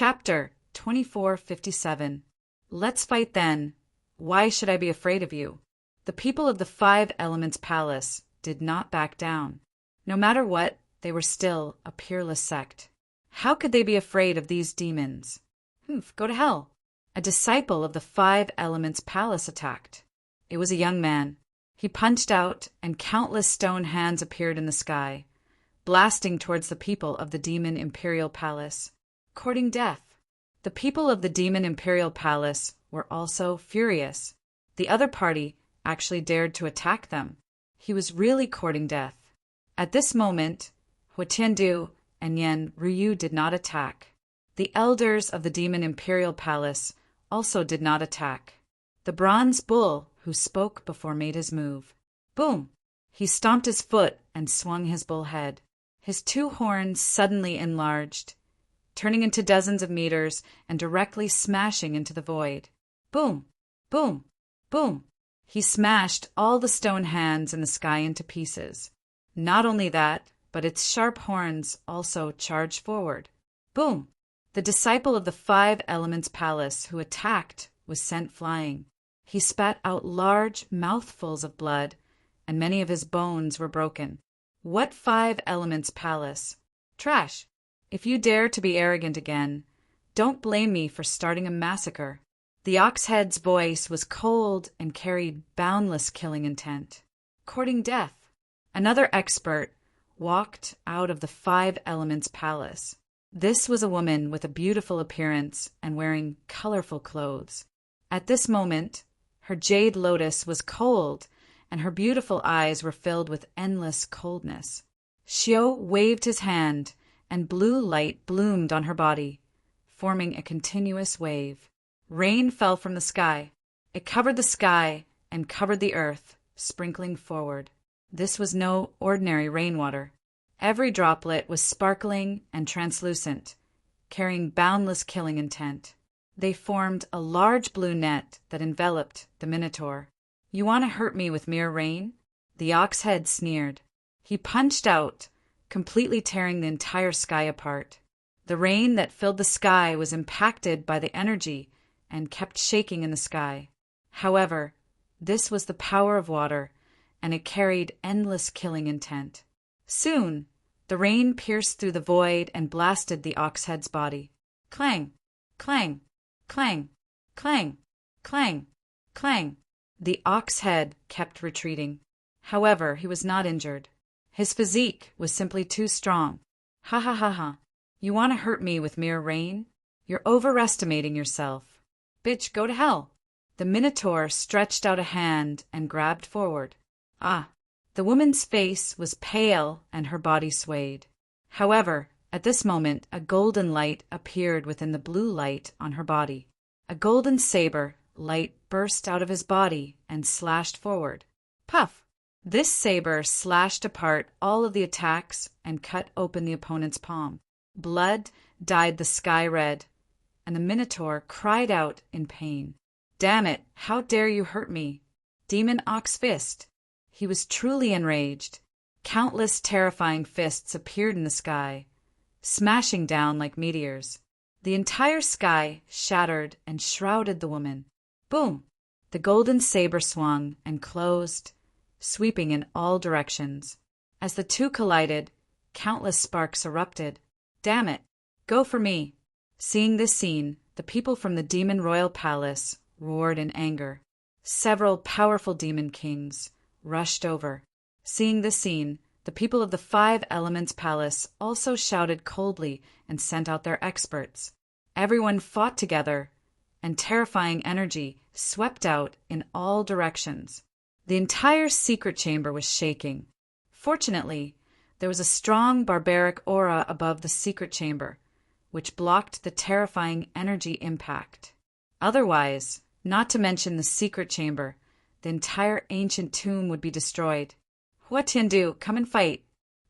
Chapter 2457. Let's fight then. Why should I be afraid of you? The people of the Five Elements Palace did not back down. No matter what, they were still a peerless sect. How could they be afraid of these demons? Go to hell. A disciple of the Five Elements Palace attacked. It was a young man. He punched out, and countless stone hands appeared in the sky, blasting towards the people of the Demon Imperial Palace, courting death. The people of the Demon Imperial Palace were also furious. The other party actually dared to attack them. He was really courting death. At this moment, Huatiandu and Yen Ryu did not attack. The elders of the Demon Imperial Palace also did not attack. The bronze bull who spoke before made his move. Boom! He stomped his foot and swung his bull head. His two horns suddenly enlarged, turning into dozens of meters and directly smashing into the void. Boom! Boom! Boom! He smashed all the stone hands in the sky into pieces. Not only that, but its sharp horns also charged forward. Boom! The disciple of the Five Elements Palace who attacked was sent flying. He spat out large mouthfuls of blood, and many of his bones were broken. What Five Elements Palace? Trash! If you dare to be arrogant again, don't blame me for starting a massacre. The Oxhead's voice was cold and carried boundless killing intent. Courting death. Another expert walked out of the Five Elements Palace. This was a woman with a beautiful appearance and wearing colorful clothes. At this moment, her jade lotus was cold, and her beautiful eyes were filled with endless coldness. Xiao waved his hand, and blue light bloomed on her body, forming a continuous wave. Rain fell from the sky. It covered the sky and covered the earth, sprinkling forward. This was no ordinary rainwater. Every droplet was sparkling and translucent, carrying boundless killing intent. They formed a large blue net that enveloped the Minotaur. You want to hurt me with mere rain? The Oxhead sneered. He punched out, completely tearing the entire sky apart. The rain that filled the sky was impacted by the energy and kept shaking in the sky. However, this was the power of water, and it carried endless killing intent. Soon, the rain pierced through the void and blasted the Oxhead's body. Clang! Clang! Clang! Clang! Clang! Clang! The Oxhead kept retreating. However, he was not injured. His physique was simply too strong. Ha ha ha ha. You want to hurt me with mere rain? You're overestimating yourself. Bitch, go to hell. The Minotaur stretched out a hand and grabbed forward. Ah! The woman's face was pale and her body swayed. However, at this moment, a golden light appeared within the blue light on her body. A golden saber light burst out of his body and slashed forward. Puff! This saber slashed apart all of the attacks and cut open the opponent's palm. Blood dyed the sky red, and the Minotaur cried out in pain. Damn it, how dare you hurt me? Demon Ox Fist! He was truly enraged. Countless terrifying fists appeared in the sky, smashing down like meteors. The entire sky shattered and shrouded the woman. Boom! The golden saber swung and closed, sweeping in all directions. As the two collided, countless sparks erupted. Damn it! Go for me! Seeing this scene, the people from the Demon Royal Palace roared in anger. Several powerful demon kings rushed over. Seeing this scene, the people of the Five Elements Palace also shouted coldly and sent out their experts. Everyone fought together, and terrifying energy swept out in all directions. The entire secret chamber was shaking. Fortunately, there was a strong barbaric aura above the secret chamber, which blocked the terrifying energy impact. Otherwise, not to mention the secret chamber, the entire ancient tomb would be destroyed. Huatiandu, come and fight.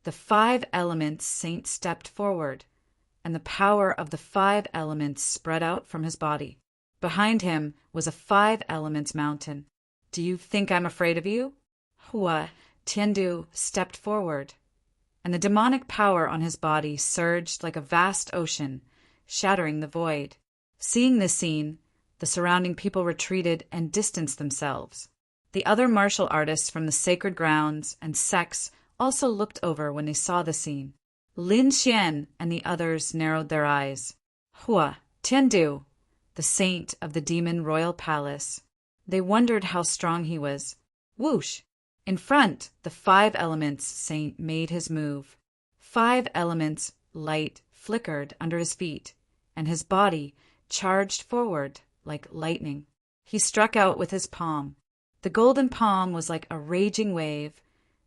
The Five Elements Saint stepped forward, and the power of the Five Elements spread out from his body. Behind him was a Five Elements mountain. Do you think I'm afraid of you? Huatiandu stepped forward, and the demonic power on his body surged like a vast ocean, shattering the void. Seeing this scene, the surrounding people retreated and distanced themselves. The other martial artists from the sacred grounds and sects also looked over when they saw the scene. Lin Xian and the others narrowed their eyes. Hua Tiandu, the saint of the demon royal palace. They wondered how strong he was. Whoosh! In front, the 5 elements saint made his move. 5 elements light flickered under his feet, and his body charged forward like lightning. He struck out with his palm. The golden palm was like a raging wave,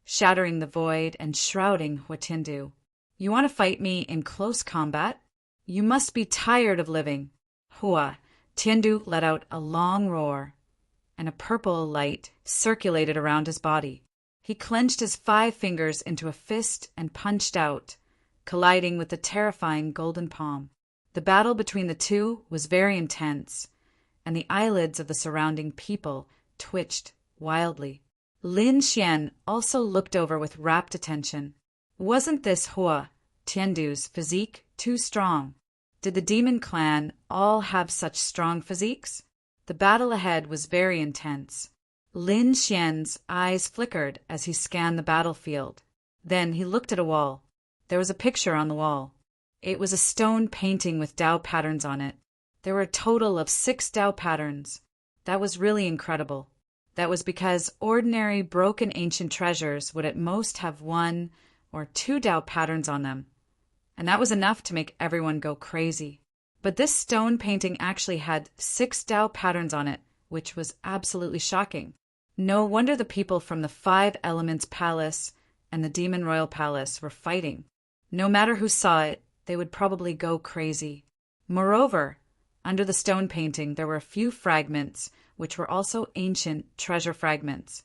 shattering the void and shrouding Hua Tiandu. You want to fight me in close combat? You must be tired of living. Hua Tiandu let out a long roar, and a purple light circulated around his body. He clenched his 5 fingers into a fist and punched out, colliding with the terrifying golden palm. The battle between the two was very intense, and the eyelids of the surrounding people twitched wildly. Lin Xian also looked over with rapt attention. Wasn't this Hua Tiandu's physique too strong? Did the demon clan all have such strong physiques? The battle ahead was very intense. Lin Xian's eyes flickered as he scanned the battlefield. Then he looked at a wall. There was a picture on the wall. It was a stone painting with Tao patterns on it. There were a total of 6 Tao patterns. That was really incredible. That was because ordinary broken ancient treasures would at most have 1 or 2 Tao patterns on them, and that was enough to make everyone go crazy. But this stone painting actually had 6 Tao patterns on it, which was absolutely shocking. No wonder the people from the 5 Elements Palace and the Demon Royal Palace were fighting. No matter who saw it, they would probably go crazy. Moreover, under the stone painting there were a few fragments which were also ancient treasure fragments.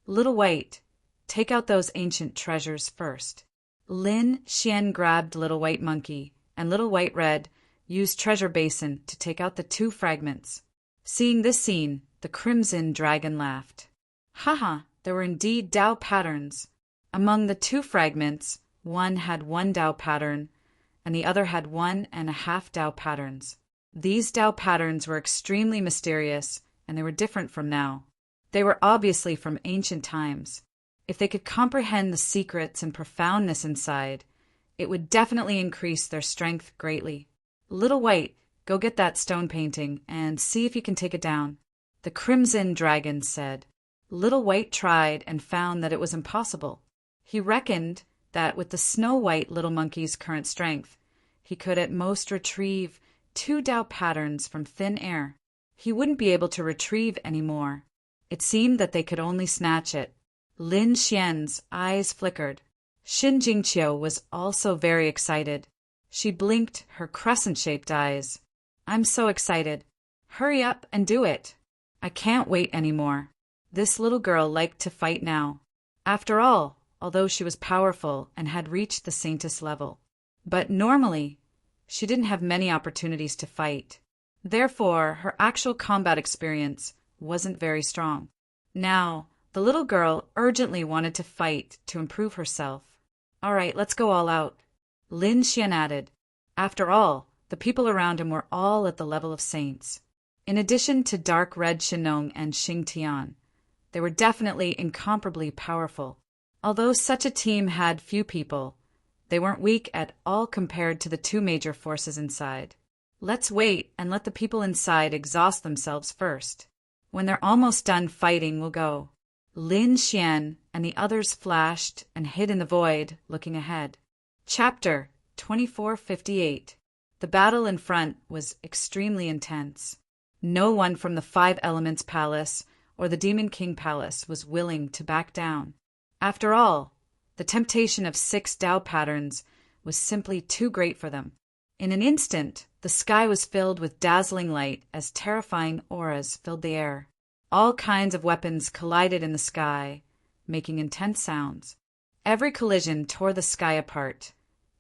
Little White, take out those ancient treasures first. Lin Xian grabbed Little White Monkey, and Little White Red used Treasure Basin to take out the 2 fragments. Seeing this scene, the Crimson Dragon laughed. Haha, there were indeed Tao patterns. Among the 2 fragments, one had 1 Tao pattern, and the other had 1.5 Tao patterns. These Tao patterns were extremely mysterious, and they were different from now. They were obviously from ancient times. If they could comprehend the secrets and profoundness inside, it would definitely increase their strength greatly. Little White, go get that stone painting and see if you can take it down. The Crimson Dragon said. Little White tried and found that it was impossible. He reckoned that with the Snow White little monkey's current strength, he could at most retrieve 2 Tao patterns from thin air. He wouldn't be able to retrieve any more. It seemed that they could only snatch it. Lin Xian's eyes flickered. Xin Jingqiu was also very excited. She blinked her crescent-shaped eyes. I'm so excited. Hurry up and do it. I can't wait anymore. This little girl liked to fight now. After all, although she was powerful and had reached the saintess level. But normally, she didn't have many opportunities to fight. Therefore, her actual combat experience wasn't very strong. Now, the little girl urgently wanted to fight to improve herself. All right, let's go all out. Lin Xian added. After all, the people around him were all at the level of saints. In addition to Dark Red Shinong and Xing Tian, they were definitely incomparably powerful. Although such a team had few people, they weren't weak at all compared to the 2 major forces inside. Let's wait and let the people inside exhaust themselves first. When they're almost done fighting, we'll go. Lin Xian and the others flashed and hid in the void, looking ahead. Chapter 2458. The battle in front was extremely intense. No one from the 5 Elements Palace or the Demon King Palace was willing to back down. After all, the temptation of 6 Tao patterns was simply too great for them. In an instant, the sky was filled with dazzling light as terrifying auras filled the air. All kinds of weapons collided in the sky, making intense sounds. Every collision tore the sky apart,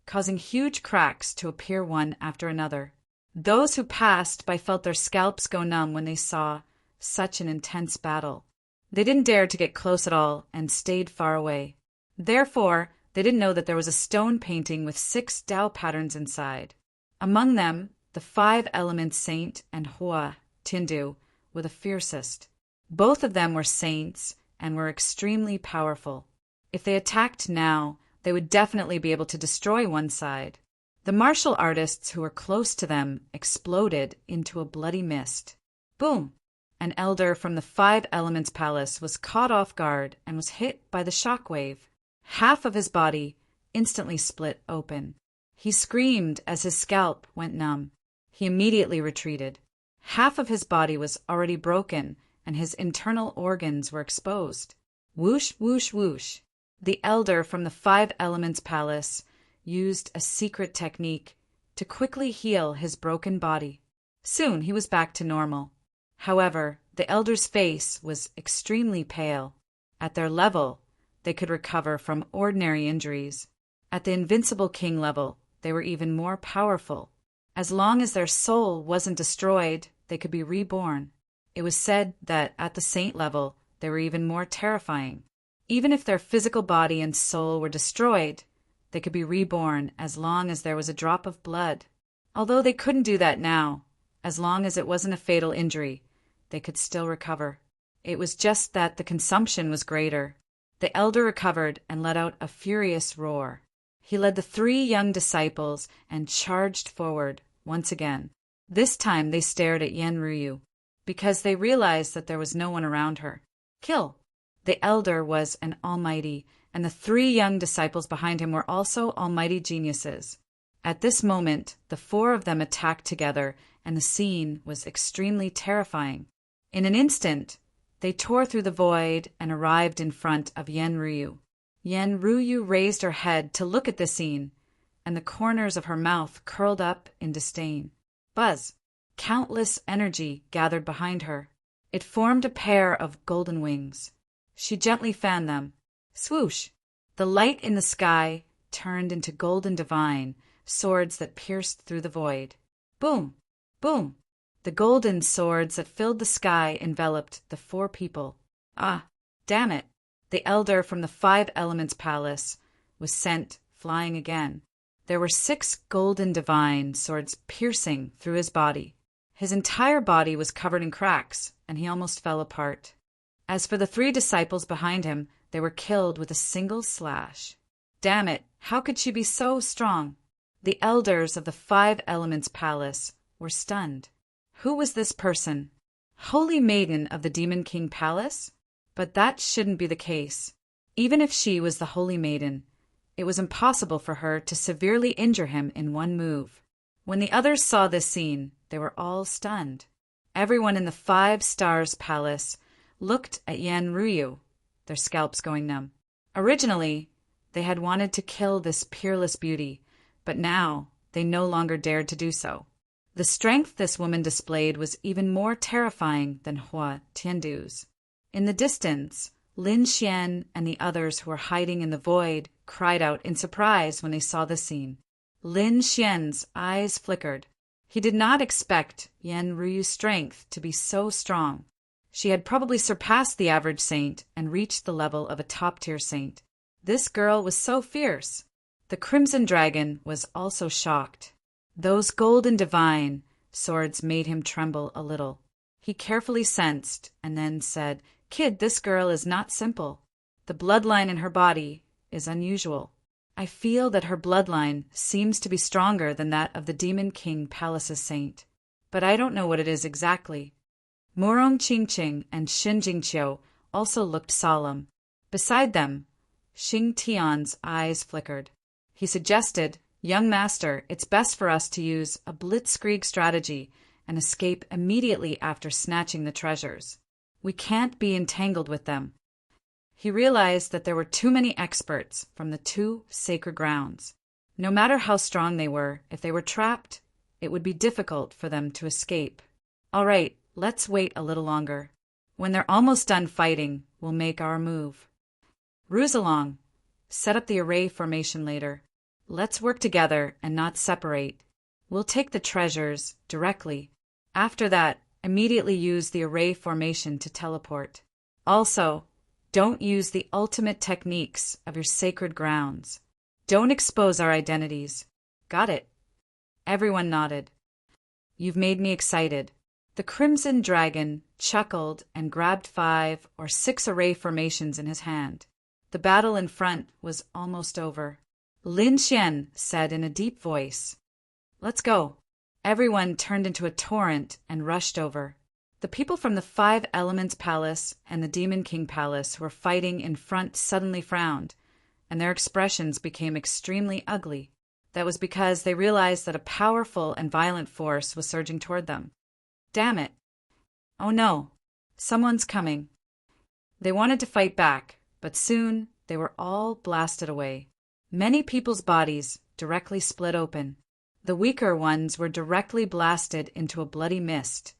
causing huge cracks to appear one after another. Those who passed by felt their scalps go numb when they saw such an intense battle. They didn't dare to get close at all and stayed far away. Therefore, they didn't know that there was a stone painting with 6 Tao patterns inside. Among them, the five elements saint, and Hua, Tindu, were the fiercest. Both of them were saints and were extremely powerful. If they attacked now, they would definitely be able to destroy one side. The martial artists who were close to them exploded into a bloody mist. Boom! An elder from the Five Elements Palace was caught off guard and was hit by the shockwave. Half of his body instantly split open. He screamed as his scalp went numb. He immediately retreated. Half of his body was already broken, and his internal organs were exposed. Whoosh, whoosh, whoosh. The elder from the Five Elements Palace used a secret technique to quickly heal his broken body. Soon he was back to normal. However, the elder's face was extremely pale. At their level, they could recover from ordinary injuries. At the Invincible King level, they were even more powerful. As long as their soul wasn't destroyed, they could be reborn. It was said that at the saint level, they were even more terrifying. Even if their physical body and soul were destroyed, they could be reborn as long as there was a drop of blood. Although they couldn't do that now, as long as it wasn't a fatal injury, they could still recover. It was just that the consumption was greater. The elder recovered and let out a furious roar. He led the three young disciples and charged forward once again. This time they stared at Yen Ryu, because they realized that there was no one around her. Kill! The elder was an almighty, and the three young disciples behind him were also almighty geniuses. At this moment, the four of them attacked together, and the scene was extremely terrifying. In an instant, they tore through the void and arrived in front of Yen Ryu. Yen Ryu raised her head to look at the scene, and the corners of her mouth curled up in disdain. Buzz! Countless energy gathered behind her. It formed a pair of golden wings. She gently fanned them. Swoosh! The light in the sky turned into golden divine swords that pierced through the void. Boom! Boom! The golden swords that filled the sky enveloped the four people. Ah, damn it! The elder from the Five Elements Palace was sent flying again. There were 6 golden divine swords piercing through his body. His entire body was covered in cracks, and he almost fell apart. As for the 3 disciples behind him, they were killed with a single slash. Damn it, how could she be so strong? The elders of the Five Elements Palace were stunned. Who was this person? Holy Maiden of the Demon King Palace? But that shouldn't be the case. Even if she was the Holy Maiden, it was impossible for her to severely injure him in one move. When the others saw this scene, they were all stunned. Everyone in the 5 Stars Palace looked at Yen Ryu, their scalps going numb. Originally, they had wanted to kill this peerless beauty, but now they no longer dared to do so. The strength this woman displayed was even more terrifying than Hua Tiandu's. In the distance, Lin Xian and the others who were hiding in the void cried out in surprise when they saw the scene. Lin Xian's eyes flickered. He did not expect Yen Ryu's strength to be so strong. She had probably surpassed the average saint and reached the level of a top-tier saint. This girl was so fierce. The Crimson Dragon was also shocked. Those golden divine swords made him tremble a little. He carefully sensed and then said, "Kid, this girl is not simple. The bloodline in her body is unusual. I feel that her bloodline seems to be stronger than that of the Demon King Palace's saint, but I don't know what it is exactly." Murong Qingqing and Xin Jingqiu also looked solemn. Beside them, Xing Tian's eyes flickered. He suggested, "Young master, it's best for us to use a blitzkrieg strategy and escape immediately after snatching the treasures. We can't be entangled with them." He realized that there were too many experts from the 2 sacred grounds. No matter how strong they were, if they were trapped, it would be difficult for them to escape. All right, let's wait a little longer. When they're almost done fighting, we'll make our move. Ruse along. Set up the array formation later. Let's work together and not separate. We'll take the treasures directly. After that, immediately use the array formation to teleport. Also, don't use the ultimate techniques of your sacred grounds. Don't expose our identities. Got it? Everyone nodded. You've made me excited." The Crimson Dragon chuckled and grabbed 5 or 6 array formations in his hand. The battle in front was almost over. Lin Xian said in a deep voice, "Let's go." Everyone turned into a torrent and rushed over. The people from the 5 Elements Palace and the Demon King Palace who were fighting in front suddenly frowned, and their expressions became extremely ugly. That was because they realized that a powerful and violent force was surging toward them. Damn it. Oh no, someone's coming. They wanted to fight back, but soon they were all blasted away. Many people's bodies directly split open. The weaker ones were directly blasted into a bloody mist,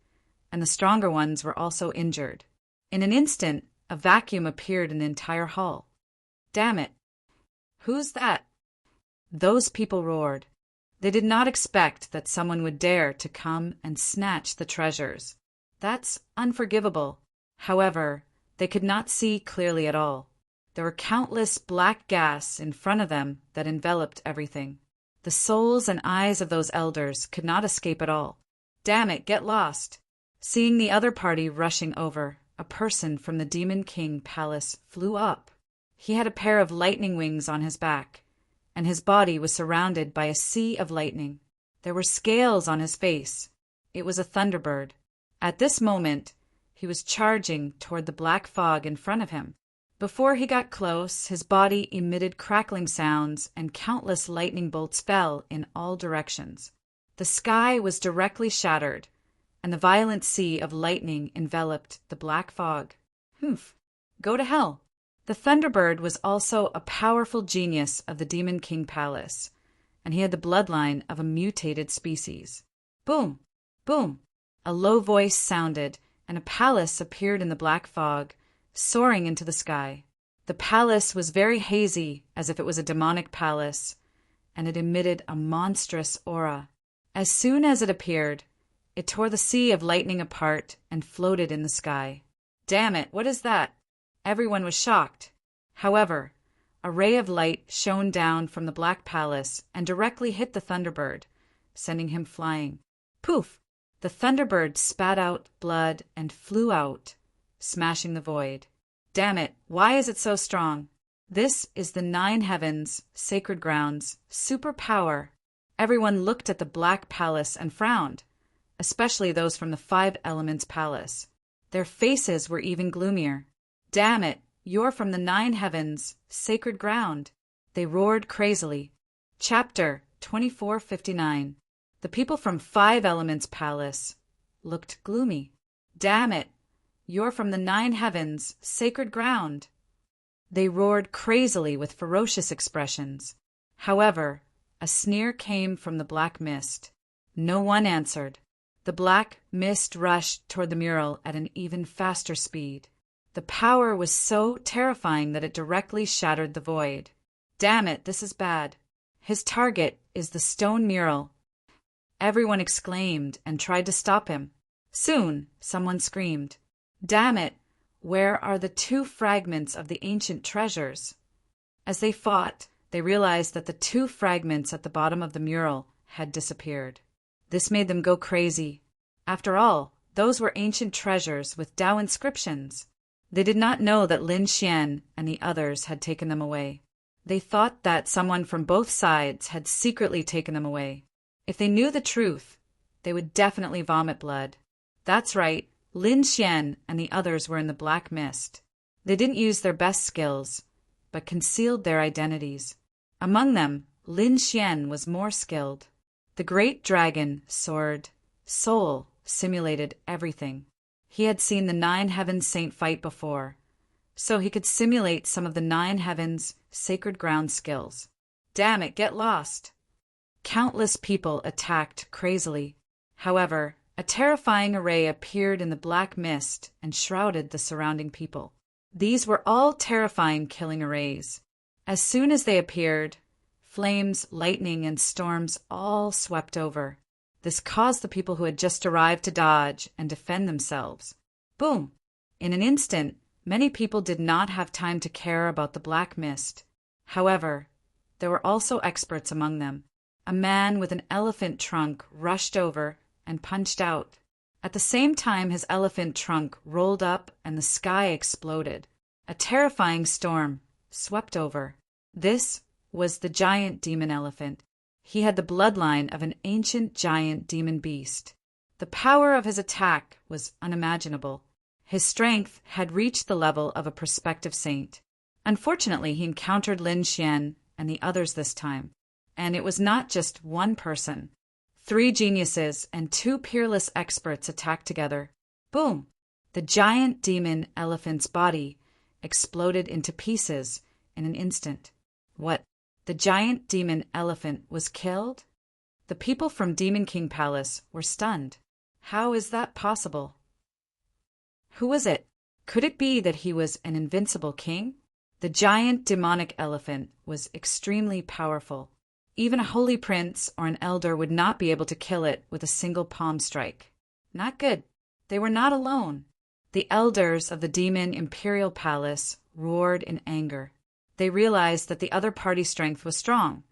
and the stronger ones were also injured. In an instant, a vacuum appeared in the entire hall. Damn it. Who's that? Those people roared. They did not expect that someone would dare to come and snatch the treasures. That's unforgivable. However, they could not see clearly at all. There were countless black gas in front of them that enveloped everything. The souls and eyes of those elders could not escape at all. Damn it, get lost. Seeing the other party rushing over, a person from the Demon King Palace flew up. He had a pair of lightning wings on his back, and his body was surrounded by a sea of lightning. There were scales on his face. It was a thunderbird. At this moment, he was charging toward the black fog in front of him. Before he got close, his body emitted crackling sounds and countless lightning bolts fell in all directions. The sky was directly shattered, and the violent sea of lightning enveloped the black fog. Humph! Go to hell! The Thunderbird was also a powerful genius of the Demon King Palace, and he had the bloodline of a mutated species. Boom! Boom! A low voice sounded, and a palace appeared in the black fog, soaring into the sky. The palace was very hazy, as if it was a demonic palace, and it emitted a monstrous aura. As soon as it appeared, it tore the sea of lightning apart and floated in the sky. Damn it, what is that? Everyone was shocked. However, a ray of light shone down from the black palace and directly hit the Thunderbird, sending him flying. Poof! The Thunderbird spat out blood and flew out, smashing the void. Damn it, why is it so strong? This is the 9 Heavens, Sacred Grounds, superpower. Everyone looked at the Black Palace and frowned, especially those from the 5 Elements Palace. Their faces were even gloomier. Damn it, you're from the 9 Heavens, Sacred Ground. They roared crazily. Chapter 2459. The people from 5 Elements Palace looked gloomy. Damn it, you're from the 9 Heavens, Sacred Ground. They roared crazily with ferocious expressions. However, a sneer came from the black mist. No one answered. The black mist rushed toward the mural at an even faster speed. The power was so terrifying that it directly shattered the void. Damn it, this is bad. His target is the stone mural. Everyone exclaimed and tried to stop him. Soon, someone screamed, "Damn it, where are the 2 fragments of the ancient treasures?" As they fought, they realized that the 2 fragments at the bottom of the mural had disappeared. This made them go crazy. After all, those were ancient treasures with Tao inscriptions. They did not know that Lin Xian and the others had taken them away. They thought that someone from both sides had secretly taken them away. If they knew the truth, they would definitely vomit blood. That's right, Lin Xian and the others were in the black mist. They didn't use their best skills, but concealed their identities. Among them, Lin Xian was more skilled. The great dragon, sword, soul, simulated everything. He had seen the 9 Heavens Saint fight before, so he could simulate some of the 9 Heavens Sacred Ground skills. Damn it, get lost! Countless people attacked crazily. However, a terrifying array appeared in the black mist and shrouded the surrounding people. These were all terrifying killing arrays. As soon as they appeared, flames, lightning, and storms all swept over. This caused the people who had just arrived to dodge and defend themselves. Boom! In an instant, many people did not have time to care about the black mist. However, there were also experts among them. A man with an elephant trunk rushed over and punched out. At the same time, his elephant trunk rolled up and the sky exploded. A terrifying storm swept over. This was the giant demon elephant. He had the bloodline of an ancient giant demon beast. The power of his attack was unimaginable. His strength had reached the level of a prospective saint. Unfortunately, he encountered Lin Xian and the others this time. And it was not just one person. 3 geniuses and 2 peerless experts attacked together. Boom! The giant demon elephant's body exploded into pieces in an instant. What? The giant demon elephant was killed? The people from Demon King Palace were stunned. How is that possible? Who was it? Could it be that he was an invincible king? The giant demonic elephant was extremely powerful. Even a holy prince or an elder would not be able to kill it with a single palm strike. Not good. They were not alone. The elders of the demon imperial palace roared in anger. They realized that the other party's strength was strong,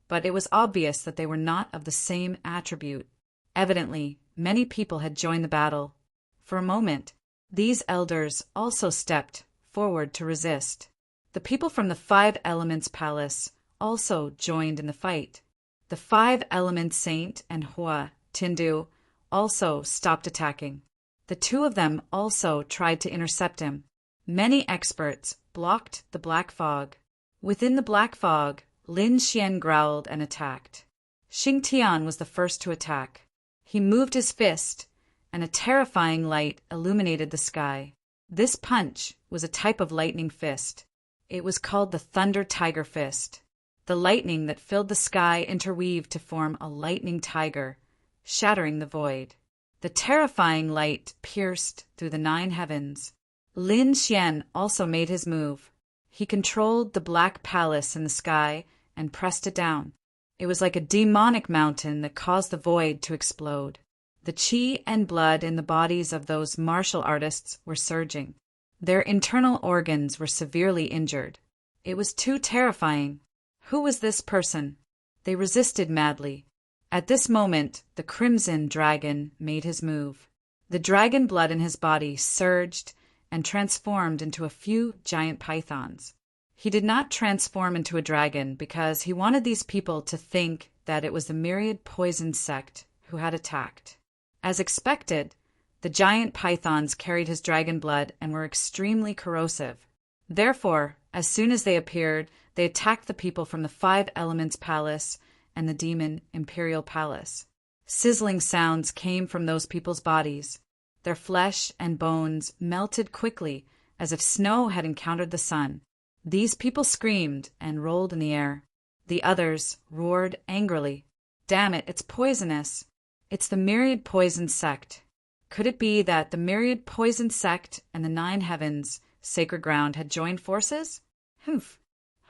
but it was obvious that they were not of the same attribute. Evidently, many people had joined the battle. For a moment, these elders also stepped forward to resist. The people from the 5 Elements Palace also joined in the fight. The 5 Elements Saint and Hua Tindu also stopped attacking. The 2 of them also tried to intercept him. Many experts blocked the black fog. Within the black fog, Lin Xian growled and attacked. Xing Tian was the first to attack. He moved his fist, and a terrifying light illuminated the sky. This punch was a type of lightning fist. It was called the Thunder Tiger Fist. The lightning that filled the sky interweaved to form a lightning tiger, shattering the void. The terrifying light pierced through the 9 heavens. Lin Xian also made his move. He controlled the black palace in the sky and pressed it down. It was like a demonic mountain that caused the void to explode. The qi and blood in the bodies of those martial artists were surging. Their internal organs were severely injured. It was too terrifying. Who was this person? They resisted madly. At this moment, the Crimson Dragon made his move. The dragon blood in his body surged and transformed into a few giant pythons. He did not transform into a dragon because he wanted these people to think that it was the myriad poison sect who had attacked. As expected, the giant pythons carried his dragon blood and were extremely corrosive. Therefore, as soon as they appeared, they attacked the people from the 5 Elements Palace and the Demon Imperial Palace. Sizzling sounds came from those people's bodies. Their flesh and bones melted quickly as if snow had encountered the sun. These people screamed and rolled in the air. The others roared angrily. Damn it, it's poisonous. It's the Myriad Poison Sect. Could it be that the Myriad Poison Sect and the 9 Heavens, sacred ground, had joined forces? Humph.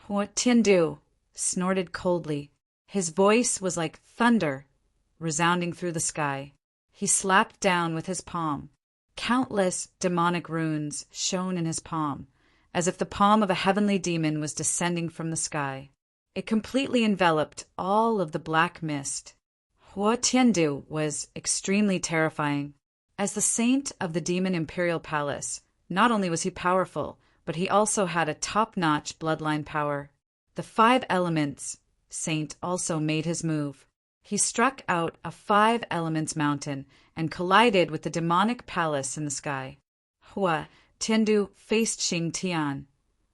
Hua Tiandu snorted coldly. His voice was like thunder, resounding through the sky. He slapped down with his palm. Countless demonic runes shone in his palm, as if the palm of a heavenly demon was descending from the sky. It completely enveloped all of the black mist. Hua Tiandu was extremely terrifying. As the saint of the Demon Imperial Palace, not only was he powerful, but he also had a top-notch bloodline power. The 5 Elements Saint also made his move. He struck out a 5 Elements mountain and collided with the demonic palace in the sky. Hua Tiandu faced Xing Tian,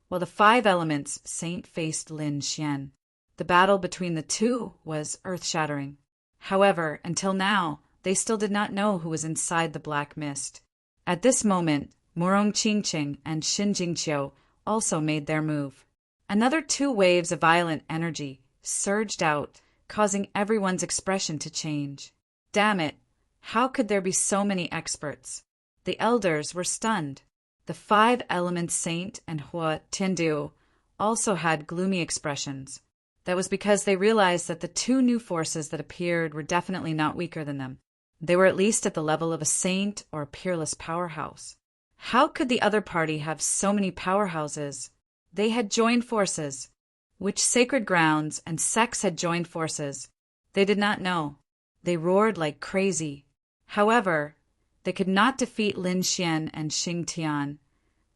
while the 5 Elements Saint faced Lin Xian. The battle between the two was earth-shattering. However, until now, they still did not know who was inside the black mist. At this moment, Murong Qingqing and Xin Jingqiu also made their move. Another 2 waves of violent energy surged out, causing everyone's expression to change. Damn it! How could there be so many experts? The elders were stunned. The 5 Elements Saint and Hua Tiandu also had gloomy expressions. That was because they realized that the 2 new forces that appeared were definitely not weaker than them. They were at least at the level of a saint or a peerless powerhouse. How could the other party have so many powerhouses? They had joined forces. Which sacred grounds and sects had joined forces? They did not know. They roared like crazy. However, they could not defeat Lin Xian and Xing Tian,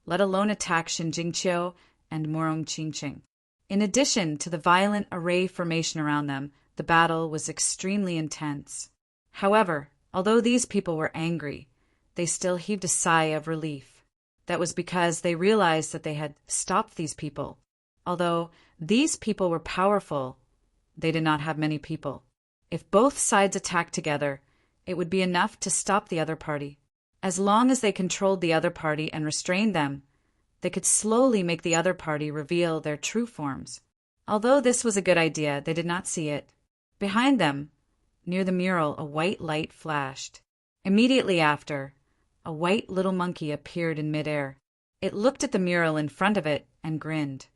let alone attack Shin Jingqiu and Morong Qingqing. In addition to the violent array formation around them, the battle was extremely intense. However, although these people were angry, they still heaved a sigh of relief. That was because they realized that they had stopped these people. Although these people were powerful, they did not have many people. If both sides attacked together, it would be enough to stop the other party. As long as they controlled the other party and restrained them, they could slowly make the other party reveal their true forms. Although this was a good idea, they did not see it. Behind them, near the mural, a white light flashed. Immediately after, a white little monkey appeared in midair. It looked at the mural in front of it and grinned.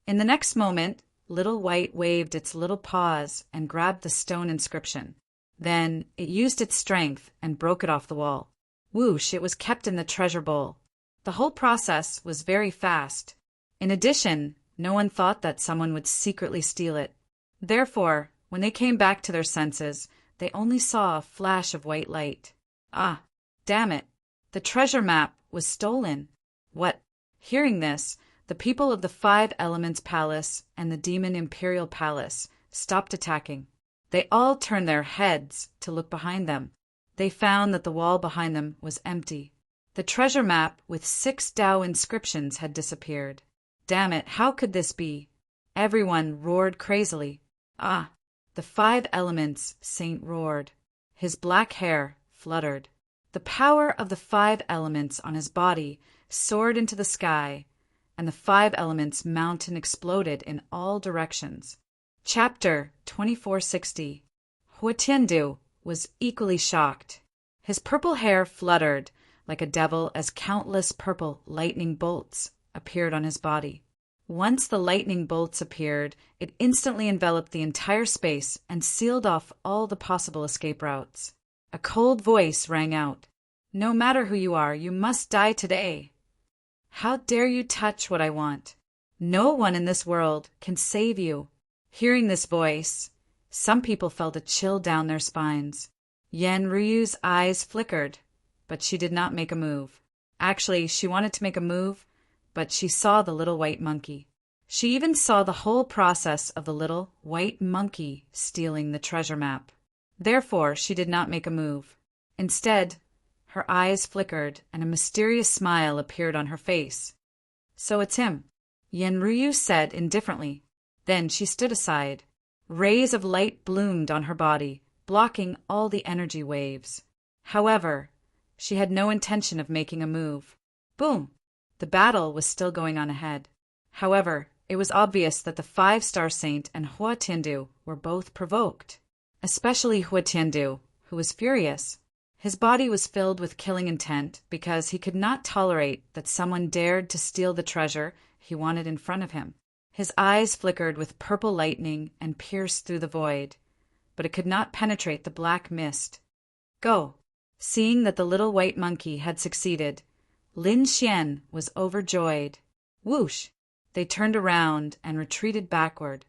In the next moment, Little White waved its little paws and grabbed the stone inscription. Then it used its strength and broke it off the wall. Whoosh, it was kept in the treasure bowl. The whole process was very fast. In addition, no one thought that someone would secretly steal it. Therefore, when they came back to their senses, they only saw a flash of white light. Ah, damn it! The treasure map was stolen. What? Hearing this, the people of the Five Elements Palace and the Demon Imperial Palace stopped attacking. They all turned their heads to look behind them. They found that the wall behind them was empty. The treasure map with 6 Tao inscriptions had disappeared. Damn it, how could this be? Everyone roared crazily. Ah, the 5 Elements Saint roared. His black hair fluttered. The power of the 5 elements on his body soared into the sky, and the 5 Elements mountain exploded in all directions. Chapter 2460. Hua Tiandu was equally shocked. His purple hair fluttered like a devil as countless purple lightning bolts appeared on his body. Once the lightning bolts appeared, it instantly enveloped the entire space and sealed off all the possible escape routes. A cold voice rang out. "No matter who you are, you must die today. How dare you touch what I want? No one in this world can save you." Hearing this voice, some people felt a chill down their spines. Yen Ryu's eyes flickered, but she did not make a move. Actually, she wanted to make a move, but she saw the little white monkey. She even saw the whole process of the little white monkey stealing the treasure map. Therefore, she did not make a move. Instead, her eyes flickered and a mysterious smile appeared on her face. "So it's him," Yen Ryu said indifferently. Then she stood aside. Rays of light bloomed on her body, blocking all the energy waves. However, she had no intention of making a move. Boom! The battle was still going on ahead. However, it was obvious that the 5-star saint and Hua Tiandu were both provoked. Especially Hua Tiandu, who was furious. His body was filled with killing intent because he could not tolerate that someone dared to steal the treasure he wanted in front of him. His eyes flickered with purple lightning and pierced through the void, but it could not penetrate the black mist. Go! Seeing that the little white monkey had succeeded, Lin Xian was overjoyed. Whoosh! They turned around and retreated backward.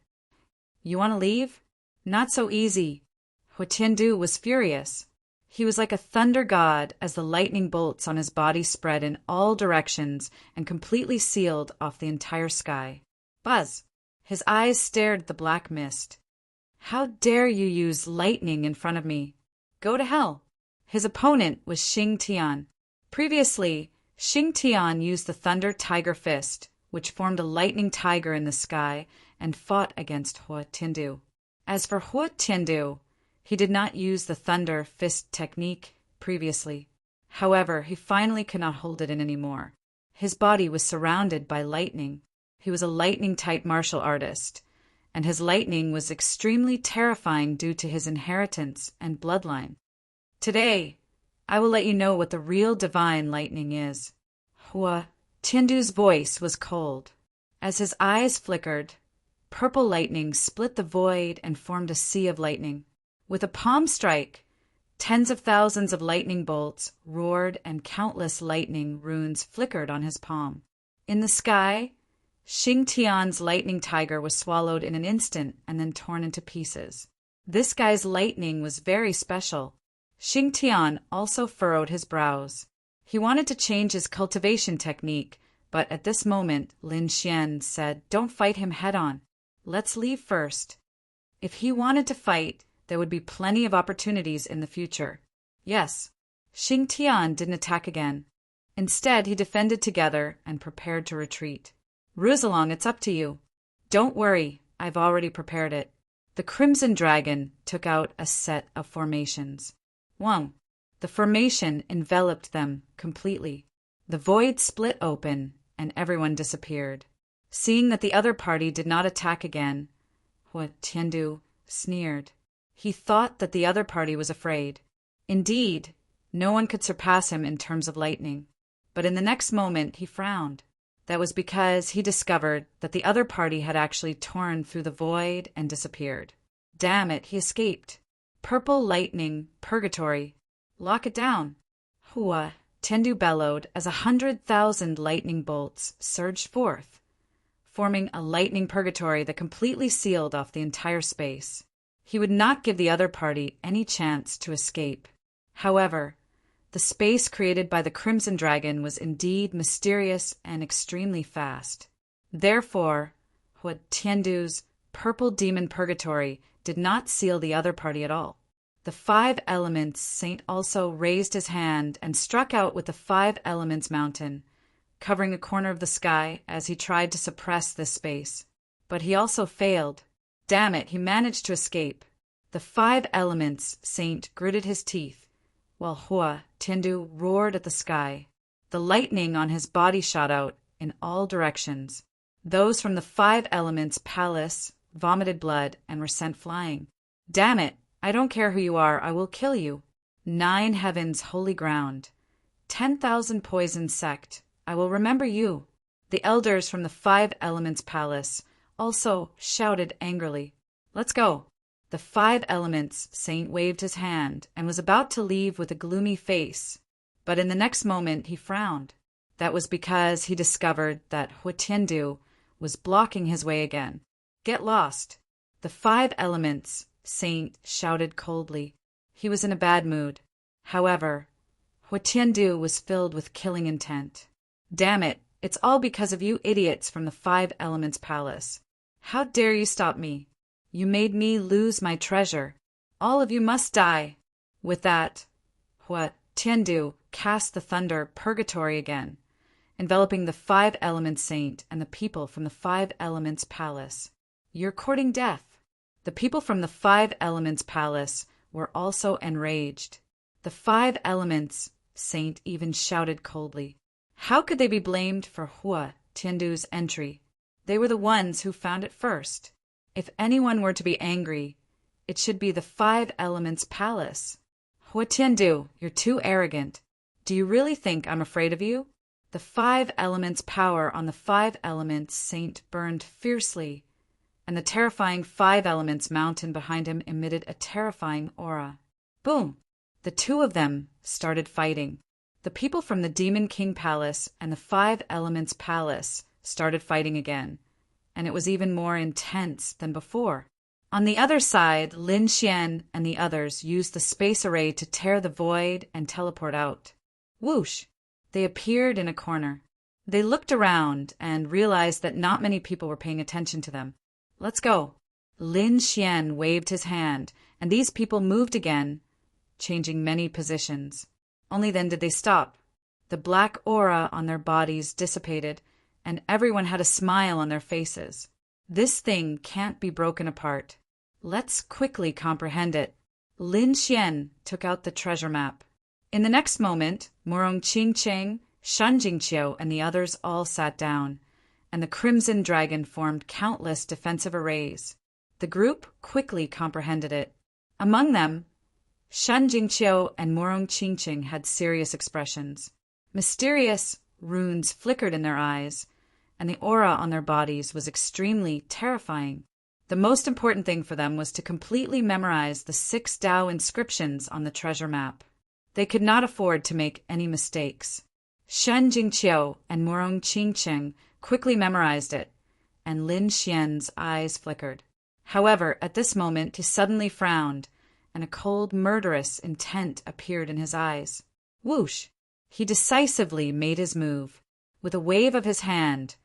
"You want to leave? Not so easy." Hua Tiandu was furious. He was like a thunder god as the lightning bolts on his body spread in all directions and completely sealed off the entire sky. Buzz! His eyes stared at the black mist. "How dare you use lightning in front of me? Go to hell!" His opponent was Xing Tian. Previously, Xing Tian used the Thunder Tiger Fist, which formed a lightning tiger in the sky, and fought against Hua Tiandu. As for Hua Tiandu, he did not use the Thunder Fist technique previously. However, he finally could not hold it in anymore. His body was surrounded by lightning. He was a lightning-type martial artist, and his lightning was extremely terrifying due to his inheritance and bloodline. Today, I will let you know what the real divine lightning is. Hua Tiandu's voice was cold. As his eyes flickered, purple lightning split the void and formed a sea of lightning. With a palm strike, tens of thousands of lightning bolts roared and countless lightning runes flickered on his palm. In the sky, Xing Tian's lightning tiger was swallowed in an instant and then torn into pieces. This guy's lightning was very special. Xing Tian also furrowed his brows. He wanted to change his cultivation technique, but at this moment Lin Xian said, "Don't fight him head-on. Let's leave first." If he wanted to fight, there would be plenty of opportunities in the future. Yes, Xing Tian didn't attack again. Instead, he defended together and prepared to retreat. "Rusalong, it's up to you." "Don't worry, I've already prepared it." The Crimson Dragon took out a set of formations. One. The formation enveloped them completely. The void split open, and everyone disappeared. Seeing that the other party did not attack again, Hua Tiandu sneered. He thought that the other party was afraid. Indeed, no one could surpass him in terms of lightning. But in the next moment he frowned. That was because he discovered that the other party had actually torn through the void and disappeared. Damn it, he escaped. Purple lightning, purgatory. Lock it down. Hua Tiandu bellowed as 100,000 lightning bolts surged forth, forming a lightning purgatory that completely sealed off the entire space. He would not give the other party any chance to escape. However, the space created by the Crimson Dragon was indeed mysterious and extremely fast. Therefore, Hua Tiandu's purple demon purgatory did not seal the other party at all. The 5 Elements Saint also raised his hand and struck out with the 5 Elements Mountain, covering a corner of the sky as he tried to suppress this space. But he also failed. Damn it, he managed to escape. The 5 Elements Saint gritted his teeth, while Hua Tiandu roared at the sky. The lightning on his body shot out in all directions. Those from the 5 Elements Palace vomited blood and were sent flying. Damn it, I don't care who you are, I will kill you. 9 Heavens Holy Ground. 10,000 Poison Sect, I will remember you. The elders from the 5 Elements Palace also shouted angrily. Let's go. The 5 Elements Saint waved his hand and was about to leave with a gloomy face, but in the next moment he frowned. That was because he discovered that Hua Tiandu was blocking his way again. Get lost. The 5 Elements Saint shouted coldly. He was in a bad mood. However, Hua Tiandu was filled with killing intent. Damn it, it's all because of you idiots from the 5 Elements Palace. How dare you stop me? You made me lose my treasure. All of you must die. With that, Hua Tiandu cast the thunder purgatory again, enveloping the 5 Elements Saint and the people from the 5 Elements Palace. You're courting death. The people from the 5 Elements Palace were also enraged. The 5 Elements Saint even shouted coldly. How could they be blamed for Hua Tiandu's entry? They were the ones who found it first. If anyone were to be angry, it should be the 5 Elements Palace. Hua Tiandu, you're too arrogant. Do you really think I'm afraid of you? The 5 Elements power on the 5 Elements Saint burned fiercely, and the terrifying 5 Elements mountain behind him emitted a terrifying aura. Boom! The two of them started fighting. The people from the Demon King Palace and the 5 Elements Palace started fighting again, and it was even more intense than before. On the other side, Lin Xian and the others used the space array to tear the void and teleport out. Whoosh! They appeared in a corner. They looked around and realized that not many people were paying attention to them. Let's go. Lin Xian waved his hand, and these people moved again, changing many positions. Only then did they stop. The black aura on their bodies dissipated, and everyone had a smile on their faces. This thing can't be broken apart. Let's quickly comprehend it. Lin Xian took out the treasure map. In the next moment, Murong Qingcheng, Shan Jingqiu, and the others all sat down, and the Crimson Dragon formed countless defensive arrays. The group quickly comprehended it. Among them, Shan Jingqiu and Murong Qingcheng had serious expressions. Mysterious runes flickered in their eyes, and the aura on their bodies was extremely terrifying. The most important thing for them was to completely memorize the 6 Tao inscriptions on the treasure map. They could not afford to make any mistakes. Shan Jingqiu and Murong Qingcheng quickly memorized it, and Lin Xian's eyes flickered. However, at this moment he suddenly frowned, and a cold, murderous intent appeared in his eyes. Whoosh! He decisively made his move. With a wave of his hand,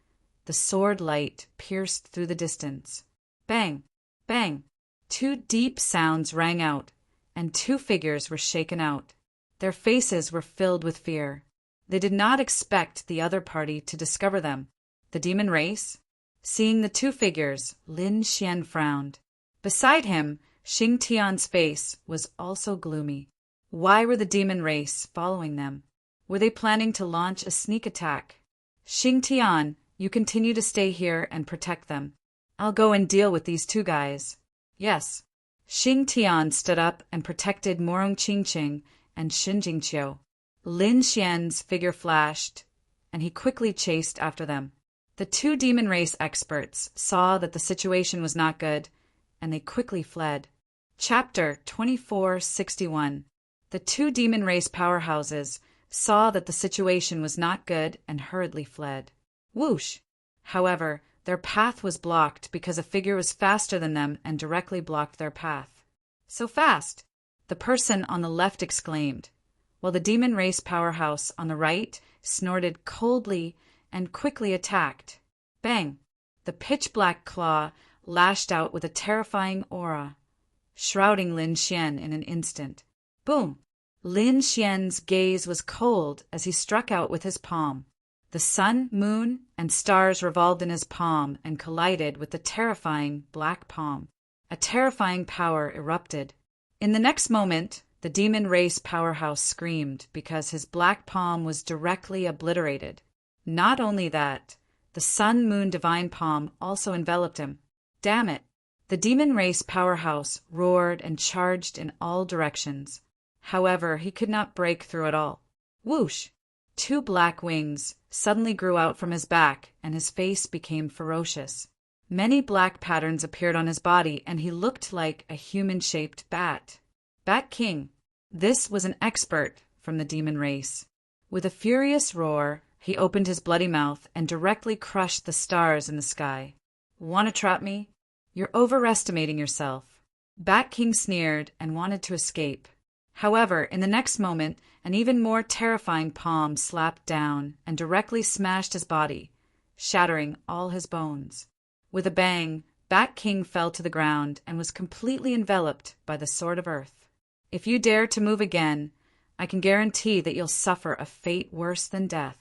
the sword light pierced through the distance. Bang! Bang! Two deep sounds rang out, and two figures were shaken out. Their faces were filled with fear. They did not expect the other party to discover them. The demon race? Seeing the two figures, Lin Xian frowned. Beside him, Xing Tian's face was also gloomy. Why were the demon race following them? Were they planning to launch a sneak attack? Xing Tian, you continue to stay here and protect them. I'll go and deal with these two guys. Yes. Xing Tian stood up and protected Morong Qingqing and Xin Jingqiu. Lin Xian's figure flashed, and he quickly chased after them. The two demon race experts saw that the situation was not good, and they quickly fled. Chapter 2461. The two demon race powerhouses saw that the situation was not good and hurriedly fled. Whoosh! However, their path was blocked because a figure was faster than them and directly blocked their path. So fast! The person on the left exclaimed, while the demon race powerhouse on the right snorted coldly and quickly attacked. Bang! The pitch-black claw lashed out with a terrifying aura, shrouding Lin Xian in an instant. Boom! Lin Xian's gaze was cold as he struck out with his palm. The sun, moon, and stars revolved in his palm and collided with the terrifying black palm. A terrifying power erupted. In the next moment, the demon race powerhouse screamed because his black palm was directly obliterated. Not only that, the sun, moon, divine palm also enveloped him. Damn it! The demon race powerhouse roared and charged in all directions. However, he could not break through it all. Whoosh! Two black wings suddenly grew out from his back, and his face became ferocious. Many black patterns appeared on his body, and he looked like a human-shaped bat. Bat King. This was an expert from the demon race. With a furious roar, he opened his bloody mouth and directly crushed the stars in the sky. Want to trap me? You're overestimating yourself. Bat King sneered and wanted to escape. However, in the next moment, an even more terrifying palm slapped down and directly smashed his body, shattering all his bones. With a bang, Bat King fell to the ground and was completely enveloped by the Sword of Earth. If you dare to move again, I can guarantee that you'll suffer a fate worse than death.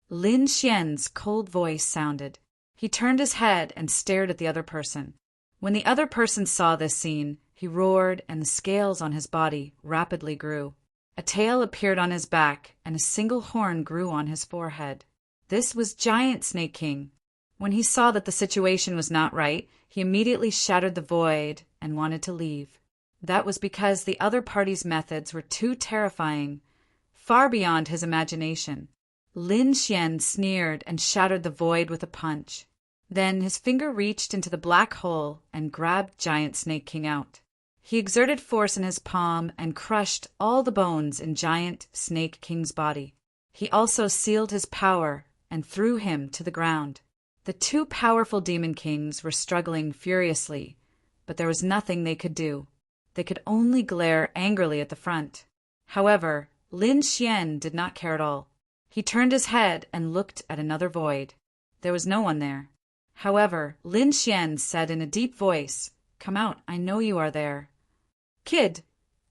Lin Xian's cold voice sounded. He turned his head and stared at the other person. When the other person saw this scene, he roared and the scales on his body rapidly grew. A tail appeared on his back and a single horn grew on his forehead. This was Giant Snake King. When he saw that the situation was not right, he immediately shattered the void and wanted to leave. That was because the other party's methods were too terrifying, far beyond his imagination. Lin Xian sneered and shattered the void with a punch. Then his finger reached into the black hole and grabbed Giant Snake King out. He exerted force in his palm and crushed all the bones in Giant Snake King's body. He also sealed his power and threw him to the ground. The two powerful demon kings were struggling furiously, but there was nothing they could do. They could only glare angrily at the front. However, Lin Xian did not care at all. He turned his head and looked at another void. There was no one there. However, Lin Xian said in a deep voice, "Come out, I know you are there." "Kid,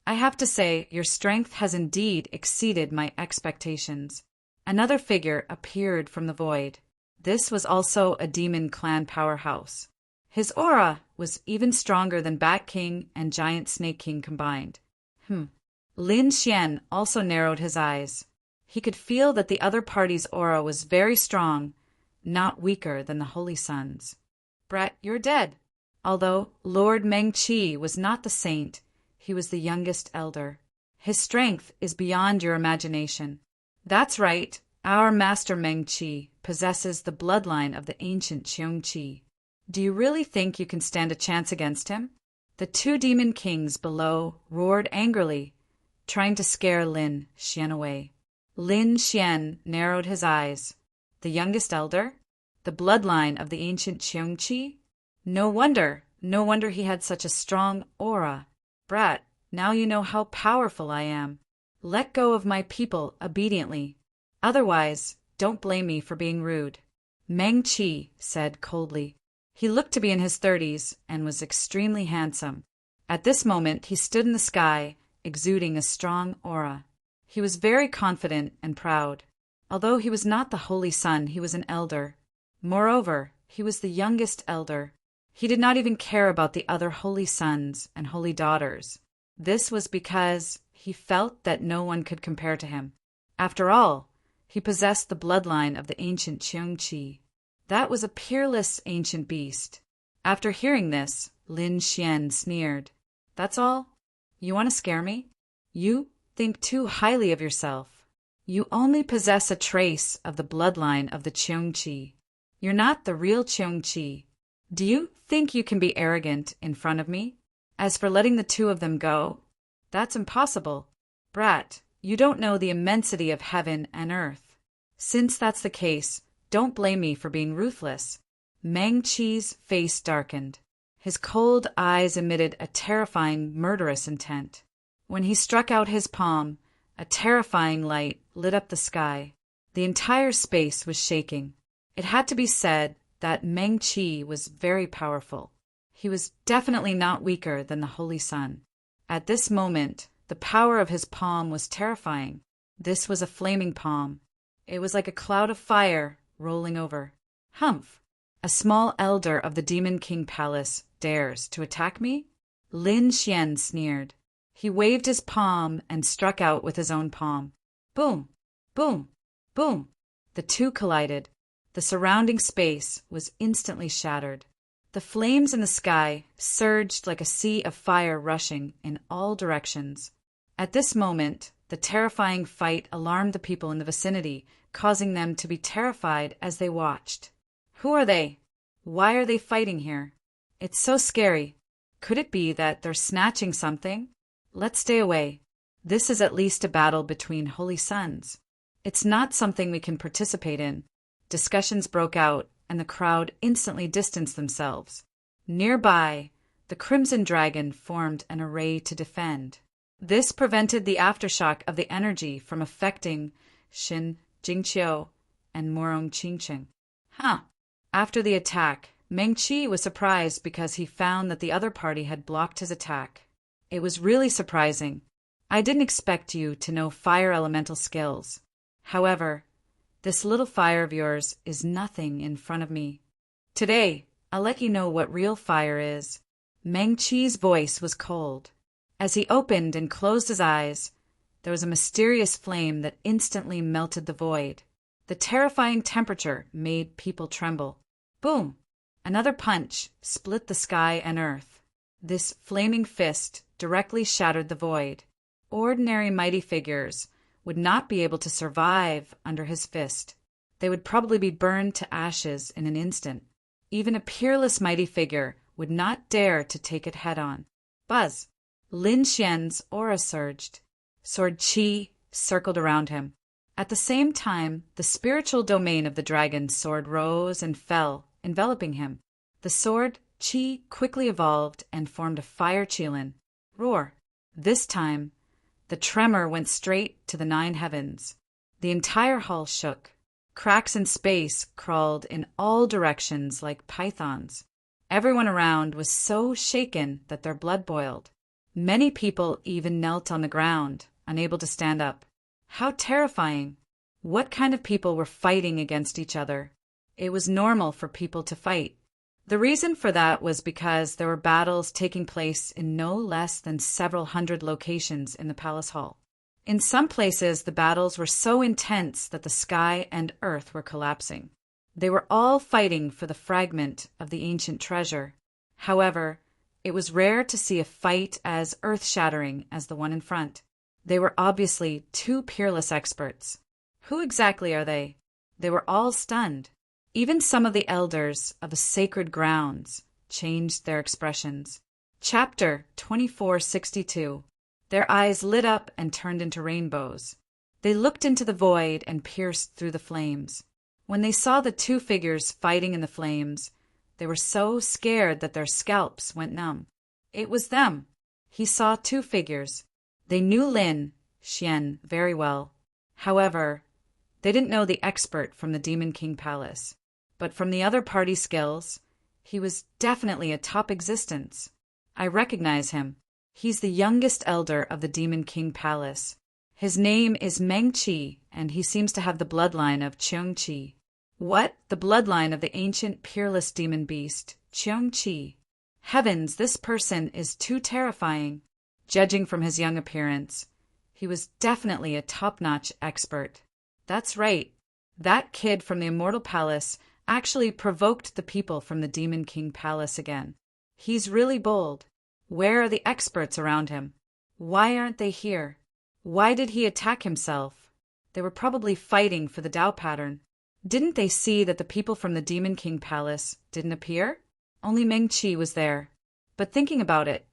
I have to say your strength has indeed exceeded my expectations." Another figure appeared from the void. This was also a demon clan powerhouse. His aura was even stronger than Bat King and Giant Snake King combined. Lin Xian also narrowed his eyes. He could feel that the other party's aura was very strong, not weaker than the Holy Sun's. "Brett, you're dead." Although Lord Meng Qi was not the saint, he was the youngest elder. His strength is beyond your imagination. That's right, our Master Meng Qi possesses the bloodline of the ancient Qiong Qi. Do you really think you can stand a chance against him? The two demon kings below roared angrily, trying to scare Lin Xian away. Lin Xian narrowed his eyes. The youngest elder? The bloodline of the ancient Qiong Qi? No wonder he had such a strong aura. "Brat, Now you know how powerful I am. Let go of my people obediently. Otherwise, don't blame me for being rude." Meng Qi said coldly. He looked to be in his 30s and was extremely handsome. At this moment, he stood in the sky, exuding a strong aura. He was very confident and proud. Although he was not the Holy Son, he was an elder. Moreover, he was the youngest elder. He did not even care about the other holy sons and holy daughters. This was because he felt that no one could compare to him. After all, he possessed the bloodline of the ancient Qiongqi. That was a peerless ancient beast. After hearing this, Lin Xian sneered. "That's all? You want to scare me? You think too highly of yourself. You only possess a trace of the bloodline of the Qiongqi. You're not the real Qiongqi. Do you think you can be arrogant in front of me? As for letting the two of them go, that's impossible. Brat, you don't know the immensity of heaven and earth. Since that's the case, don't blame me for being ruthless." Meng Qi's face darkened. His cold eyes emitted a terrifying, murderous intent. When he struck out his palm, a terrifying light lit up the sky. The entire space was shaking. It had to be said that Meng Qi was very powerful. He was definitely not weaker than the Holy Sun. At this moment, the power of his palm was terrifying. This was a flaming palm. It was like a cloud of fire rolling over. "Humph! A small elder of the Demon King Palace dares to attack me?" Lin Xian sneered. He waved his palm and struck out with his own palm. Boom! Boom! Boom! The two collided. The surrounding space was instantly shattered. The flames in the sky surged like a sea of fire rushing in all directions. At this moment, the terrifying fight alarmed the people in the vicinity, causing them to be terrified as they watched. "Who are they? Why are they fighting here? It's so scary. Could it be that they're snatching something? Let's stay away. This is at least a battle between holy sons. It's not something we can participate in." Discussions broke out, and the crowd instantly distanced themselves. Nearby, the Crimson Dragon formed an array to defend. This prevented the aftershock of the energy from affecting Xin Jingqiu and Morong Qingqing. After the attack, Meng Qi was surprised because he found that the other party had blocked his attack. "It was really surprising. I didn't expect you to know fire elemental skills. However, this little fire of yours is nothing in front of me. Today, I'll let you know what real fire is." Meng Qi's voice was cold. As he opened and closed his eyes, there was a mysterious flame that instantly melted the void. The terrifying temperature made people tremble. Boom! Another punch split the sky and earth. This flaming fist directly shattered the void. Ordinary mighty figures would not be able to survive under his fist. They would probably be burned to ashes in an instant. Even a peerless mighty figure would not dare to take it head-on. Buzz! Lin Xian's aura surged. Sword Qi circled around him. At the same time, the spiritual domain of the dragon's sword rose and fell, enveloping him. The sword Qi quickly evolved and formed a fire qilin. Roar! This time, the tremor went straight to the 9 heavens. The entire hall shook. Cracks in space crawled in all directions like pythons. Everyone around was so shaken that their blood boiled. Many people even knelt on the ground, unable to stand up. How terrifying! What kind of people were fighting against each other? It was normal for people to fight. The reason for that was because there were battles taking place in no less than several hundred locations in the palace hall. In some places, the battles were so intense that the sky and earth were collapsing. They were all fighting for the fragment of the ancient treasure. However, it was rare to see a fight as earth-shattering as the one in front. They were obviously 2 peerless experts. Who exactly are they? They were all stunned. Even some of the elders of the sacred grounds changed their expressions. Chapter 2462. Their eyes lit up and turned into rainbows. They looked into the void and pierced through the flames. When they saw the 2 figures fighting in the flames, they were so scared that their scalps went numb. It was them. He saw two figures. They knew Lin Xian very well. However, they didn't know the expert from the Demon King Palace. But from the other party skills, he was definitely a top existence. I recognize him. He's the youngest elder of the Demon King Palace. His name is Meng Qi, and he seems to have the bloodline of Cheung Qi. What? The bloodline of the ancient peerless demon beast, Cheung Qi. Heavens, this person is too terrifying. Judging from his young appearance, he was definitely a top-notch expert. That's right. That kid from the Immortal Palace actually provoked the people from the Demon King Palace again. He's really bold. Where are the experts around him? Why aren't they here? Why did he attack himself? They were probably fighting for the Tao pattern. Didn't they see that the people from the Demon King Palace didn't appear? Only Meng Qi was there. But thinking about it,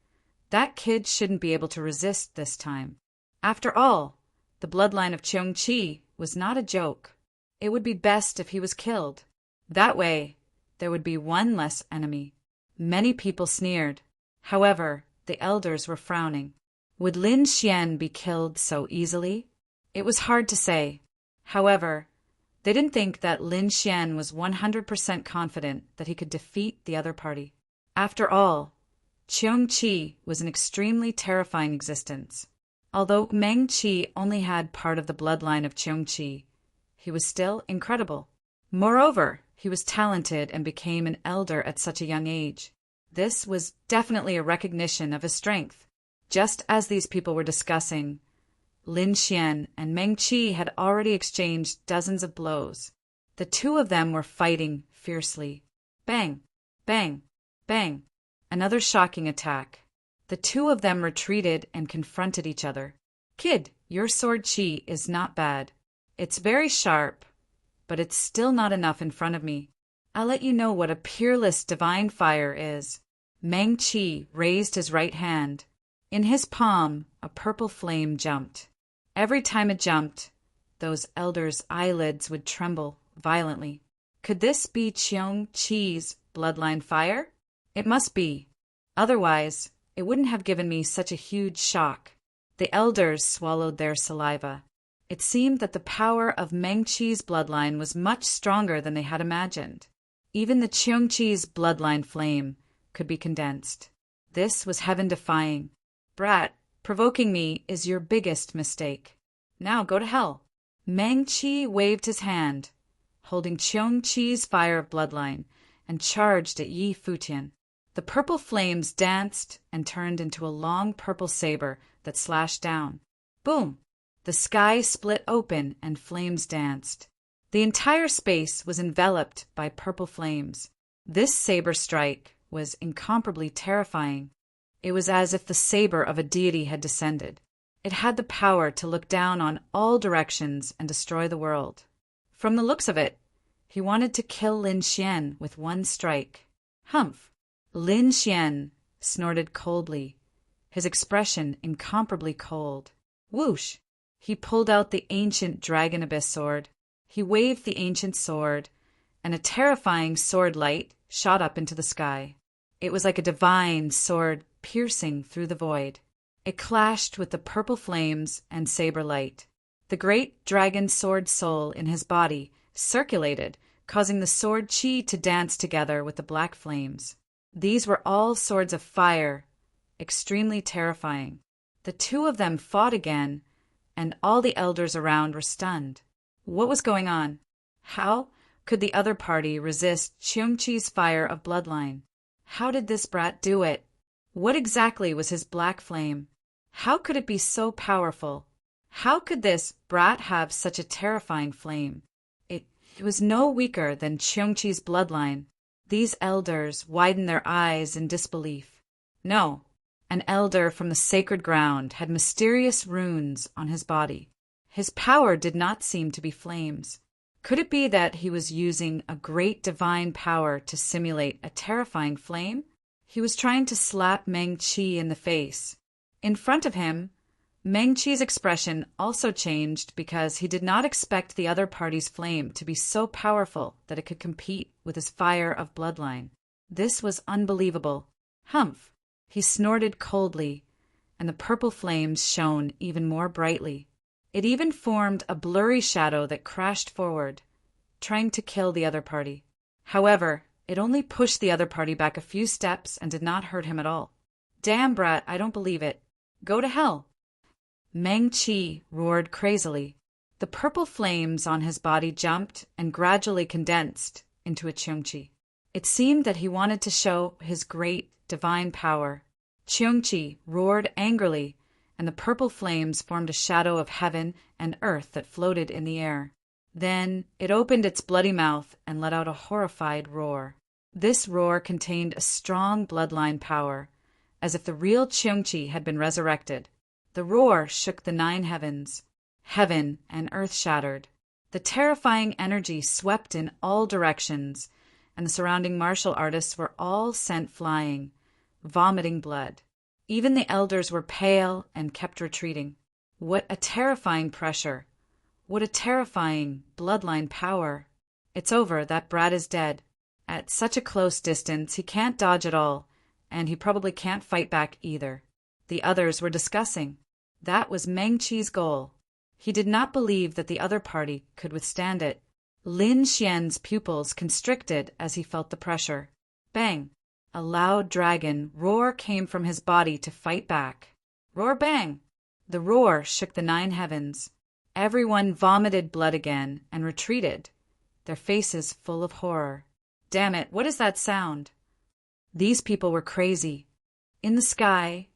that kid shouldn't be able to resist this time. After all, the bloodline of Cheung Qi was not a joke. It would be best if he was killed. That way, there would be one less enemy. Many people sneered. However, the elders were frowning. Would Lin Xian be killed so easily? It was hard to say. However, they didn't think that Lin Xian was 100% confident that he could defeat the other party. After all, Cheung Qi was an extremely terrifying existence. Although Meng Qi only had part of the bloodline of Cheung Qi, he was still incredible. Moreover, he was talented and became an elder at such a young age. This was definitely a recognition of his strength. Just as these people were discussing, Lin Xian and Meng Qi had already exchanged dozens of blows. The two of them were fighting fiercely. Bang! Bang! Bang! Another shocking attack. The two of them retreated and confronted each other. Kid, your sword chi is not bad. It's very sharp, but it's still not enough in front of me. I'll let you know what a peerless divine fire is. Meng Qi raised his right hand. In his palm, a purple flame jumped. Every time it jumped, those elders' eyelids would tremble violently. Could this be Cheung Qi's bloodline fire? It must be. Otherwise, it wouldn't have given me such a huge shock. The elders swallowed their saliva. It seemed that the power of Meng Qi's bloodline was much stronger than they had imagined. Even the Cheung Qi's bloodline flame could be condensed. This was heaven-defying. Brat, provoking me is your biggest mistake. Now go to hell. Meng Qi waved his hand, holding Cheung Qi's fire of bloodline, and charged at Yi Futian. The purple flames danced and turned into a long purple saber that slashed down. Boom! The sky split open and flames danced. The entire space was enveloped by purple flames. This saber strike was incomparably terrifying. It was as if the saber of a deity had descended. It had the power to look down on all directions and destroy the world. From the looks of it, he wanted to kill Lin Xian with one strike. Humph! Lin Xian snorted coldly, his expression incomparably cold. Whoosh! He pulled out the ancient Dragon Abyss sword. He waved the ancient sword, and a terrifying sword light shot up into the sky. It was like a divine sword piercing through the void. It clashed with the purple flames and saber light. The great dragon sword soul in his body circulated, causing the sword chi to dance together with the black flames. These were all swords of fire, extremely terrifying. The two of them fought again, and all the elders around were stunned. What was going on? How could the other party resist Cheung Qi's fire of bloodline? How did this brat do it? What exactly was his black flame? How could it be so powerful? How could this brat have such a terrifying flame? It was no weaker than Cheung Qi's bloodline. These elders widened their eyes in disbelief. No, an elder from the sacred ground had mysterious runes on his body. His power did not seem to be flames. Could it be that he was using a great divine power to simulate a terrifying flame? He was trying to slap Meng Qi in the face. In front of him, Meng Qi's expression also changed because he did not expect the other party's flame to be so powerful that it could compete with his fire of bloodline. This was unbelievable. Humph! He snorted coldly, and the purple flames shone even more brightly. It even formed a blurry shadow that crashed forward, trying to kill the other party. However, it only pushed the other party back a few steps and did not hurt him at all. "Damn, brat, I don't believe it. Go to hell!" Meng-Chi roared crazily. The purple flames on his body jumped and gradually condensed into a Cheongchi. It seemed that he wanted to show his great divine power. Cheongchi roared angrily, and the purple flames formed a shadow of heaven and earth that floated in the air. Then it opened its bloody mouth and let out a horrified roar. This roar contained a strong bloodline power, as if the real Cheongchi had been resurrected. The roar shook the 9 heavens. Heaven and earth shattered. The terrifying energy swept in all directions, and the surrounding martial artists were all sent flying, vomiting blood. Even the elders were pale and kept retreating. What a terrifying pressure! What a terrifying bloodline power! It's over, that brat is dead. At such a close distance, he can't dodge at all, and he probably can't fight back either. The others were discussing. That was Meng-Chi's goal. He did not believe that the other party could withstand it. Lin Xian's pupils constricted as he felt the pressure. Bang! A loud dragon roar came from his body to fight back. Roar bang! The roar shook the 9 heavens. Everyone vomited blood again and retreated, their faces full of horror. Damn it, what is that sound? These people were crazy. In the sky,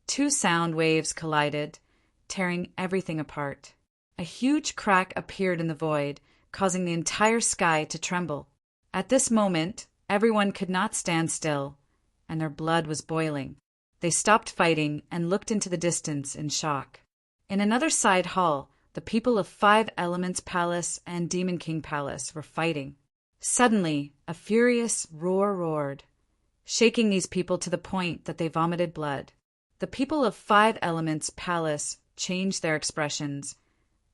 2 sound waves collided, tearing everything apart. A huge crack appeared in the void, causing the entire sky to tremble. At this moment, everyone could not stand still, and their blood was boiling. They stopped fighting and looked into the distance in shock. In another side hall, the people of 5 Elements Palace and Demon King Palace were fighting. Suddenly, a furious roar roared, shaking these people to the point that they vomited blood. The people of 5 Elements Palace changed their expressions,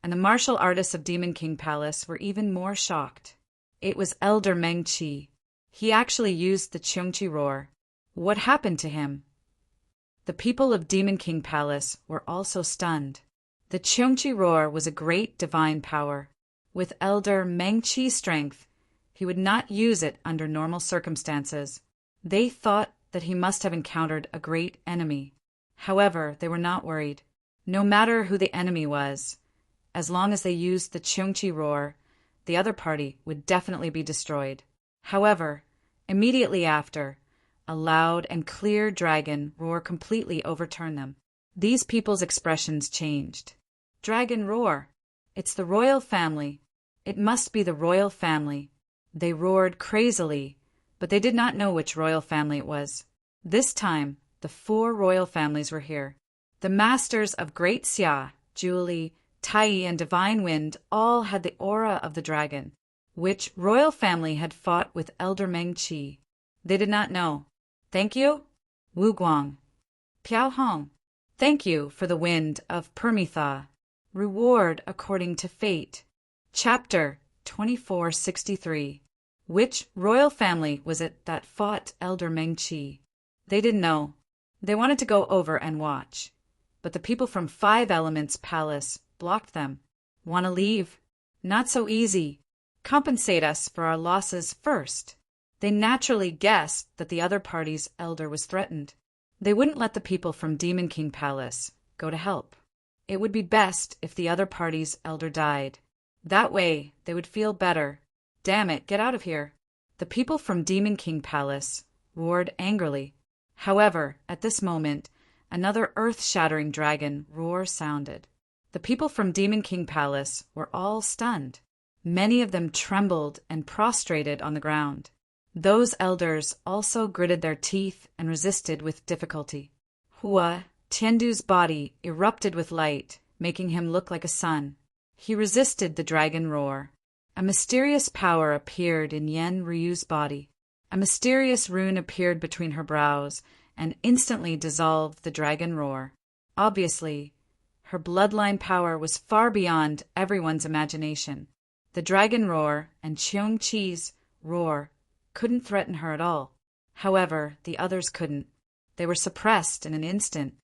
and the martial artists of Demon King Palace were even more shocked. It was Elder Meng-Chi. He actually used the Cheongchi roar. What happened to him? The people of Demon King Palace were also stunned. The Cheongchi roar was a great divine power. With Elder Meng-Chi's strength, he would not use it under normal circumstances. They thought that he must have encountered a great enemy. However, they were not worried. No matter who the enemy was, as long as they used the Cheongchi roar, the other party would definitely be destroyed. However, immediately after, a loud and clear dragon roar completely overturned them. These people's expressions changed. Dragon roar! It's the royal family. It must be the royal family. They roared crazily, but they did not know which royal family it was. This time, the 4 royal families were here. The masters of Great Xia, Julie, Tai, and Divine Wind all had the aura of the dragon. Which royal family had fought with Elder Meng-Chi? They did not know. Thank you, Wu Guang. Piao Hong. Thank you for the wind of Permitha. Reward according to fate. Chapter 2463. Which royal family was it that fought Elder Meng-Chi? They didn't know. They wanted to go over and watch. But the people from 5 Elements Palace blocked them. Want to leave? Not so easy. Compensate us for our losses first. They naturally guessed that the other party's elder was threatened. They wouldn't let the people from Demon King Palace go to help. It would be best if the other party's elder died. That way, they would feel better. Damn it, get out of here. The people from Demon King Palace roared angrily. However, at this moment, another earth-shattering dragon roar sounded. The people from Demon King Palace were all stunned. Many of them trembled and prostrated on the ground. Those elders also gritted their teeth and resisted with difficulty. Hua, Tiandu's body erupted with light, making him look like a sun. He resisted the dragon roar. A mysterious power appeared in Yen Ryu's body. A mysterious rune appeared between her brows and instantly dissolved the dragon roar. Obviously, her bloodline power was far beyond everyone's imagination. The dragon roar and Cheongchi's roar couldn't threaten her at all. However, the others couldn't. They were suppressed in an instant.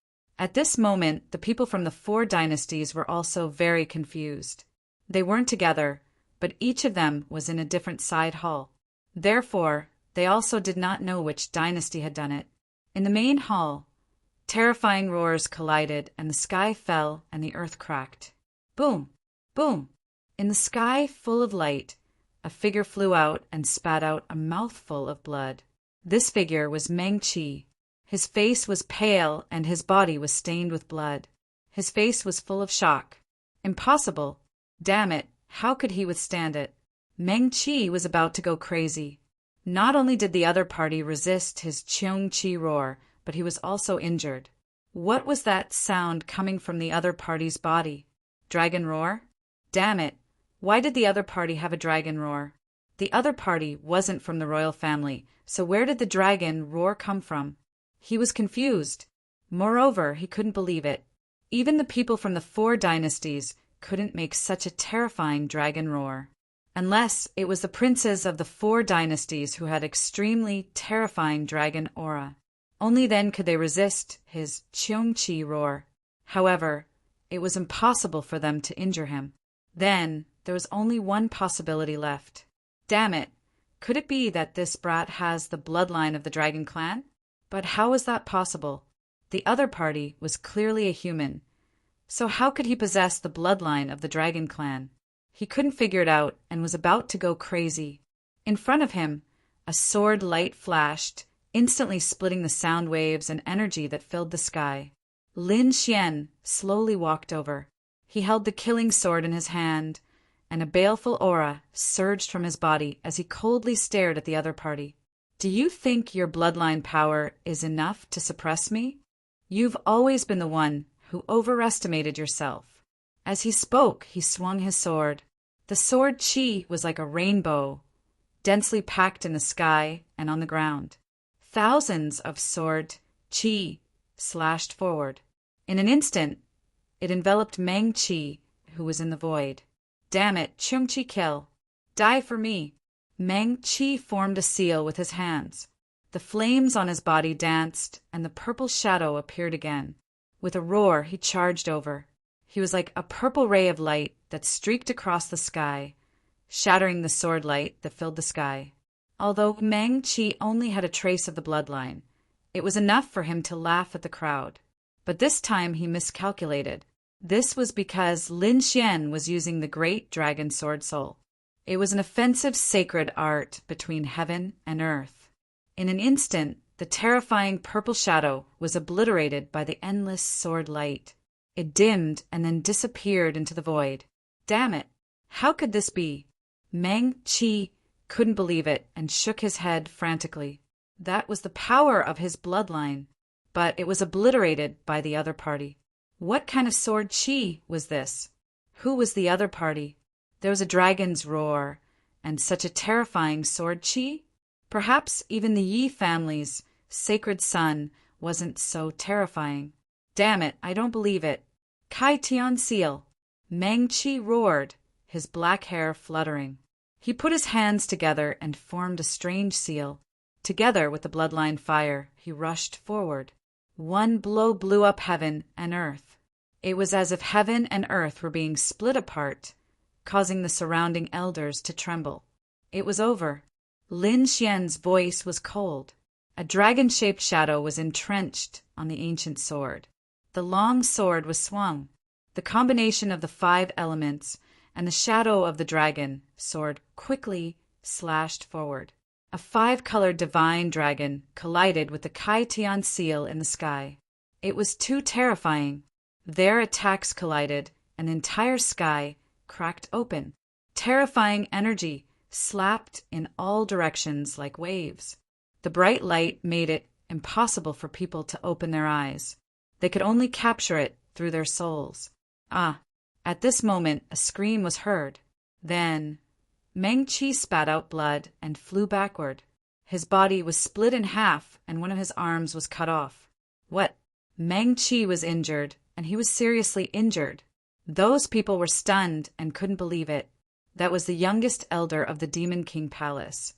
At this moment, the people from the 4 dynasties were also very confused. They weren't together, but each of them was in a different side hall. Therefore, they also did not know which dynasty had done it. In the main hall, terrifying roars collided, and the sky fell and the earth cracked. Boom! Boom! In the sky full of light, a figure flew out and spat out a mouthful of blood. This figure was Meng-Chi. His face was pale and his body was stained with blood. His face was full of shock. Impossible! Damn it, how could he withstand it? Meng-Chi was about to go crazy. Not only did the other party resist his Cheong-Chi roar, but he was also injured. What was that sound coming from the other party's body? Dragon roar? Damn it! Why did the other party have a dragon roar? The other party wasn't from the royal family, so where did the dragon roar come from? He was confused. Moreover, he couldn't believe it. Even the people from the 4 dynasties couldn't make such a terrifying dragon roar. Unless it was the princes of the 4 dynasties who had extremely terrifying dragon aura. Only then could they resist his Cheong-Chi roar. However, it was impossible for them to injure him. Then, there was only one possibility left. Damn it! Could it be that this brat has the bloodline of the dragon clan? But how was that possible? The other party was clearly a human. So how could he possess the bloodline of the dragon clan? He couldn't figure it out and was about to go crazy. In front of him, a sword light flashed, instantly splitting the sound waves and energy that filled the sky. Lin Xian slowly walked over. He held the killing sword in his hand, and a baleful aura surged from his body as he coldly stared at the other party. Do you think your bloodline power is enough to suppress me? You've always been the one who overestimated yourself. As he spoke, he swung his sword. The sword chi was like a rainbow, densely packed in the sky and on the ground. Thousands of sword chi slashed forward. In an instant, it enveloped Meng-Chi, who was in the void. Damn it, Cheong-Chi kill. Die for me. Meng-Chi formed a seal with his hands. The flames on his body danced, and the purple shadow appeared again. With a roar, he charged over. He was like a purple ray of light that streaked across the sky, shattering the sword light that filled the sky. Although Meng-Chi only had a trace of the bloodline, it was enough for him to laugh at the crowd. But this time he miscalculated. This was because Lin Xian was using the great dragon sword soul. It was an offensive sacred art between heaven and earth. In an instant, the terrifying purple shadow was obliterated by the endless sword light. It dimmed and then disappeared into the void. Damn it! How could this be? Meng-Chi couldn't believe it and shook his head frantically. That was the power of his bloodline, but it was obliterated by the other party. What kind of sword chi was this? Who was the other party? There was a dragon's roar, and such a terrifying sword chi? Perhaps even the Yi family's sacred son wasn't so terrifying. Damn it, I don't believe it. Kai Tian seal. Meng-Chi roared, his black hair fluttering. He put his hands together and formed a strange seal. Together with the bloodline fire, he rushed forward. One blow blew up heaven and earth. It was as if heaven and earth were being split apart, causing the surrounding elders to tremble. It was over. Lin Xian's voice was cold. A dragon-shaped shadow was entrenched on the ancient sword. The long sword was swung. The combination of the 5 elements and the shadow of the dragon sword quickly slashed forward. A 5-colored divine dragon collided with the Kai Tian seal in the sky. It was too terrifying. Their attacks collided, and the entire sky cracked open. Terrifying energy slapped in all directions like waves. The bright light made it impossible for people to open their eyes. They could only capture it through their souls. At this moment, a scream was heard. Then, Meng-Chi spat out blood and flew backward. His body was split in half and one of his arms was cut off. What? Meng-Chi was injured, and he was seriously injured. Those people were stunned and couldn't believe it. That was the youngest elder of the Demon King Palace,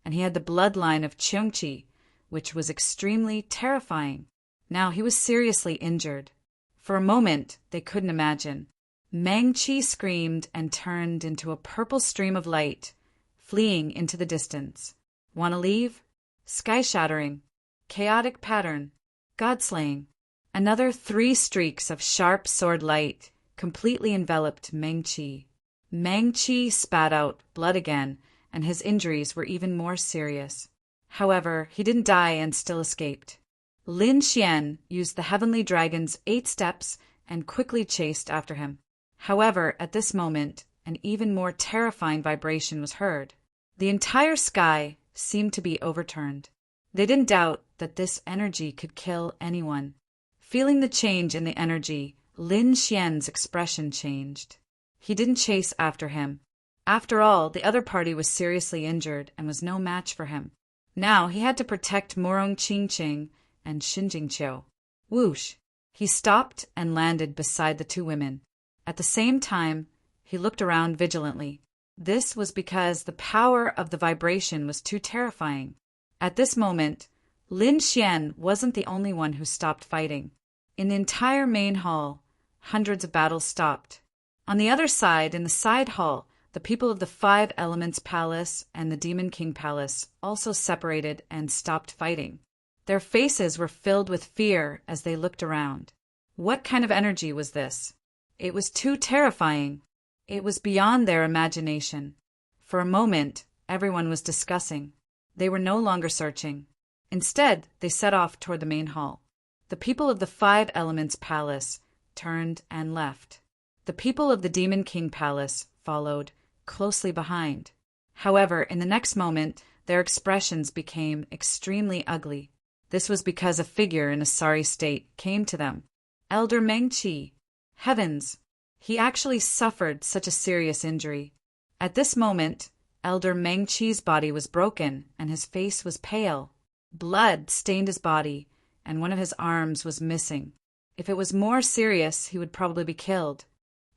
and he had the bloodline of Cheong-Chi, which was extremely terrifying. Now he was seriously injured. For a moment, they couldn't imagine. Meng-Chi screamed and turned into a purple stream of light, fleeing into the distance. "Want to leave?" Sky-shattering. Chaotic pattern. God-slaying. Another 3 streaks of sharp sword light completely enveloped Meng-Chi. Meng-Chi spat out blood again, and his injuries were even more serious. However, he didn't die and still escaped. Lin Xian used the Heavenly Dragon's 8 steps and quickly chased after him. However, at this moment, an even more terrifying vibration was heard. The entire sky seemed to be overturned. They didn't doubt that this energy could kill anyone. Feeling the change in the energy, Lin Xian's expression changed. He didn't chase after him. After all, the other party was seriously injured and was no match for him. Now he had to protect Morong Qingqing and Xinjingqiu. Whoosh! He stopped and landed beside the 2 women. At the same time, he looked around vigilantly. This was because the power of the vibration was too terrifying. At this moment, Lin Xian wasn't the only one who stopped fighting. In the entire main hall, hundreds of battles stopped. On the other side, in the side hall, the people of the 5 Elements Palace and the Demon King Palace also separated and stopped fighting. Their faces were filled with fear as they looked around. What kind of energy was this? It was too terrifying. It was beyond their imagination. For a moment, everyone was discussing. They were no longer searching. Instead, they set off toward the main hall. The people of the 5 Elements Palace turned and left. The people of the Demon King Palace followed closely behind. However, in the next moment, their expressions became extremely ugly. This was because a figure in a sorry state came to them. Elder Meng-Chi. Heavens! He actually suffered such a serious injury. At this moment, Elder Meng-Chi's body was broken and his face was pale. Blood stained his body, and one of his arms was missing. If it was more serious, he would probably be killed.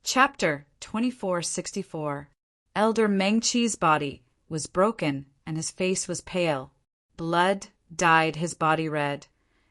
Chapter 2464. Elder Meng-Chi's body was broken and his face was pale. Blood dyed his body red,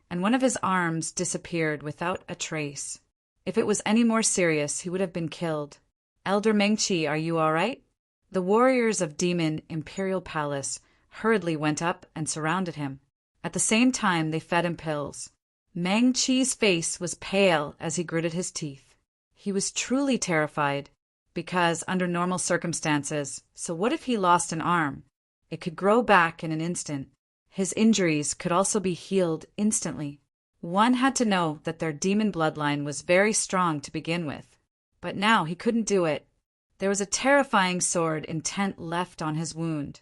and one of his arms disappeared without a trace. If it was any more serious, he would have been killed. Elder Meng-Chi, are you all right? The warriors of Demon Imperial Palace hurriedly went up and surrounded him. At the same time, they fed him pills. Meng-Chi's face was pale as he gritted his teeth. He was truly terrified, because under normal circumstances, so what if he lost an arm? It could grow back in an instant. His injuries could also be healed instantly. One had to know that their demon bloodline was very strong to begin with. But now he couldn't do it. There was a terrifying sword intent left on his wound,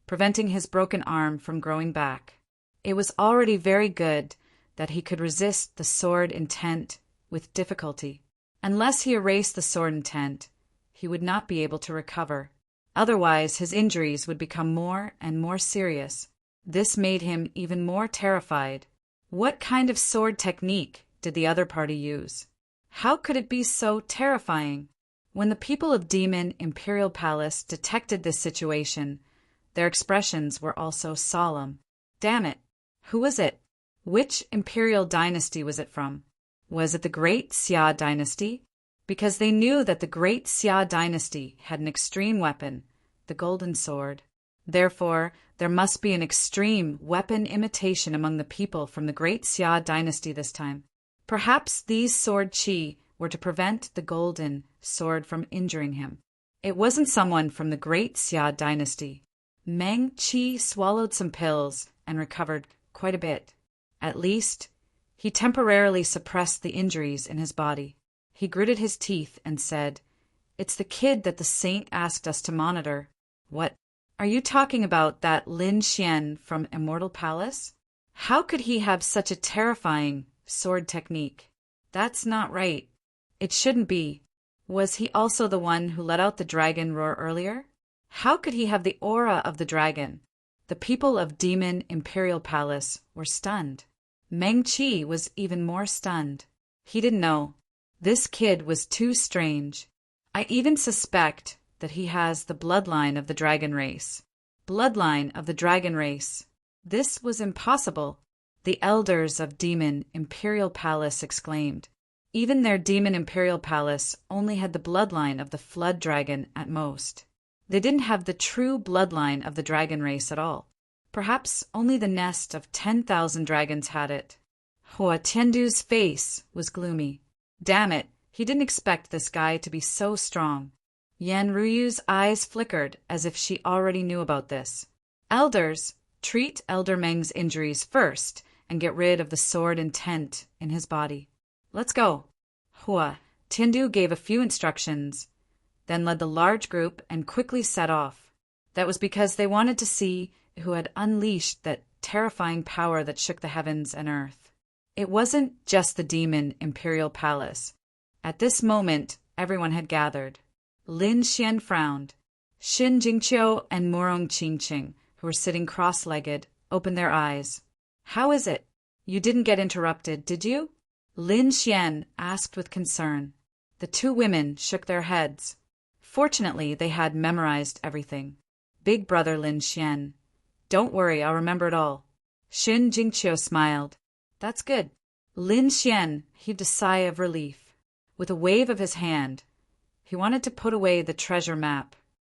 preventing his broken arm from growing back. It was already very good that he could resist the sword intent with difficulty. Unless he erased the sword intent, he would not be able to recover. Otherwise, his injuries would become more and more serious. This made him even more terrified. What kind of sword technique did the other party use? How could it be so terrifying? When the people of Demon Imperial Palace detected this situation, their expressions were also solemn. Damn it! Who was it? Which imperial dynasty was it from? Was it the Great Xia dynasty? Because they knew that the Great Xia dynasty had an extreme weapon, the golden sword. Therefore, there must be an extreme weapon imitation among the people from the Great Xia dynasty this time. Perhaps these sword chi were to prevent the golden sword from injuring him. It wasn't someone from the Great Xia dynasty. Meng-Chi swallowed some pills and recovered quite a bit. At least, he temporarily suppressed the injuries in his body. He gritted his teeth and said, "It's the kid that the saint asked us to monitor." What? Are you talking about that Lin Xian from Immortal Palace? How could he have such a terrifying sword technique? That's not right. It shouldn't be. Was he also the one who let out the dragon roar earlier? How could he have the aura of the dragon? The people of Demon Imperial Palace were stunned. Meng-Chi was even more stunned. He didn't know. This kid was too strange. I even suspect that he has the bloodline of the dragon race. Bloodline of the dragon race. This was impossible. The elders of Demon Imperial Palace exclaimed. Even their Demon Imperial Palace only had the bloodline of the Flood Dragon at most. They didn't have the true bloodline of the dragon race at all. Perhaps only the nest of 10,000 dragons had it. Hua Tiandu's face was gloomy. Damn it, he didn't expect this guy to be so strong. Yan Ruyu's eyes flickered as if she already knew about this. Elders, treat Elder Meng's injuries first and get rid of the sword intent in his body. Let's go. Hua Tiandu gave a few instructions, then led the large group and quickly set off. That was because they wanted to see who had unleashed that terrifying power that shook the heavens and earth. It wasn't just the Demon Imperial Palace. At this moment, everyone had gathered. Lin Xian frowned. Xin Jingqiu and Murong Qingqing, who were sitting cross-legged, opened their eyes. How is it? You didn't get interrupted, did you? Lin Xian asked with concern. The two women shook their heads. Fortunately, they had memorized everything. Big brother Lin Xian. Don't worry, I'll remember it all. Xin Jingqiu smiled. That's good. Lin Xian heaved a sigh of relief. With a wave of his hand, he wanted to put away the treasure map.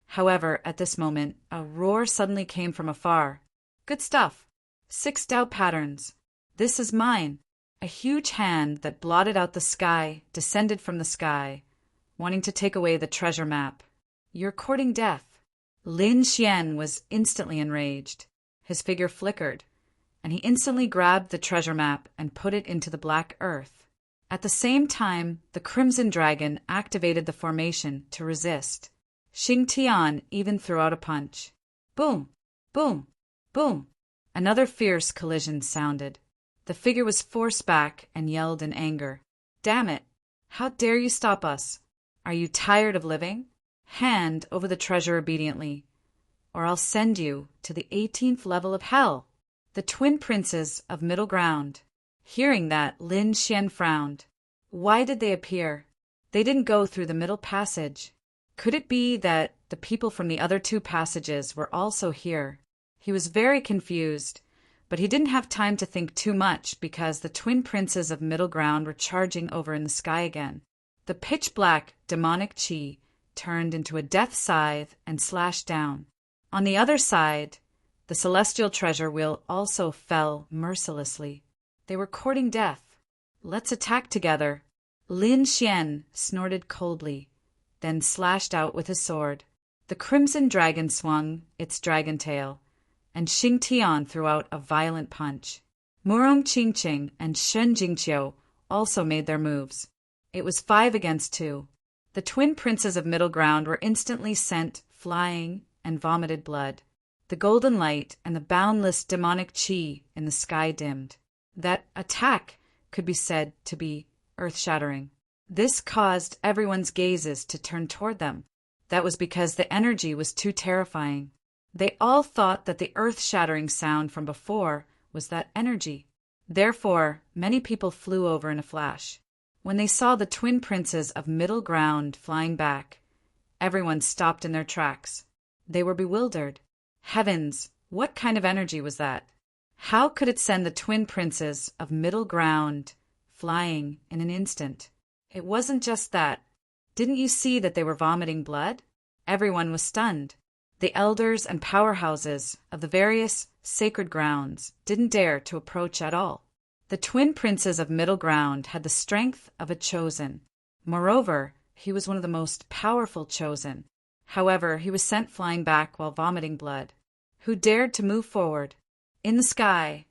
However, at this moment, a roar suddenly came from afar. Good stuff. 6 Dao patterns. This is mine. A huge hand that blotted out the sky descended from the sky, wanting to take away the treasure map. You're courting death. Lin Xian was instantly enraged. His figure flickered, and he instantly grabbed the treasure map and put it into the black earth. At the same time, the Crimson Dragon activated the formation to resist. Xing Tian even threw out a punch. Boom! Boom! Boom! Another fierce collision sounded. The figure was forced back and yelled in anger. Damn it! How dare you stop us? Are you tired of living? Hand over the treasure obediently, or I'll send you to the 18th level of hell. The twin princes of Middle Ground. Hearing that, Lin Xian frowned. Why did they appear? They didn't go through the middle passage. Could it be that the people from the other 2 passages were also here? He was very confused, but he didn't have time to think too much because the twin princes of Middle Ground were charging over in the sky again. The pitch-black demonic chi turned into a death scythe and slashed down. On the other side, the celestial treasure wheel also fell mercilessly. They were courting death. Let's attack together. Lin Xian snorted coldly, then slashed out with his sword. The Crimson Dragon swung its dragon tail, and Xing Tian threw out a violent punch. Murong Qingqing and Shen Jingqiu also made their moves. It was 5 against 2. The twin princes of Middle Ground were instantly sent flying and vomited blood. The golden light and the boundless demonic chi in the sky dimmed. That attack could be said to be earth-shattering. This caused everyone's gazes to turn toward them. That was because the energy was too terrifying. They all thought that the earth-shattering sound from before was that energy. Therefore, many people flew over in a flash. When they saw the twin princes of Middle Ground flying back, everyone stopped in their tracks. They were bewildered. Heavens, what kind of energy was that? How could it send the twin princes of Middle Ground flying in an instant? It wasn't just that. Didn't you see that they were vomiting blood? Everyone was stunned. The elders and powerhouses of the various sacred grounds didn't dare to approach at all. The twin princes of Middle Ground had the strength of a chosen. Moreover, he was one of the most powerful chosen. However, he was sent flying back while vomiting blood. Who dared to move forward? In the sky,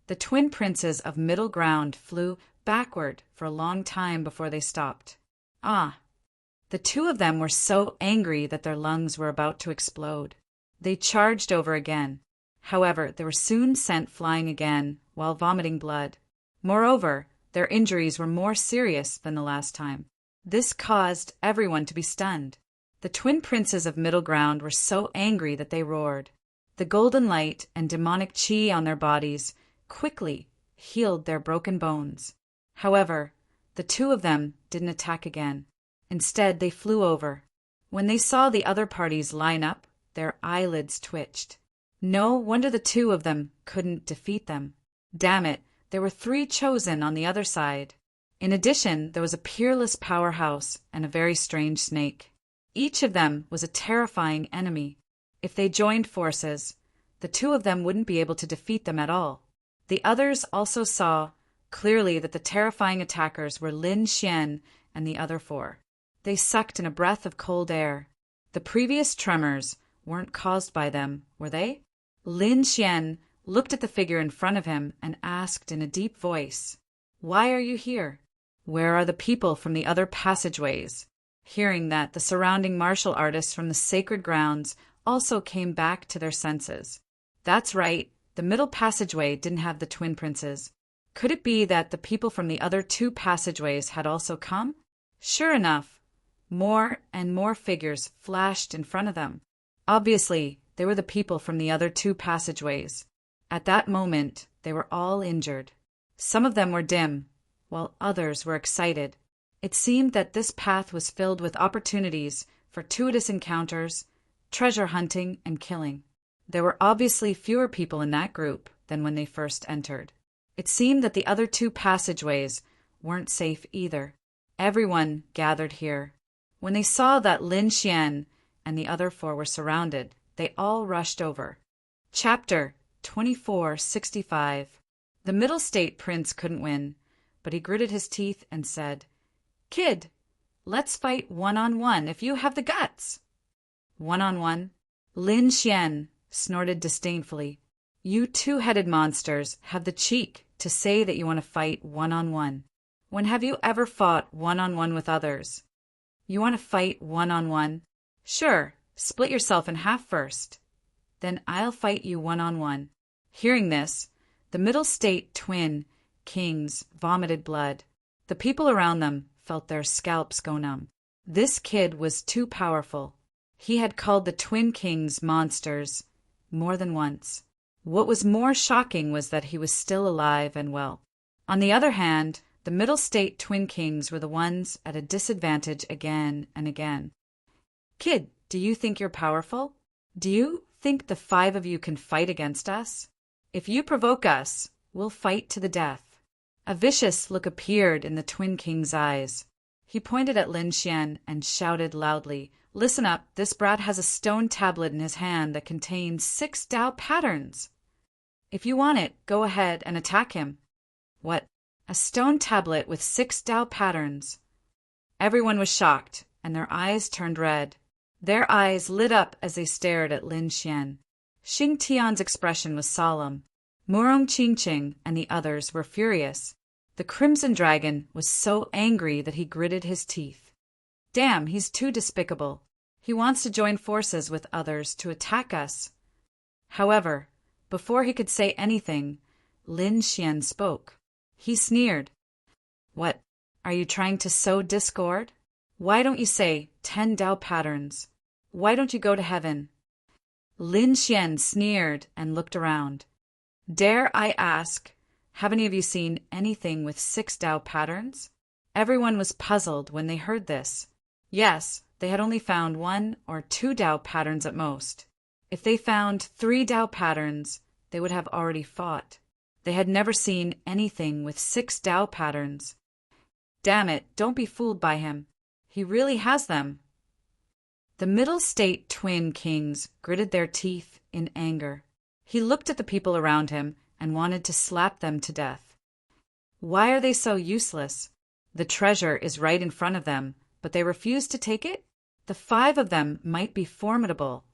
the twin princes of Middle Ground flew backward for a long time before they stopped. The 2 of them were so angry that their lungs were about to explode. They charged over again. However, they were soon sent flying again while vomiting blood. Moreover, their injuries were more serious than the last time. This caused everyone to be stunned. The twin princes of Middle Ground were so angry that they roared. The golden light and demonic chi on their bodies quickly healed their broken bones. However, the 2 of them didn't attack again. Instead, they flew over. When they saw the other parties line up, their eyelids twitched. No wonder the 2 of them couldn't defeat them. Damn it, there were 3 chosen on the other side. In addition, there was a peerless powerhouse and a very strange snake. Each of them was a terrifying enemy. If they joined forces, the 2 of them wouldn't be able to defeat them at all. The others also saw clearly that the terrifying attackers were Lin Xian and the other 4. They sucked in a breath of cold air. The previous tremors weren't caused by them, were they? Lin Xian looked at the figure in front of him and asked in a deep voice, "Why are you here? Where are the people from the other passageways?" Hearing that, the surrounding martial artists from the sacred grounds also came back to their senses. That's right, the middle passageway didn't have the twin princes. Could it be that the people from the other 2 passageways had also come? Sure enough, more and more figures flashed in front of them. Obviously, they were the people from the other 2 passageways. At that moment, they were all injured. Some of them were dim, while others were excited. It seemed that this path was filled with opportunities, fortuitous encounters, treasure hunting, and killing. There were obviously fewer people in that group than when they first entered. It seemed that the other 2 passageways weren't safe either. Everyone gathered here. When they saw that Lin Xian and the other 4 were surrounded, they all rushed over. Chapter 2465. The middle state prince couldn't win, but he gritted his teeth and said, "Kid, let's fight one-on-one if you have the guts." One-on-one? Lin Xian snorted disdainfully. "You 2-headed monsters have the cheek to say that you want to fight one-on-one. When have you ever fought one-on-one with others? You want to fight one-on-one? Sure, split yourself in half first. Then I'll fight you one-on-one." Hearing this, the middle state twin kings vomited blood. The people around them felt their scalps go numb. This kid was too powerful. He had called the twin kings monsters more than once. What was more shocking was that he was still alive and well. On the other hand, the middle state twin kings were the ones at a disadvantage again and again. "Kid, do you think you're powerful? Do you think the 5 of you can fight against us? If you provoke us, we'll fight to the death." A vicious look appeared in the twin king's eyes. He pointed at Lin Xian and shouted loudly, "Listen up, this brat has a stone tablet in his hand that contains 6 Tao patterns. If you want it, go ahead and attack him." "What? A stone tablet with 6 Tao patterns?" Everyone was shocked, and their eyes turned red. Their eyes lit up as they stared at Lin Xian. Xing Tian's expression was solemn. Murong Qingqing and the others were furious. The Crimson Dragon was so angry that he gritted his teeth. Damn, he's too despicable. He wants to join forces with others to attack us. However, before he could say anything, Lin Xian spoke. He sneered. "What, are you trying to sow discord? Why don't you say 10 Tao patterns? Why don't you go to heaven?" Lin Xian sneered and looked around. "Dare I ask, have any of you seen anything with 6 Tao patterns?" Everyone was puzzled when they heard this. Yes, they had only found 1 or 2 Tao patterns at most. If they found 3 Tao patterns, they would have already fought. They had never seen anything with 6 Tao patterns. Damn it, don't be fooled by him. He really has them. The middle state twin kings gritted their teeth in anger. He looked at the people around him and wanted to slap them to death. Why are they so useless? The treasure is right in front of them, but they refuse to take it? The 5 of them might be formidable,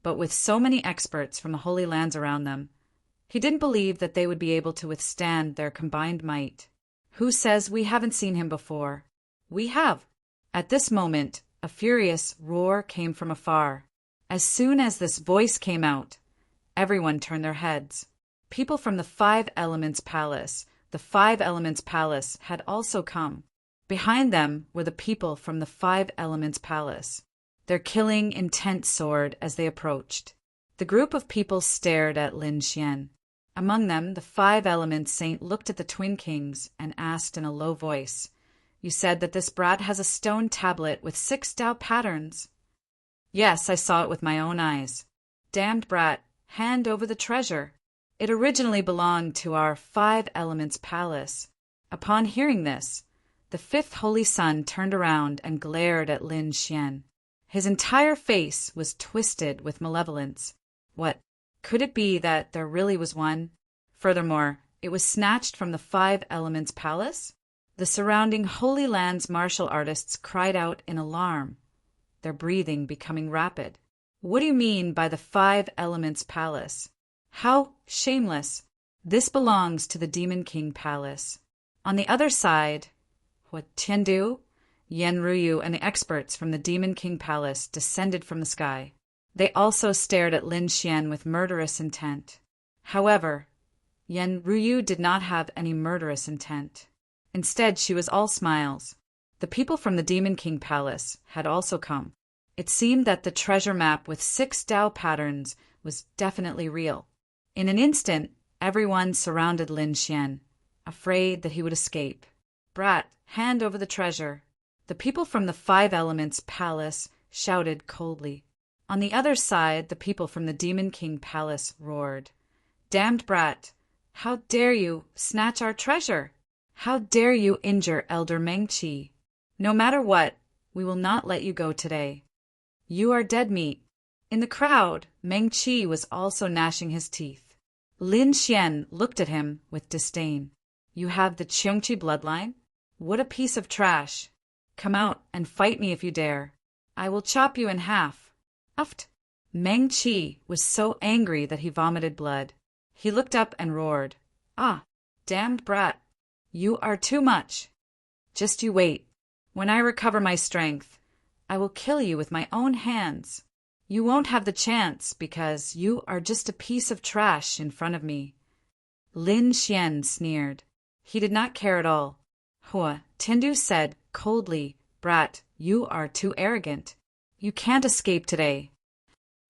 but with so many experts from the Holy Lands around them, he didn't believe that they would be able to withstand their combined might. Who says we haven't seen him before? We have. At this moment, a furious roar came from afar. As soon as this voice came out, everyone turned their heads. People from the 5 Elements Palace, the 5 Elements Palace, had also come. Behind them were the people from the 5 Elements Palace. Their killing intent soared as they approached. The group of people stared at Lin Xian. Among them, the 5 Elements Saint looked at the Twin Kings and asked in a low voice, "You said that this brat has a stone tablet with 6 Tao patterns." "Yes, I saw it with my own eyes." "Damned brat, hand over the treasure." It originally belonged to our Five Elements Palace. Upon hearing this, the fifth holy son turned around and glared at Lin Xian. His entire face was twisted with malevolence. What? Could it be that there really was one? Furthermore, it was snatched from the Five Elements Palace? The surrounding Holy Land's martial artists cried out in alarm, their breathing becoming rapid. What do you mean by the Five Elements Palace? How shameless! This belongs to the Demon King Palace. On the other side, what Tiandu, Yan Ruyu, and the experts from the Demon King Palace descended from the sky. They also stared at Lin Xian with murderous intent. However, Yan Ruyu did not have any murderous intent. Instead, she was all smiles. The people from the Demon King Palace had also come. It seemed that the treasure map with 6 Tao patterns was definitely real. In an instant, everyone surrounded Lin Xian, afraid that he would escape. Brat, hand over the treasure. The people from the Five Elements Palace shouted coldly. On the other side, the people from the Demon King Palace roared. Damned brat! How dare you snatch our treasure? How dare you injure Elder Mengqi? No matter what, we will not let you go today. You are dead meat. In the crowd, Mengqi was also gnashing his teeth. Lin Xian looked at him with disdain. You have the Qiongqi bloodline? What a piece of trash. Come out and fight me if you dare. I will chop you in half. Uft! Mengqi was so angry that he vomited blood. He looked up and roared. Ah, damned brat! You are too much. Just you wait. When I recover my strength, I will kill you with my own hands. You won't have the chance because you are just a piece of trash in front of me. Lin Xian sneered. He did not care at all. Hua Tindu said coldly, Brat, you are too arrogant. You can't escape today.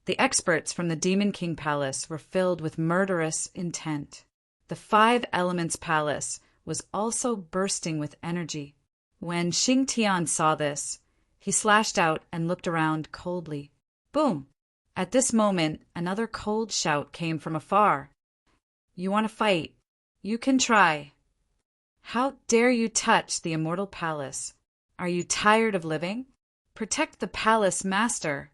The experts from the Demon King Palace were filled with murderous intent. The Five Elements Palace was also bursting with energy. When Xing Tian saw this, he slashed out and looked around coldly. Boom! At this moment, another cold shout came from afar. You want to fight? You can try. How dare you touch the immortal palace? Are you tired of living? Protect the palace master.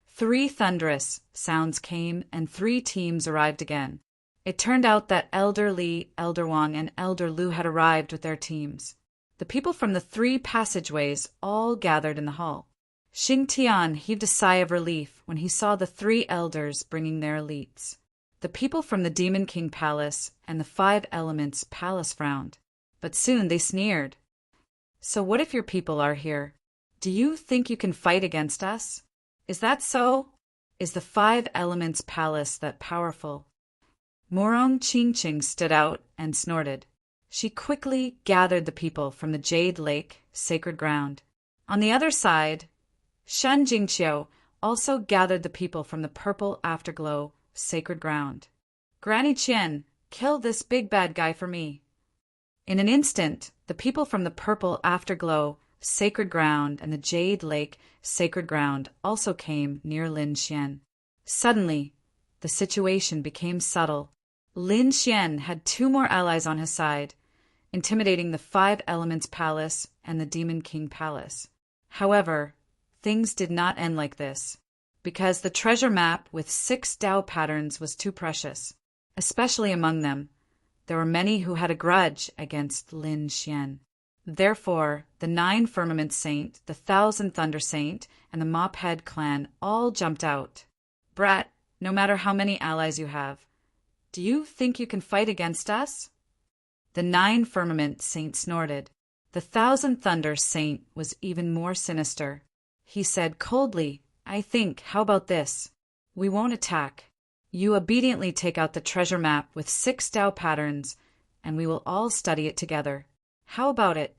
3 thunderous sounds came and 3 teams arrived again. It turned out that Elder Li, Elder Wang, and Elder Lu had arrived with their teams. The people from the 3 passageways all gathered in the hall. Xing Tian heaved a sigh of relief when he saw the 3 elders bringing their elites. The people from the Demon King Palace and the Five Elements Palace frowned, but soon they sneered. So what if your people are here? Do you think you can fight against us? Is that so? Is the Five Elements Palace that powerful? Morong Qingqing stood out and snorted. She quickly gathered the people from the Jade Lake, sacred ground. On the other side, Shan Jingqiu also gathered the people from the Purple Afterglow, sacred ground. Granny Qian, kill this big bad guy for me. In an instant, the people from the Purple Afterglow, sacred ground, and the Jade Lake, sacred ground also came near Lin Xian. Suddenly, the situation became subtle. Lin Xian had 2 more allies on his side, intimidating the Five Elements Palace and the Demon King Palace. However, things did not end like this, because the treasure map with 6 Tao patterns was too precious. Especially among them, there were many who had a grudge against Lin Xian. Therefore, the 9 Firmament Saint, the 1,000 Thunder Saint, and the Mophead clan all jumped out. Brat, no matter how many allies you have, do you think you can fight against us? The 9 Firmament Saint snorted. The 1,000 Thunder Saint was even more sinister. He said coldly, I think, how about this? We won't attack. You obediently take out the treasure map with 6 Tao patterns, and we will all study it together. How about it?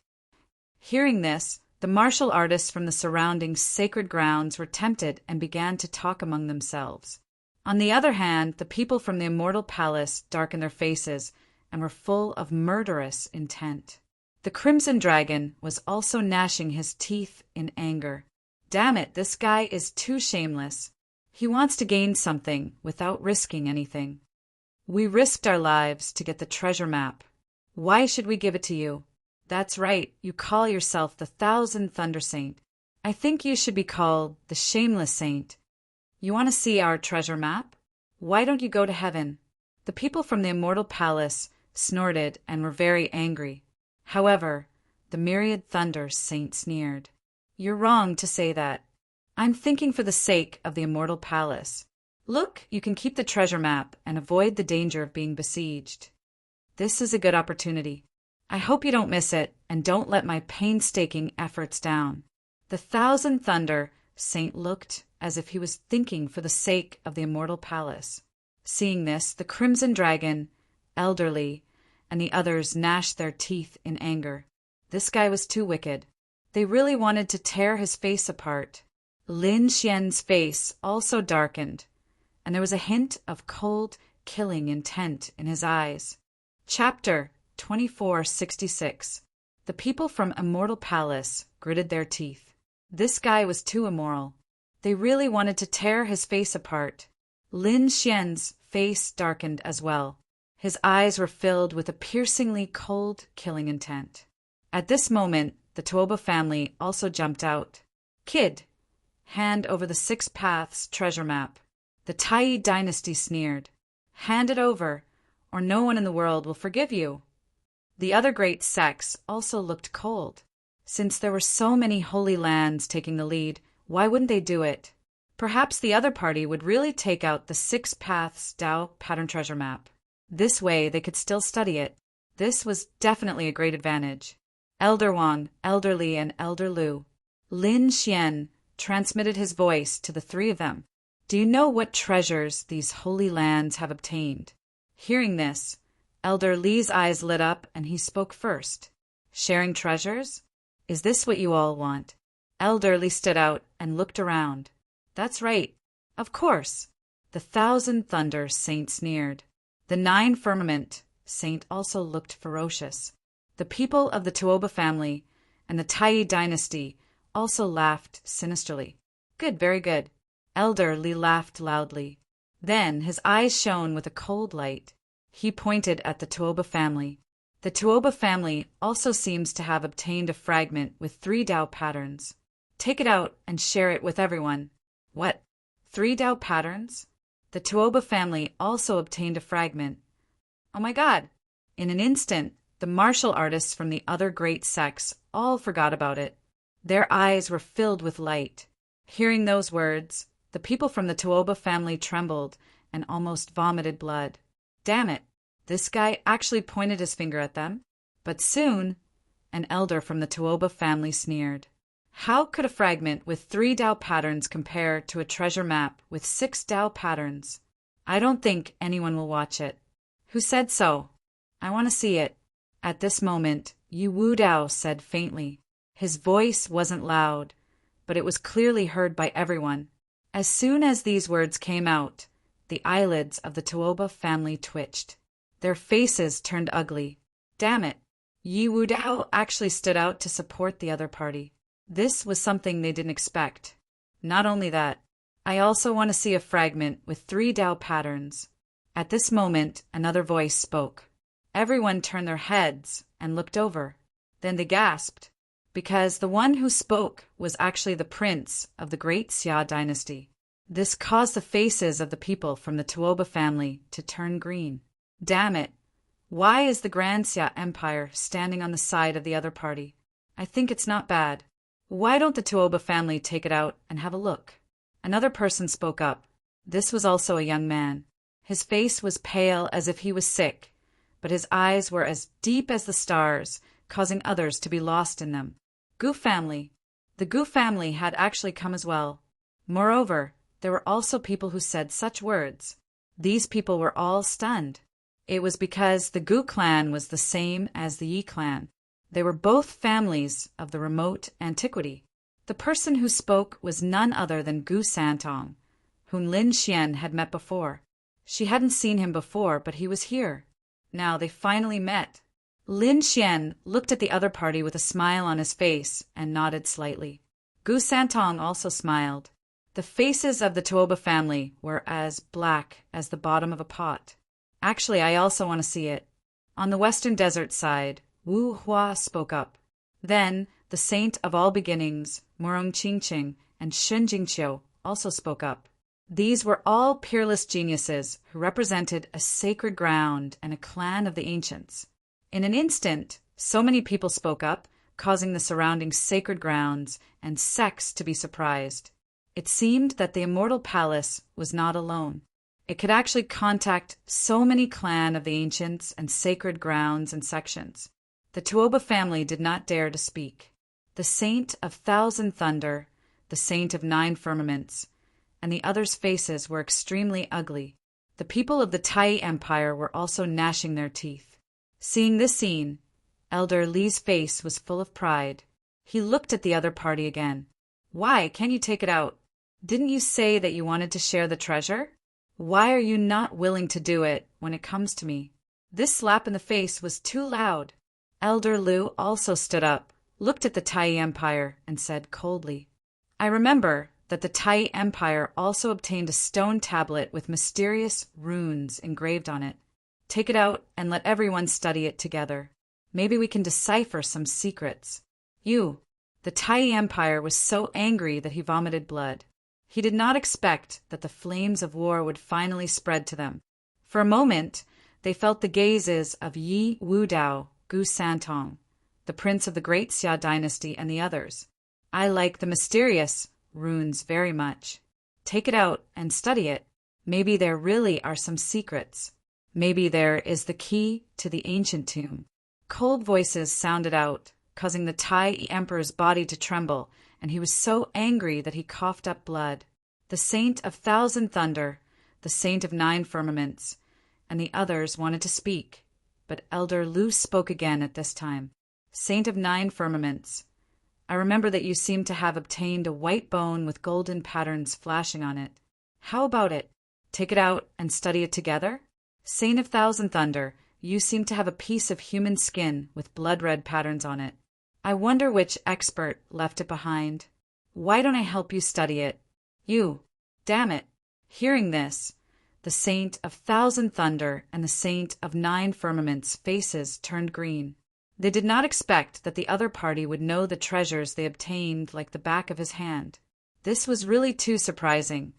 Hearing this, the martial artists from the surrounding sacred grounds were tempted and began to talk among themselves. On the other hand, the people from the Immortal Palace darkened their faces and were full of murderous intent. The Crimson Dragon was also gnashing his teeth in anger. Damn it, this guy is too shameless. He wants to gain something without risking anything. We risked our lives to get the treasure map. Why should we give it to you? That's right, you call yourself the Thousand Thunder Saint. I think you should be called the Shameless Saint. You want to see our treasure map? Why don't you go to heaven? The people from the Immortal Palace snorted and were very angry. However, the Myriad Thunder Saint sneered. You're wrong to say that. I'm thinking for the sake of the Immortal Palace. Look, you can keep the treasure map and avoid the danger of being besieged. This is a good opportunity. I hope you don't miss it and don't let my painstaking efforts down. The Thousand Thunder Saint looked as if he was thinking for the sake of the Immortal Palace. Seeing this, the Crimson Dragon, Elderly, and the others gnashed their teeth in anger. This guy was too wicked. They really wanted to tear his face apart. Lin Xian's face also darkened, and there was a hint of cold, killing intent in his eyes. Chapter 2466. The people from Immortal Palace gritted their teeth. This guy was too immoral. They really wanted to tear his face apart. Lin Xian's face darkened as well. His eyes were filled with a piercingly cold, killing intent. At this moment, the Tuoba family also jumped out. Kid, hand over the Six Paths treasure map. The Tai dynasty sneered. Hand it over, or no one in the world will forgive you. The other great sects also looked cold. Since there were so many holy lands taking the lead, why wouldn't they do it? Perhaps the other party would really take out the Six Paths Tao pattern treasure map. This way they could still study it. This was definitely a great advantage. Elder Wang, Elderly, and Elder Lu. Lin Xian transmitted his voice to the three of them. Do you know what treasures these holy lands have obtained? Hearing this, Elder Li's eyes lit up and he spoke first. Sharing treasures? Is this what you all want? Elder Li stood out and looked around. That's right. Of course. The Thousand Thunder Saint sneered. The Nine Firmament Saint also looked ferocious. The people of the Tuoba family and the Tai dynasty also laughed sinisterly. Good, very good. Elder Li laughed loudly. Then his eyes shone with a cold light. He pointed at the Tuoba family. The Tuoba family also seems to have obtained a fragment with 3 Tao patterns. Take it out and share it with everyone. What? 3 Tao patterns? The Tuoba family also obtained a fragment. Oh my God! In an instant, the martial artists from the other great sects all forgot about it. Their eyes were filled with light. Hearing those words, the people from the Tuoba family trembled and almost vomited blood. Damn it! This guy actually pointed his finger at them. But soon, an elder from the Tuoba family sneered. How could a fragment with 3 Tao patterns compare to a treasure map with 6 Tao patterns? I don't think anyone will watch it. Who said so? I want to see it. At this moment, Yu Wu Dao said faintly. His voice wasn't loud, but it was clearly heard by everyone. As soon as these words came out, the eyelids of the Tuoba family twitched. Their faces turned ugly. Damn it! Yu Wu Dao actually stood out to support the other party. This was something they didn't expect. Not only that, I also want to see a fragment with 3 Tao patterns. At this moment, another voice spoke. Everyone turned their heads and looked over. Then they gasped, because the one who spoke was actually the prince of the great Xia dynasty. This caused the faces of the people from the Tuoba family to turn green. Damn it! Why is the Grand Xia Empire standing on the side of the other party? I think it's not bad. Why don't the Tuoba family take it out and have a look? Another person spoke up. This was also a young man. His face was pale as if he was sick, but his eyes were as deep as the stars, causing others to be lost in them. Gu family. The Gu family had actually come as well. Moreover, there were also people who said such words. These people were all stunned. It was because the Gu clan was the same as the Yi clan. They were both families of the remote antiquity. The person who spoke was none other than Gu Santong, whom Lin Xian had met before. She hadn't seen him before, but he was here. Now they finally met. Lin Xian looked at the other party with a smile on his face and nodded slightly. Gu Santong also smiled. The faces of the Tuoba family were as black as the bottom of a pot. Actually, I also want to see it. On the western desert side, Wu Hua spoke up. Then, the saint of all beginnings, Murong Qingqing and Shun Jingqiu also spoke up. These were all peerless geniuses who represented a sacred ground and a clan of the ancients. In an instant, so many people spoke up, causing the surrounding sacred grounds and sects to be surprised. It seemed that the immortal palace was not alone. It could actually contact so many clan of the ancients and sacred grounds and sections. The Tuoba family did not dare to speak. The saint of thousand thunder, the saint of nine firmaments, and the others' faces were extremely ugly. The people of the Tai Empire were also gnashing their teeth. Seeing this scene, Elder Li's face was full of pride. He looked at the other party again. Why can't you take it out? Didn't you say that you wanted to share the treasure? Why are you not willing to do it when it comes to me? This slap in the face was too loud. Elder Lu also stood up, looked at the Tai Empire, and said coldly, I remember that the Tai Empire also obtained a stone tablet with mysterious runes engraved on it. Take it out and let everyone study it together. Maybe we can decipher some secrets. The Tai Empire was so angry that he vomited blood. He did not expect that the flames of war would finally spread to them. For a moment, they felt the gazes of Yi Wudao, Gu Santong, the prince of the Great Xia dynasty, and the others. I like the mysterious runes very much. Take it out and study it. Maybe there really are some secrets. Maybe there is the key to the ancient tomb. Cold voices sounded out, causing the Tai Emperor's body to tremble, and he was so angry that he coughed up blood. The saint of thousand thunder, the saint of nine firmaments, and the others wanted to speak, but Elder Lu spoke again at this time. Saint of nine firmaments, I remember that you seem to have obtained a white bone with golden patterns flashing on it. How about it? Take it out and study it together? Saint of thousand thunder, you seem to have a piece of human skin with blood-red patterns on it. I wonder which expert left it behind. Why don't I help you study it? Damn it. Hearing this, the saint of thousand thunder and the saint of nine firmaments' faces turned green. They did not expect that the other party would know the treasures they obtained like the back of his hand. This was really too surprising.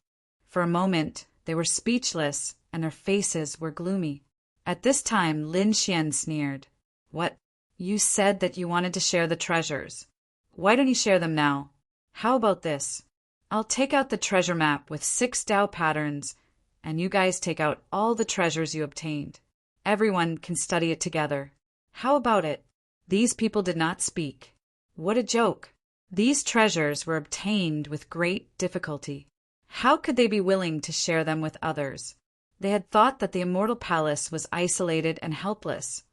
For a moment, they were speechless and their faces were gloomy. At this time, Lin Xian sneered. What? You said that you wanted to share the treasures. Why don't you share them now? How about this? I'll take out the treasure map with 6 Dao patterns, and you guys take out all the treasures you obtained. Everyone can study it together. How about it? These people did not speak. What a joke. These treasures were obtained with great difficulty. How could they be willing to share them with others? They had thought that the immortal palace was isolated and helpless,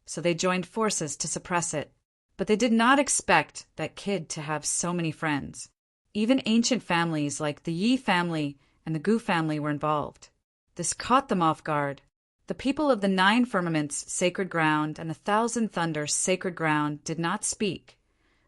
so they joined forces to suppress it. But they did not expect that kid to have so many friends. Even ancient families like the Yi family and the Gu family were involved. This caught them off guard. The people of the nine firmaments sacred ground and the thousand thunders sacred ground did not speak,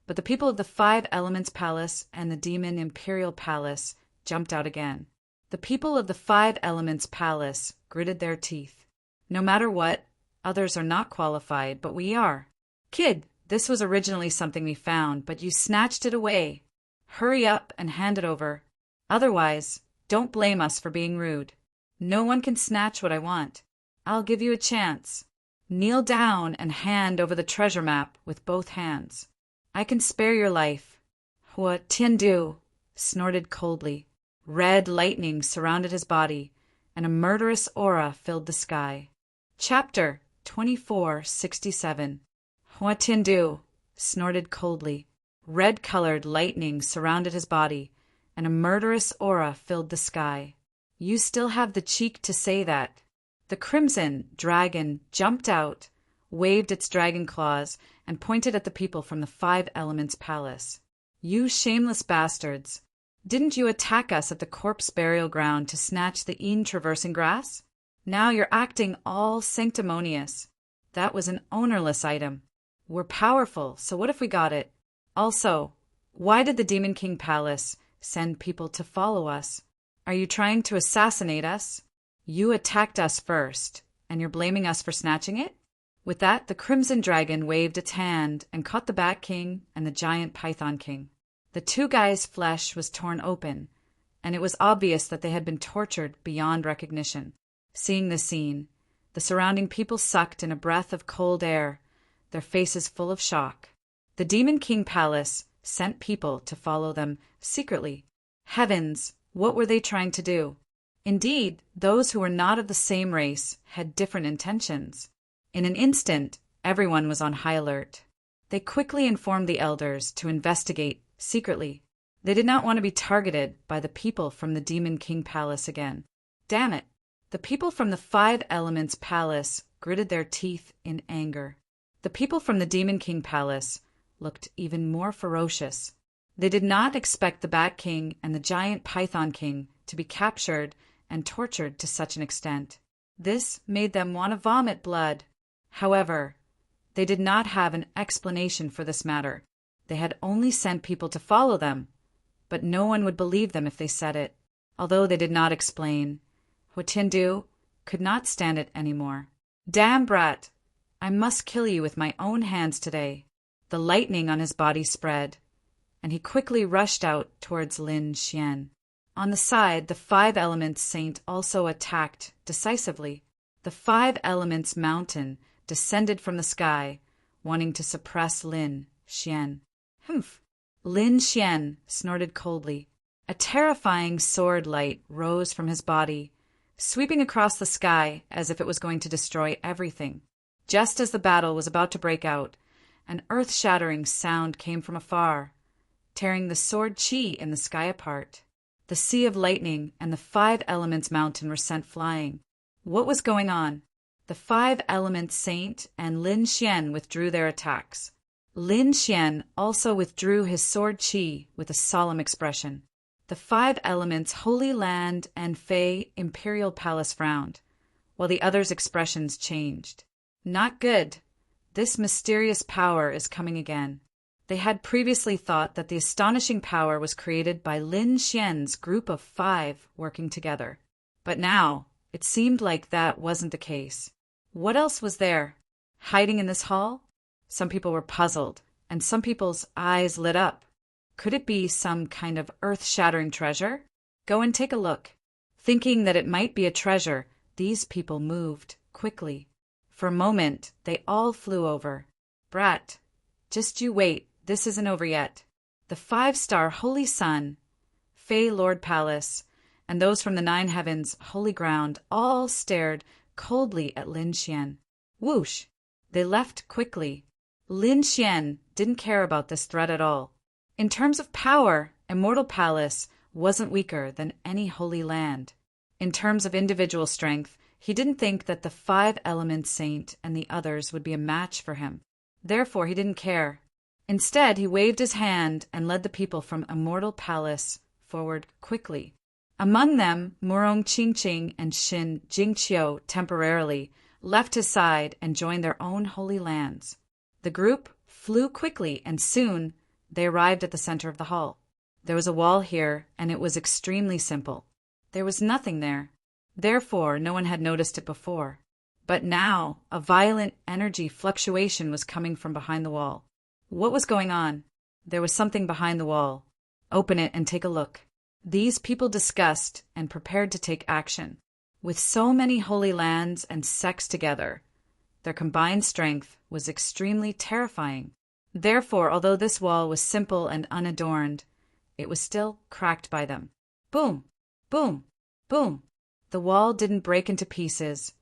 but the people of the 5 elements palace and the demon imperial palace jumped out again. The people of the 5 elements palace gritted their teeth. No matter what, others are not qualified, but we are. Kid, this was originally something we found, but you snatched it away. Hurry up and hand it over. Otherwise, don't blame us for being rude. No one can snatch what I want. I'll give you a chance. Kneel down and hand over the treasure map with both hands. I can spare your life. Hua Tiandu snorted coldly. Red lightning surrounded his body, and a murderous aura filled the sky. Chapter 2467. Hua Tiandu snorted coldly. Red-colored lightning surrounded his body, and a murderous aura filled the sky. You still have the cheek to say that. The crimson dragon jumped out, waved its dragon claws, and pointed at the people from the 5 elements palace. You shameless bastards! Didn't you attack us at the corpse burial ground to snatch the traversing grass? Now you're acting all sanctimonious. That was an ownerless item. We're powerful, so what if we got it? Also, why did the Demon King Palace send people to follow us? Are you trying to assassinate us? You attacked us first, and you're blaming us for snatching it?" With that, the Crimson Dragon waved its hand and caught the Bat King and the giant Python King. The two guys' flesh was torn open, and it was obvious that they had been tortured beyond recognition. Seeing this scene, the surrounding people sucked in a breath of cold air, their faces full of shock. The Demon King Palace sent people to follow them secretly. Heavens, what were they trying to do? Indeed, those who were not of the same race had different intentions. In an instant, everyone was on high alert. They quickly informed the elders to investigate secretly. They did not want to be targeted by the people from the Demon King Palace again. Damn it! The people from the Five Elements Palace gritted their teeth in anger. The people from the Demon King Palace looked even more ferocious. They did not expect the Bat King and the giant Python King to be captured and tortured to such an extent. This made them want to vomit blood. However, they did not have an explanation for this matter. They had only sent people to follow them, but no one would believe them if they said it. Although they did not explain, Huatindu could not stand it anymore. "Damn brat! I must kill you with my own hands today." The lightning on his body spread, and he quickly rushed out towards Lin Xian. On the side, the Five Elements Saint also attacked decisively. The Five Elements Mountain descended from the sky, wanting to suppress Lin Xian. "Humph!" Lin Xian snorted coldly. A terrifying sword light rose from his body, sweeping across the sky as if it was going to destroy everything. Just as the battle was about to break out, an earth-shattering sound came from afar, tearing the sword chi in the sky apart. The Sea of Lightning and the Five Elements Mountain were sent flying. What was going on? The Five Elements Saint and Lin Xian withdrew their attacks. Lin Xian also withdrew his sword chi with a solemn expression. The Five Elements Holy Land and Fey Imperial Palace frowned, while the others' expressions changed. Not good. This mysterious power is coming again. They had previously thought that the astonishing power was created by Lin Xian's group of 5 working together. But now, it seemed like that wasn't the case. What else was there? Hiding in this hall? Some people were puzzled, and some people's eyes lit up. Could it be some kind of earth-shattering treasure? Go and take a look. Thinking that it might be a treasure, these people moved quickly. For a moment, they all flew over. "Brat, just you wait, this isn't over yet." The 5-star Holy Sun, Fey Lord Palace, and those from the 9 Heavens Holy Ground all stared coldly at Lin Xian. Whoosh! They left quickly. Lin Xian didn't care about this threat at all. In terms of power, Immortal Palace wasn't weaker than any Holy Land. In terms of individual strength, he didn't think that the 5 Elements Saint and the others would be a match for him. Therefore, he didn't care. Instead, he waved his hand and led the people from Immortal Palace forward quickly. Among them, Murong Qingqing and Xin Jingqiu temporarily left his side and joined their own holy lands. The group flew quickly, and soon they arrived at the center of the hall. There was a wall here, and it was extremely simple. There was nothing there. Therefore, no one had noticed it before. But now, a violent energy fluctuation was coming from behind the wall. What was going on? There was something behind the wall. Open it and take a look. These people discussed and prepared to take action. With so many holy lands and sects together, their combined strength was extremely terrifying. Therefore, although this wall was simple and unadorned, it was still cracked by them. Boom! Boom! Boom! The wall didn't break into pieces,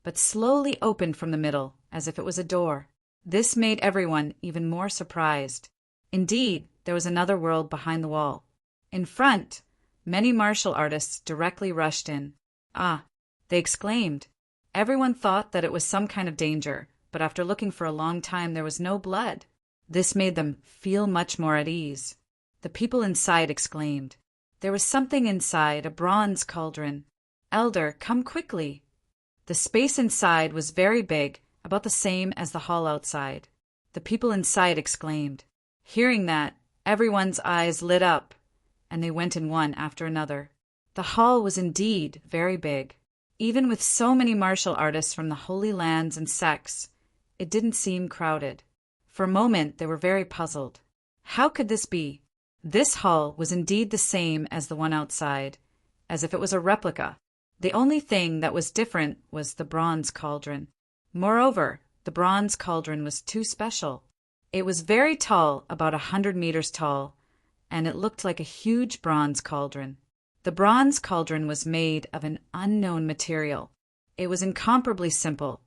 but slowly opened from the middle, as if it was a door. This made everyone even more surprised. Indeed, there was another world behind the wall. In front, many martial artists directly rushed in. "Ah!" they exclaimed. Everyone thought that it was some kind of danger, but after looking for a long time there was no blood. This made them feel much more at ease. The people inside exclaimed. There was something inside, a bronze cauldron. "Elder, come quickly." The space inside was very big, about the same as the hall outside. The people inside exclaimed. Hearing that, everyone's eyes lit up, and they went in one after another. The hall was indeed very big. Even with so many martial artists from the Holy Lands and sects, it didn't seem crowded. For a moment they were very puzzled. How could this be? This hall was indeed the same as the one outside, as if it was a replica. The only thing that was different was the bronze cauldron. Moreover, the bronze cauldron was too special. It was very tall, about 100 meters tall, and it looked like a huge bronze cauldron. The bronze cauldron was made of an unknown material. It was incomparably simple,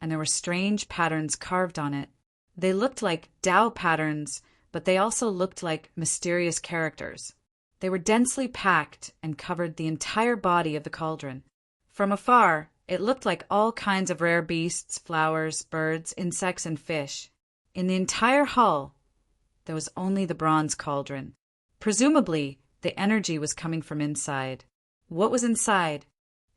and there were strange patterns carved on it. They looked like Tao patterns, but they also looked like mysterious characters. They were densely packed and covered the entire body of the cauldron. From afar, it looked like all kinds of rare beasts, flowers, birds, insects, and fish. In the entire hall, there was only the bronze cauldron. Presumably, the energy was coming from inside. What was inside?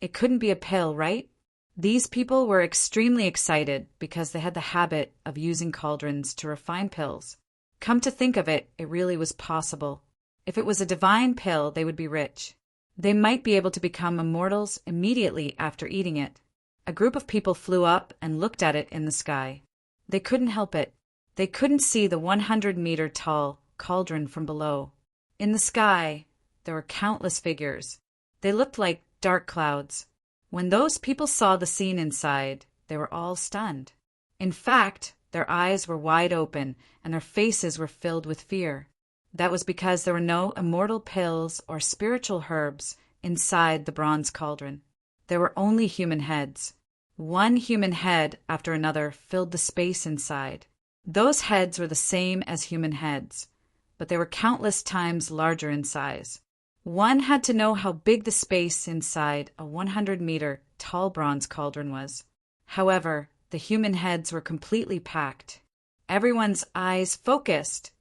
It couldn't be a pill, right? These people were extremely excited because they had the habit of using cauldrons to refine pills. Come to think of it, it really was possible. If it was a divine pill, they would be rich. They might be able to become immortals immediately after eating it. A group of people flew up and looked at it in the sky. They couldn't help it. They couldn't see the 100-meter-tall cauldron from below. In the sky, there were countless figures. They looked like dark clouds. When those people saw the scene inside, they were all stunned. In fact, their eyes were wide open and their faces were filled with fear. That was because there were no immortal pills or spiritual herbs inside the bronze cauldron. There were only human heads. One human head after another filled the space inside. Those heads were the same as human heads, but they were countless times larger in size. One had to know how big the space inside a 100-meter tall bronze cauldron was. However, the human heads were completely packed. Everyone's eyes focused,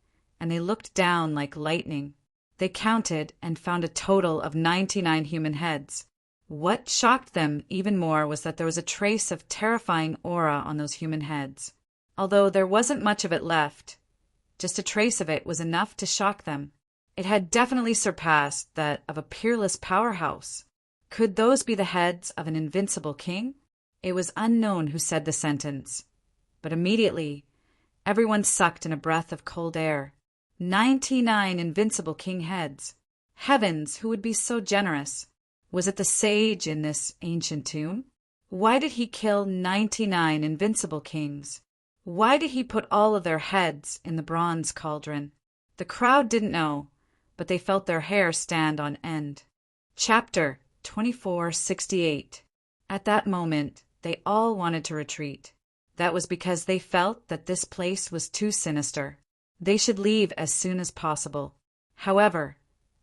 and they looked down like lightning. They counted and found a total of 99 human heads. What shocked them even more was that there was a trace of terrifying aura on those human heads. Although there wasn't much of it left, just a trace of it was enough to shock them. It had definitely surpassed that of a peerless powerhouse. Could those be the heads of an invincible king? It was unknown who said the sentence, but immediately everyone sucked in a breath of cold air. 99 invincible king heads. Heavens, who would be so generous? Was it the sage in this ancient tomb? Why did he kill 99 invincible kings? Why did he put all of their heads in the bronze cauldron? The crowd didn't know, but they felt their hair stand on end. Chapter 2468. At that moment, they all wanted to retreat. That was because they felt that this place was too sinister. They should leave as soon as possible. However,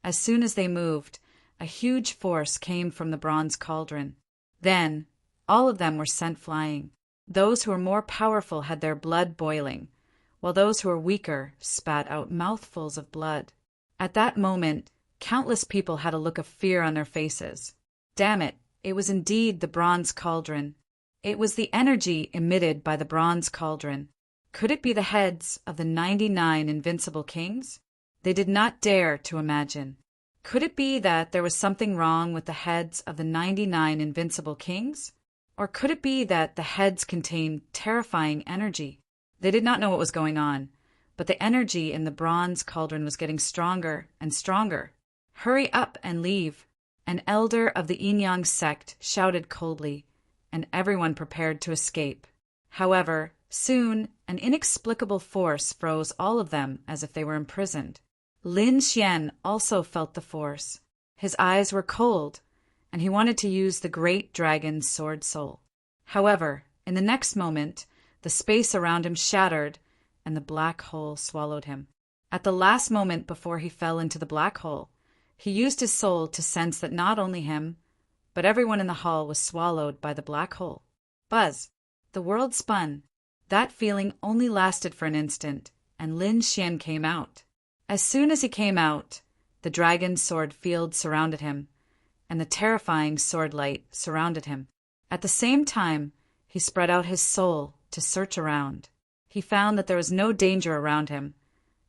as soon as they moved, a huge force came from the bronze cauldron. Then, all of them were sent flying. Those who were more powerful had their blood boiling, while those who were weaker spat out mouthfuls of blood. At that moment, countless people had a look of fear on their faces. Damn it, it was indeed the bronze cauldron. It was the energy emitted by the bronze cauldron. Could it be the heads of the 99 invincible kings? They did not dare to imagine. Could it be that there was something wrong with the heads of the 99 invincible kings? Or could it be that the heads contained terrifying energy? They did not know what was going on, but the energy in the bronze cauldron was getting stronger and stronger. Hurry up and leave. An elder of the Yin-Yang sect shouted coldly, and everyone prepared to escape. However, soon an inexplicable force froze all of them as if they were imprisoned. Lin Xian also felt the force. His eyes were cold, and he wanted to use the great dragon's sword soul. However, in the next moment, the space around him shattered, and the black hole swallowed him. At the last moment before he fell into the black hole, he used his soul to sense that not only him, but everyone in the hall was swallowed by the black hole. Buzz! The world spun. That feeling only lasted for an instant, and Lin Xian came out. As soon as he came out, the dragon's sword field surrounded him, and the terrifying sword light surrounded him. At the same time, he spread out his soul to search around. He found that there was no danger around him,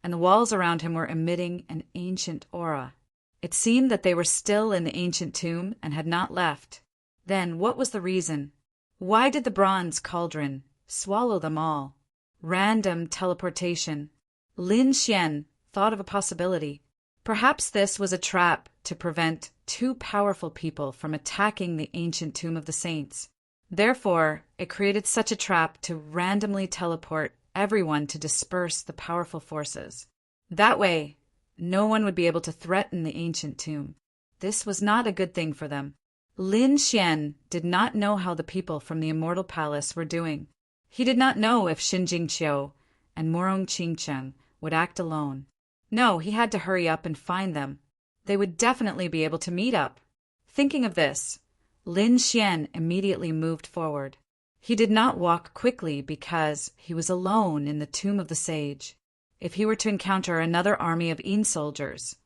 and the walls around him were emitting an ancient aura. It seemed that they were still in the ancient tomb and had not left. Then what was the reason? Why did the bronze cauldron swallow them all? Random teleportation. Lin Xian thought of a possibility. Perhaps this was a trap to prevent two powerful people from attacking the ancient tomb of the saints. Therefore, it created such a trap to randomly teleport everyone to disperse the powerful forces. That way, no one would be able to threaten the ancient tomb. This was not a good thing for them. Lin Xian did not know how the people from the Immortal Palace were doing. He did not know if Xin Jingqiu and Morong Qingcheng would act alone. No, he had to hurry up and find them. They would definitely be able to meet up. Thinking of this, Lin Xian immediately moved forward. He did not walk quickly because he was alone in the tomb of the sage. If he were to encounter another army of Yin soldiers,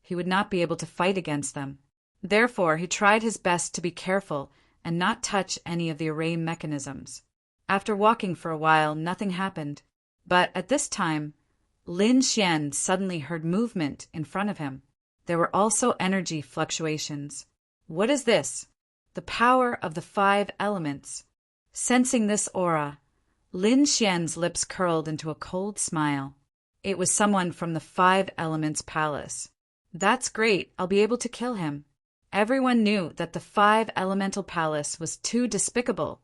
he would not be able to fight against them. Therefore, he tried his best to be careful and not touch any of the array mechanisms. After walking for a while, nothing happened. But at this time, Lin Xian suddenly heard movement in front of him. There were also energy fluctuations. What is this? The power of the 5 elements. Sensing this aura, Lin Xian's lips curled into a cold smile. It was someone from the 5 Elements Palace. That's great, I'll be able to kill him. Everyone knew that the 5 Elemental Palace was too despicable,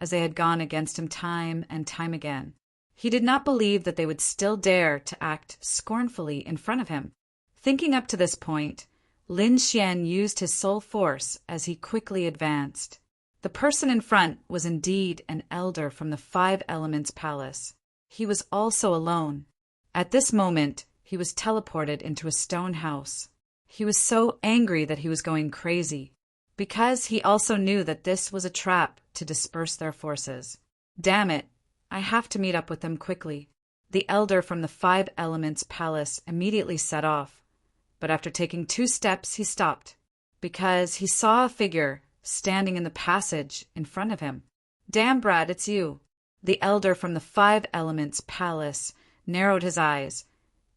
as they had gone against him time and time again. He did not believe that they would still dare to act scornfully in front of him. Thinking up to this point, Lin Xian used his soul force as he quickly advanced. The person in front was indeed an elder from the 5 Elements Palace. He was also alone. At this moment, he was teleported into a stone house. He was so angry that he was going crazy, because he also knew that this was a trap to disperse their forces. Damn it, I have to meet up with them quickly. The elder from the 5 Elements Palace immediately set off, but after taking 2 steps he stopped, because he saw a figure standing in the passage in front of him. Damn, Brad, it's you. The elder from the 5 Elements Palace narrowed his eyes,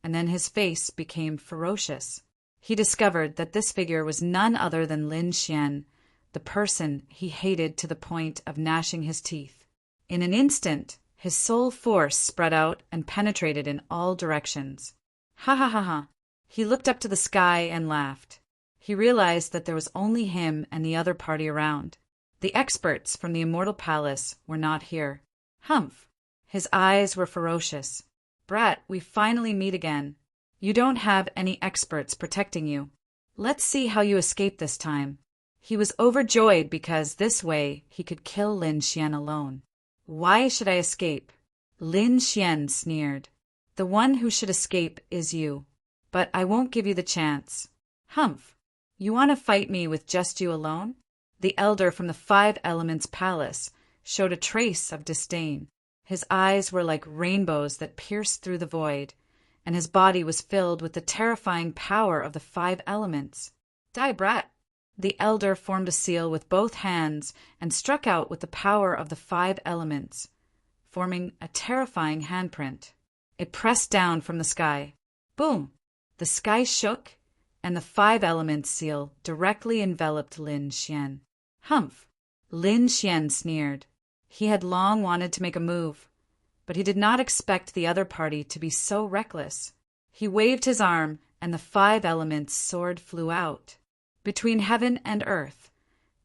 and then his face became ferocious. He discovered that this figure was none other than Lin Xian, the person he hated to the point of gnashing his teeth. In an instant, his soul force spread out and penetrated in all directions. Ha ha ha ha. He looked up to the sky and laughed. He realized that there was only him and the other party around. The experts from the Immortal Palace were not here. Humph! His eyes were ferocious. Brat, we finally meet again. You don't have any experts protecting you. Let's see how you escape this time. He was overjoyed because this way he could kill Lin Xian alone. Why should I escape? Lin Xian sneered. The one who should escape is you. But I won't give you the chance. Humph! You want to fight me with just you alone? The elder from the 5 Elements Palace showed a trace of disdain. His eyes were like rainbows that pierced through the void, and his body was filled with the terrifying power of the 5 elements. Die, brat! The elder formed a seal with both hands and struck out with the power of the 5 elements, forming a terrifying handprint. It pressed down from the sky. Boom! The sky shook, and the 5 elements seal directly enveloped Lin Xian. Humph! Lin Xian sneered. He had long wanted to make a move, but he did not expect the other party to be so reckless. He waved his arm, and the 5 elements' sword flew out. Between heaven and earth,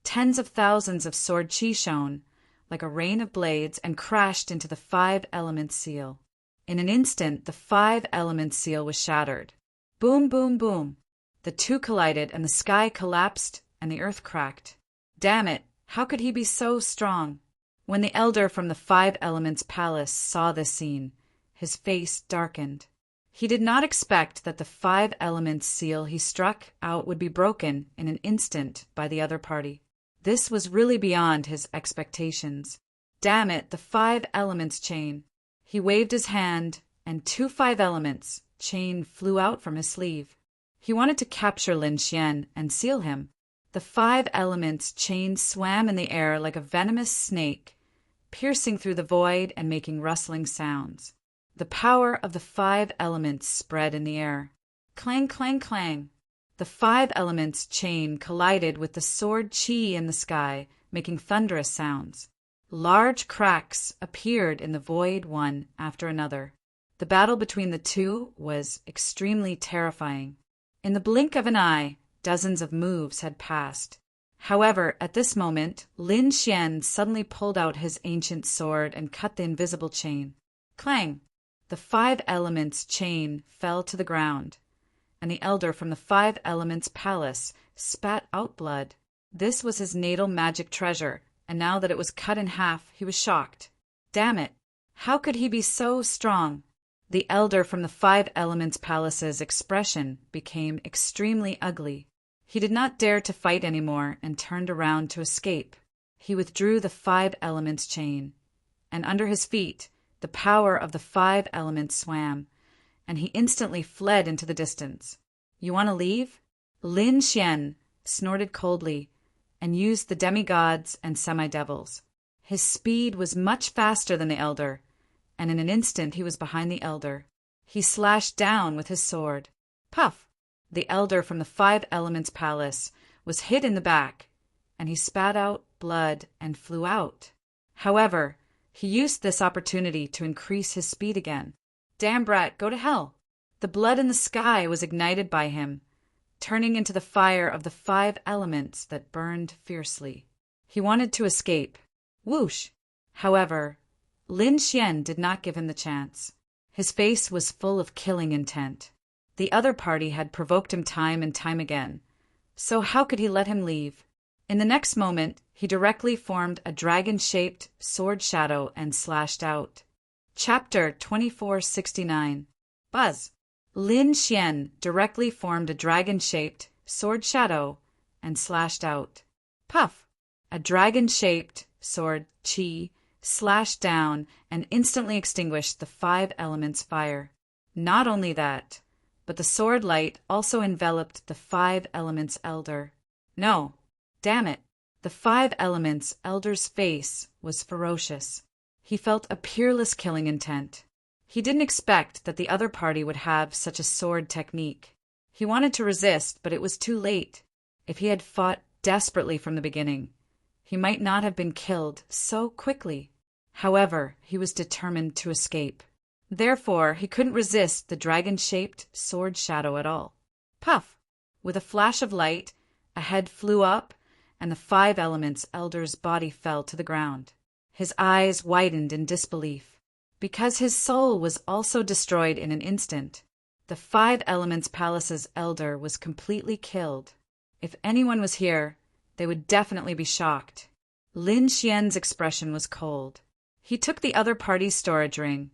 tens of thousands of sword chi shone, like a rain of blades, and crashed into the 5 elements seal. In an instant, the 5 elements seal was shattered. Boom, boom, boom. The two collided, and the sky collapsed, and the earth cracked. Damn it, how could he be so strong? When the elder from the 5 Elements Palace saw this scene, his face darkened. He did not expect that the 5 Elements seal he struck out would be broken in an instant by the other party. This was really beyond his expectations. Damn it, the 5 Elements chain. He waved his hand, and 2 5 Elements chain flew out from his sleeve. He wanted to capture Lin Xian and seal him. The 5 Elements chain swam in the air like a venomous snake, piercing through the void and making rustling sounds. The power of the 5 Elements spread in the air. Clang, clang, clang. The five elements chain collided with the sword chi in the sky, making thunderous sounds. Large cracks appeared in the void one after another. The battle between the two was extremely terrifying. In the blink of an eye, dozens of moves had passed. However, at this moment, Lin Xian suddenly pulled out his ancient sword and cut the invisible chain. Clang! The five elements chain fell to the ground, and the elder from the five elements palace spat out blood. This was his natal magic treasure, and now that it was cut in half, he was shocked. Damn it! How could he be so strong? The elder from the five elements palace's expression became extremely ugly. He did not dare to fight anymore and turned around to escape. He withdrew the five elements chain, and under his feet, the power of the five elements swam, and he instantly fled into the distance. You want to leave? Lin Xian snorted coldly and used the demigods and semi-devils. His speed was much faster than the elder, and in an instant he was behind the elder. He slashed down with his sword. Puff! The elder from the five elements palace was hit in the back, and he spat out blood and flew out. However, he used this opportunity to increase his speed again. Damn brat, go to hell! The blood in the sky was ignited by him, turning into the fire of the five elements that burned fiercely. He wanted to escape. Whoosh! However, Lin Xian did not give him the chance. His face was full of killing intent. The other party had provoked him time and time again, so how could he let him leave? In the next moment, he directly formed a dragon-shaped sword shadow and slashed out. Chapter 2469. Buzz! Lin Xian directly formed a dragon-shaped sword shadow and slashed out. Puff! A dragon-shaped sword chi slashed down and instantly extinguished the five elements' fire. Not only that, but the sword light also enveloped the five elements' elder. No! Damn it! The five elements' elder's face was ferocious. He felt a peerless killing intent. He didn't expect that the other party would have such a sword technique. He wanted to resist, but it was too late. If he had fought desperately from the beginning, he might not have been killed so quickly. However, he was determined to escape. Therefore, he couldn't resist the dragon-shaped sword shadow at all. Puff! With a flash of light, a head flew up, and the five elements elder's body fell to the ground. His eyes widened in disbelief. Because his soul was also destroyed in an instant, the five elements palace's elder was completely killed. If anyone was here, they would definitely be shocked. Lin Xian's expression was cold. He took the other party's storage ring,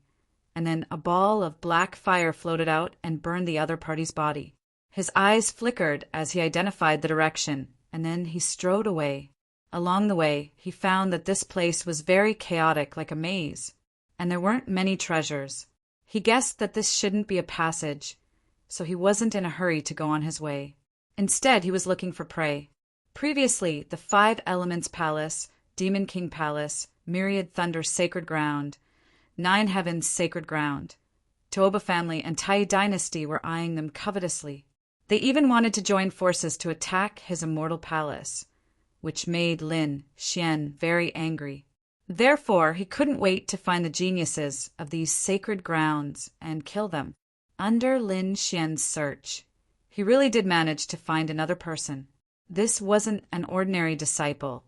and then a ball of black fire floated out and burned the other party's body. His eyes flickered as he identified the direction, and then he strode away. Along the way, he found that this place was very chaotic, like a maze, and there weren't many treasures. He guessed that this shouldn't be a passage, so he wasn't in a hurry to go on his way. Instead, he was looking for prey. Previously, the Five Elements Palace, Demon King Palace, Myriad Thunder Sacred Ground, Nine Heavens Sacred Ground, Toba family and Tai dynasty were eyeing them covetously. They even wanted to join forces to attack his immortal palace, which made Lin Xian very angry. Therefore, he couldn't wait to find the geniuses of these sacred grounds and kill them. Under Lin Xian's search, he really did manage to find another person. This wasn't an ordinary disciple,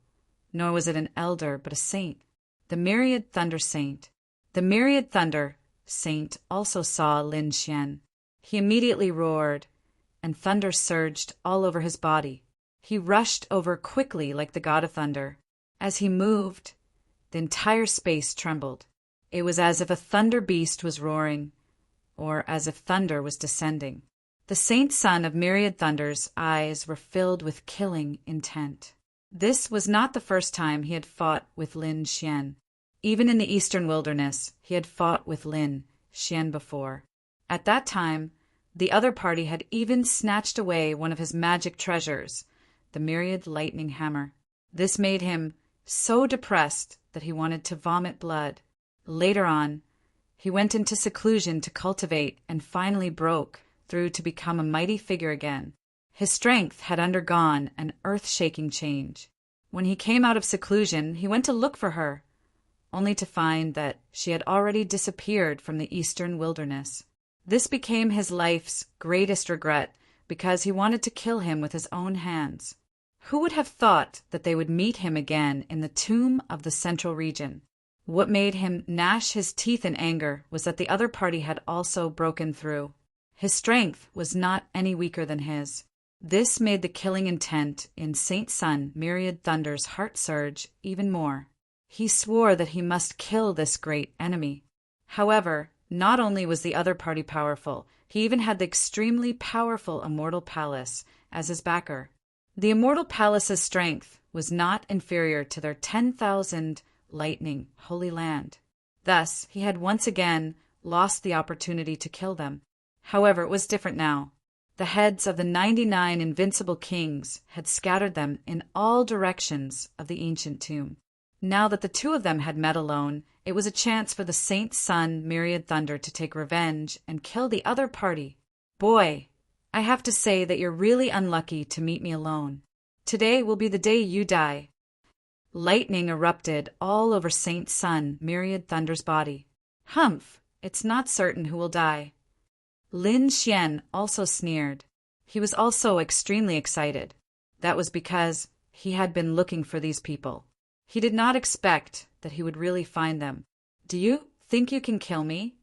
nor was it an elder, but a saint, the Myriad Thunder Saint. The Myriad Thunder Saint also saw Lin Xian. He immediately roared, and thunder surged all over his body. He rushed over quickly like the god of thunder. As he moved, the entire space trembled. It was as if a thunder beast was roaring, or as if thunder was descending. The saint son of Myriad Thunder's eyes were filled with killing intent. This was not the first time he had fought with Lin Xian. Even in the eastern wilderness, he had fought with Lin Xian before. At that time, the other party had even snatched away one of his magic treasures, the Myriad Lightning Hammer. This made him so depressed that he wanted to vomit blood. Later on, he went into seclusion to cultivate and finally broke through to become a mighty figure again. His strength had undergone an earth-shaking change. When he came out of seclusion, he went to look for her, only to find that she had already disappeared from the eastern wilderness. This became his life's greatest regret because he wanted to kill him with his own hands. Who would have thought that they would meet him again in the tomb of the central region? What made him gnash his teeth in anger was that the other party had also broken through. His strength was not any weaker than his. This made the killing intent in Saint Sun Myriad Thunder's heart surge even more. He swore that he must kill this great enemy. However, not only was the other party powerful, he even had the extremely powerful Immortal Palace as his backer. The Immortal Palace's strength was not inferior to their 10,000 lightning holy land. Thus, he had once again lost the opportunity to kill them. However, it was different now. The heads of the 99 invincible kings had scattered them in all directions of the ancient tomb. Now that the two of them had met alone, it was a chance for the Saint Sun Myriad Thunder to take revenge and kill the other party. Boy, I have to say that you're really unlucky to meet me alone. Today will be the day you die. Lightning erupted all over Saint Sun Myriad Thunder's body. Humph, it's not certain who will die. Lin Xian also sneered. He was also extremely excited. That was because he had been looking for these people. He did not expect that he would really find them. Do you think you can kill me?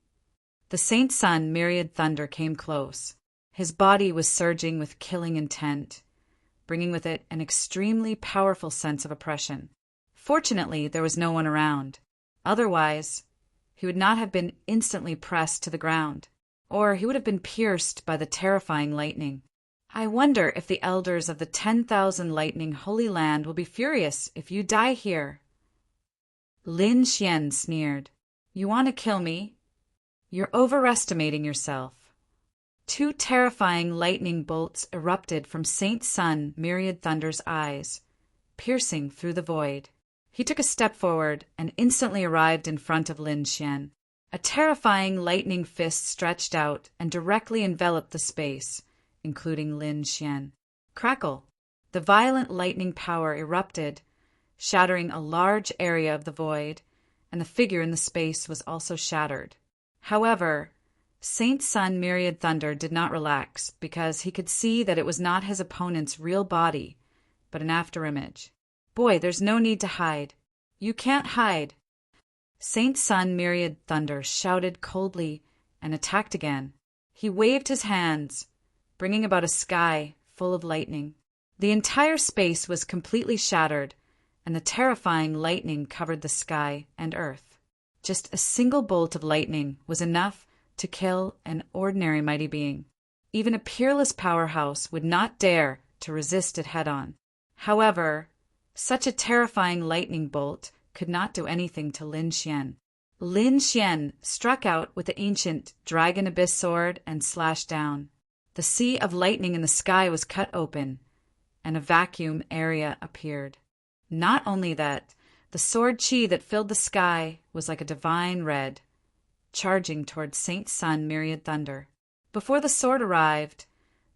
The Saint Sun Myriad Thunder came close. His body was surging with killing intent, bringing with it an extremely powerful sense of oppression. Fortunately, there was no one around. Otherwise, he would not have been instantly pressed to the ground, or he would have been pierced by the terrifying lightning. I wonder if the elders of the 10,000 lightning holy land will be furious if you die here. Lin Xian sneered. You want to kill me? You're overestimating yourself. 2 terrifying lightning bolts erupted from Saint Sun Myriad Thunder's eyes, piercing through the void. He took a step forward and instantly arrived in front of Lin Xian. A terrifying lightning fist stretched out and directly enveloped the space, including Lin Xian. Crackle! The violent lightning power erupted, shattering a large area of the void, and the figure in the space was also shattered. However, Saint Sun Myriad Thunder did not relax because he could see that it was not his opponent's real body, but an afterimage. Boy, there's no need to hide. You can't hide. Saint Sun Myriad Thunder shouted coldly and attacked again. He waved his hands, bringing about a sky full of lightning. The entire space was completely shattered, and the terrifying lightning covered the sky and earth. Just a single bolt of lightning was enough to kill an ordinary mighty being. Even a peerless powerhouse would not dare to resist it head-on. However, such a terrifying lightning bolt could not do anything to Lin Xian. Lin Xian struck out with the ancient Dragon Abyss sword and slashed down. The sea of lightning in the sky was cut open, and a vacuum area appeared. Not only that, the sword chi that filled the sky was like a divine red, charging towards Saint Sun Myriad Thunder. Before the sword arrived,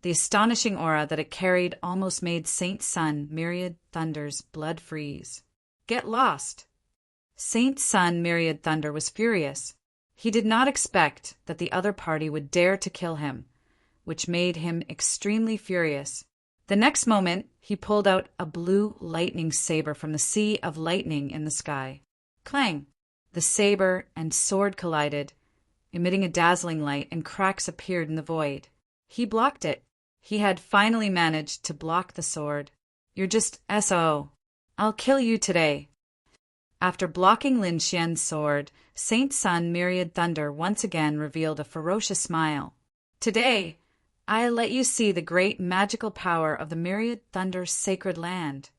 the astonishing aura that it carried almost made Saint Sun Myriad Thunder's blood freeze. Get lost! Saint Sun Myriad Thunder was furious. He did not expect that the other party would dare to kill him, which made him extremely furious. The next moment, he pulled out a blue lightning saber from the sea of lightning in the sky. Clang! The saber and sword collided, emitting a dazzling light, and cracks appeared in the void. He blocked it. He had finally managed to block the sword. You're just S.O. I'll kill you today. After blocking Lin Xian's sword, Saint Sun Myriad Thunder once again revealed a ferocious smile. Today, I'll let you see the great magical power of the Myriad Thunder's sacred land.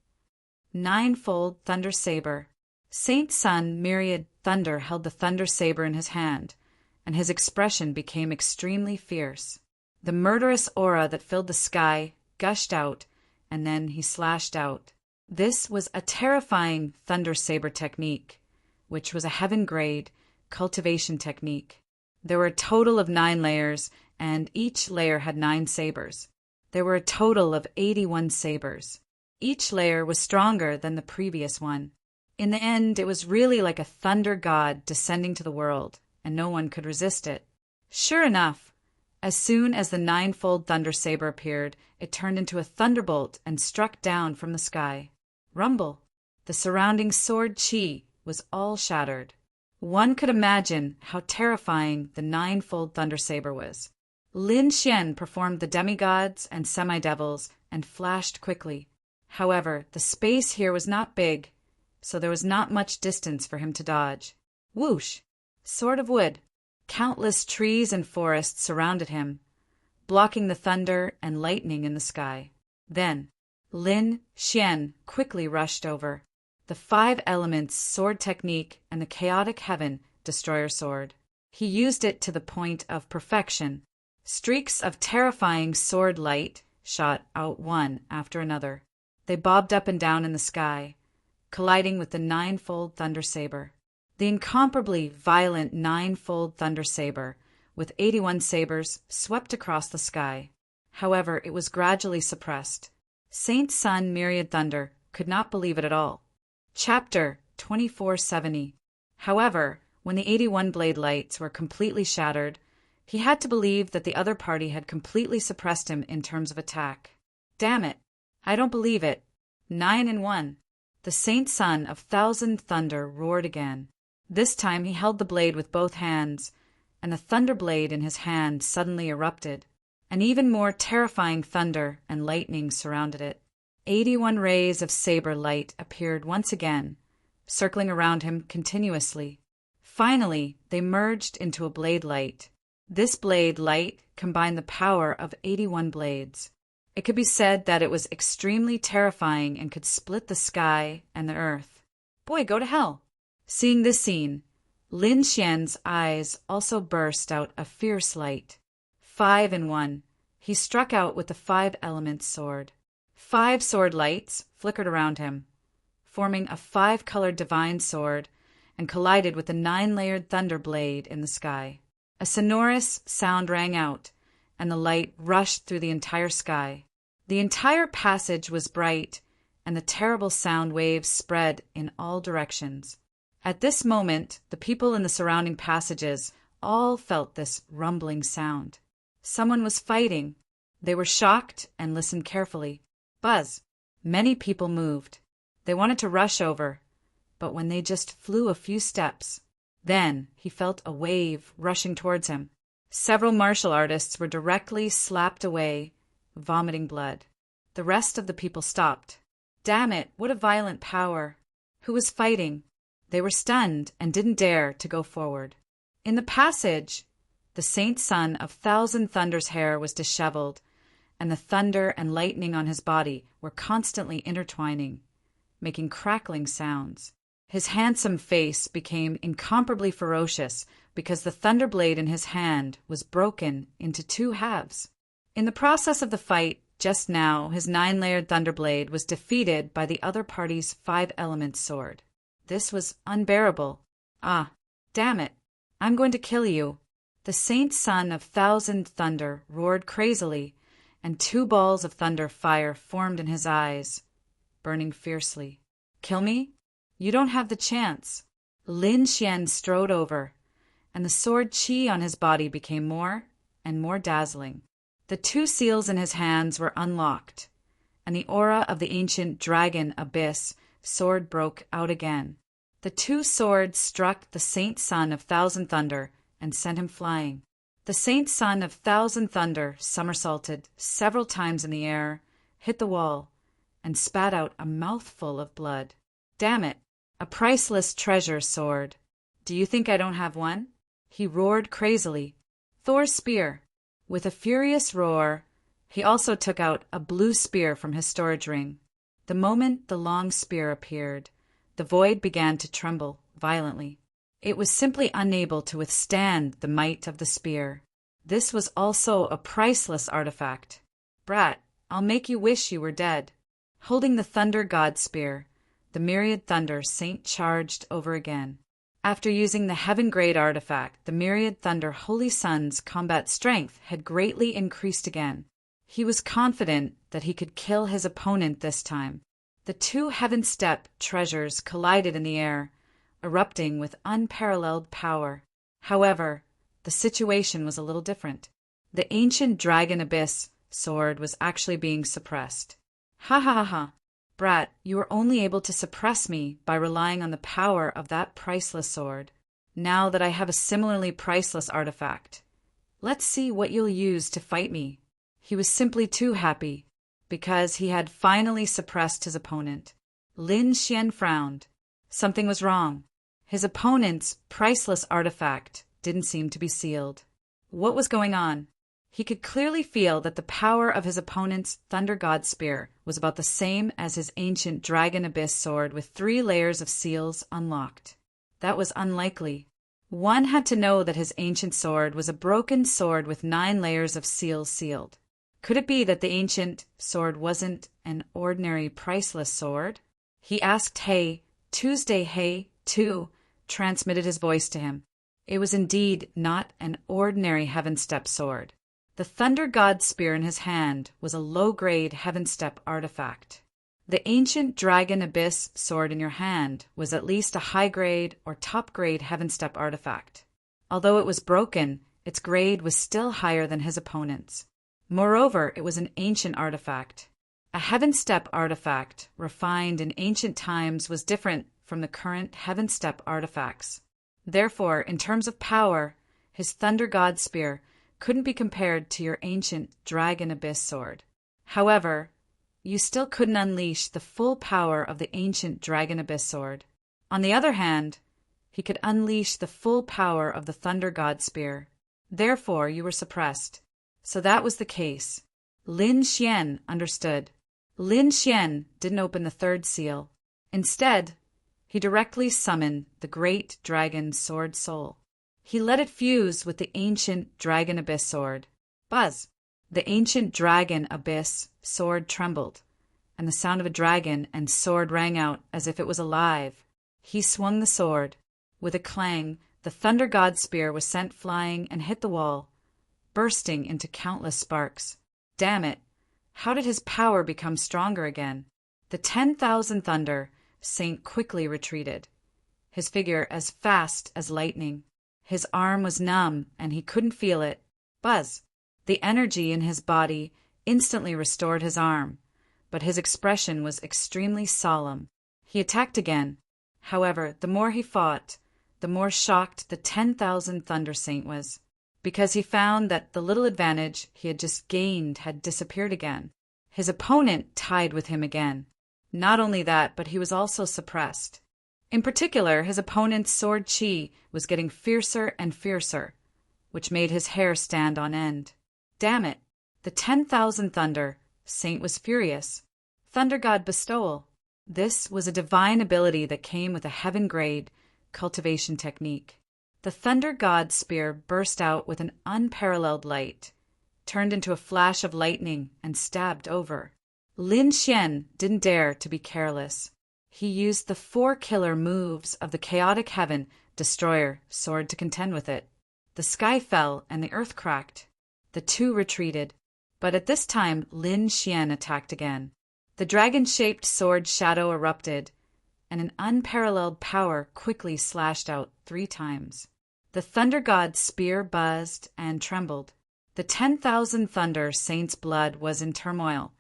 Ninefold Thunder Saber. Saint Sun Myriad Thunder held the Thunder Saber in his hand, and his expression became extremely fierce. The murderous aura that filled the sky gushed out, and then he slashed out. This was a terrifying Thunder Saber technique, which was a heaven-grade cultivation technique. There were a total of 9 layers, and each layer had 9 sabers. There were a total of 81 sabers. Each layer was stronger than the previous one. In the end, it was really like a thunder god descending to the world, and no one could resist it. Sure enough, as soon as the ninefold thunder saber appeared, it turned into a thunderbolt and struck down from the sky. Rumble! The surrounding sword chi was all shattered. One could imagine how terrifying the ninefold thunder saber was. Lin Xian performed the demigods and semi-devils and flashed quickly. However, the space here was not big, so there was not much distance for him to dodge. Whoosh! Sword of wood. Countless trees and forests surrounded him, blocking the thunder and lightning in the sky. Then, Lin Xian quickly rushed over. The 5 elements sword technique and the chaotic heaven destroyer sword. He used it to the point of perfection. Streaks of terrifying sword light shot out one after another. They bobbed up and down in the sky, colliding with the ninefold thunder saber. The incomparably violent ninefold thunder saber, with 81 sabers, swept across the sky. However, it was gradually suppressed. Saint Sun Myriad Thunder could not believe it at all. Chapter 2470. However, when the 81 blade lights were completely shattered, he had to believe that the other party had completely suppressed him in terms of attack. Damn it! I don't believe it. 9-1. The Saint Sun of Thousand Thunder roared again. This time he held the blade with both hands, and the thunder blade in his hand suddenly erupted. An even more terrifying thunder and lightning surrounded it. 81 rays of saber light appeared once again, circling around him continuously. Finally, they merged into a blade light. This blade light combined the power of 81 blades. It could be said that it was extremely terrifying and could split the sky and the earth. Boy, go to hell! Seeing this scene, Lin Xian's eyes also burst out a fierce light. 5-1. He struck out with the 5 elements sword. 5 sword lights flickered around him, forming a 5-colored divine sword, and collided with the 9-layered thunder blade in the sky. A sonorous sound rang out, and the light rushed through the entire sky. The entire passage was bright, and the terrible sound waves spread in all directions. At this moment, the people in the surrounding passages all felt this rumbling sound. Someone was fighting. They were shocked and listened carefully. Buzz! Many people moved. They wanted to rush over, but when they just flew a few steps, then he felt a wave rushing towards him. Several martial artists were directly slapped away, vomiting blood. The rest of the people stopped. Damn it, what a violent power! Who was fighting? They were stunned and didn't dare to go forward. In the passage, the Saint Sun of Thousand Thunder's hair was disheveled, and the thunder and lightning on his body were constantly intertwining, making crackling sounds. His handsome face became incomparably ferocious because the thunder blade in his hand was broken into 2 halves. In the process of the fight, just now, his 9-layered thunder blade was defeated by the other party's 5-element sword. This was unbearable. Ah, damn it! I'm going to kill you! The Saint Sun of Thousand Thunder roared crazily, and 2 balls of thunder fire formed in his eyes, burning fiercely. Kill me? You don't have the chance. Lin Xian strode over, and the sword chi on his body became more and more dazzling. The 2 seals in his hands were unlocked, and the aura of the ancient dragon abyss sword broke out again. The 2 swords struck the Saint Sun of Thousand Thunder and sent him flying. The Saint Sun of Thousand Thunder somersaulted several times in the air, hit the wall, and spat out a mouthful of blood. Damn it! A priceless treasure sword. Do you think I don't have one? He roared crazily. Thor's spear. With a furious roar, he also took out a blue spear from his storage ring. The moment the long spear appeared, the void began to tremble violently. It was simply unable to withstand the might of the spear. This was also a priceless artifact. Brat, I'll make you wish you were dead. Holding the Thunder God Spear, the Myriad Thunder Saint charged over again. After using the Heaven Grade artifact, the Myriad Thunder Holy Sun's combat strength had greatly increased again. He was confident that he could kill his opponent this time. The two Heaven Step treasures collided in the air, erupting with unparalleled power. However, the situation was a little different. The ancient Dragon Abyss sword was actually being suppressed. Ha ha ha ha. Brat, you were only able to suppress me by relying on the power of that priceless sword. Now that I have a similarly priceless artifact, let's see what you'll use to fight me. He was simply too happy, because he had finally suppressed his opponent. Lin Xian frowned. Something was wrong. His opponent's priceless artifact didn't seem to be sealed. What was going on? He could clearly feel that the power of his opponent's Thunder God Spear was about the same as his ancient Dragon Abyss sword with 3 layers of seals unlocked. That was unlikely. One had to know that his ancient sword was a broken sword with 9 layers of seals sealed. Could it be that the ancient sword wasn't an ordinary priceless sword? He asked Hey, Tuesday Hey, too, transmitted his voice to him. It was indeed not an ordinary Heaven Step sword. The Thunder God Spear in his hand was a low-grade Heaven Step artifact. The ancient Dragon Abyss sword in your hand was at least a high-grade or top-grade Heaven Step artifact. Although it was broken, its grade was still higher than his opponent's. Moreover, it was an ancient artifact. A Heaven Step artifact, refined in ancient times, was different from the current Heaven Step artifacts. Therefore, in terms of power, his Thunder God Spear couldn't be compared to your ancient Dragon Abyss sword. However, you still couldn't unleash the full power of the ancient Dragon Abyss sword. On the other hand, he could unleash the full power of the Thunder God Spear. Therefore, you were suppressed. So that was the case. Lin Xian understood. Lin Xian didn't open the 3rd seal. Instead, he directly summoned the great dragon Sword Soul. He let it fuse with the ancient Dragon Abyss sword. Buzz! The ancient Dragon Abyss sword trembled, and the sound of a dragon and sword rang out as if it was alive. He swung the sword. With a clang, the Thunder God Spear was sent flying and hit the wall, bursting into countless sparks. Damn it! How did his power become stronger again? The 10,000 Thunder Saint quickly retreated, his figure as fast as lightning. His arm was numb, and he couldn't feel it. Buzz! The energy in his body instantly restored his arm, but his expression was extremely solemn. He attacked again. However, the more he fought, the more shocked the 10,000 Thunder Saint was, because he found that the little advantage he had just gained had disappeared again. His opponent tied with him again. Not only that, but he was also suppressed. In particular, his opponent's sword chi was getting fiercer and fiercer, which made his hair stand on end. Damn it! The 10,000 Thunder Saint was furious. Thunder God Bestowal. This was a divine ability that came with a heaven-grade cultivation technique. The Thunder God Spear burst out with an unparalleled light, turned into a flash of lightning, and stabbed over. Lin Xian didn't dare to be careless. He used the 4 killer moves of the Chaotic Heaven Destroyer sword to contend with it. The sky fell and the earth cracked. The two retreated, but at this time Lin Xian attacked again. The dragon-shaped sword shadow erupted, and an unparalleled power quickly slashed out 3 times. The Thunder God's spear buzzed and trembled. The 10,000 Thunder Saint's blood was in turmoil,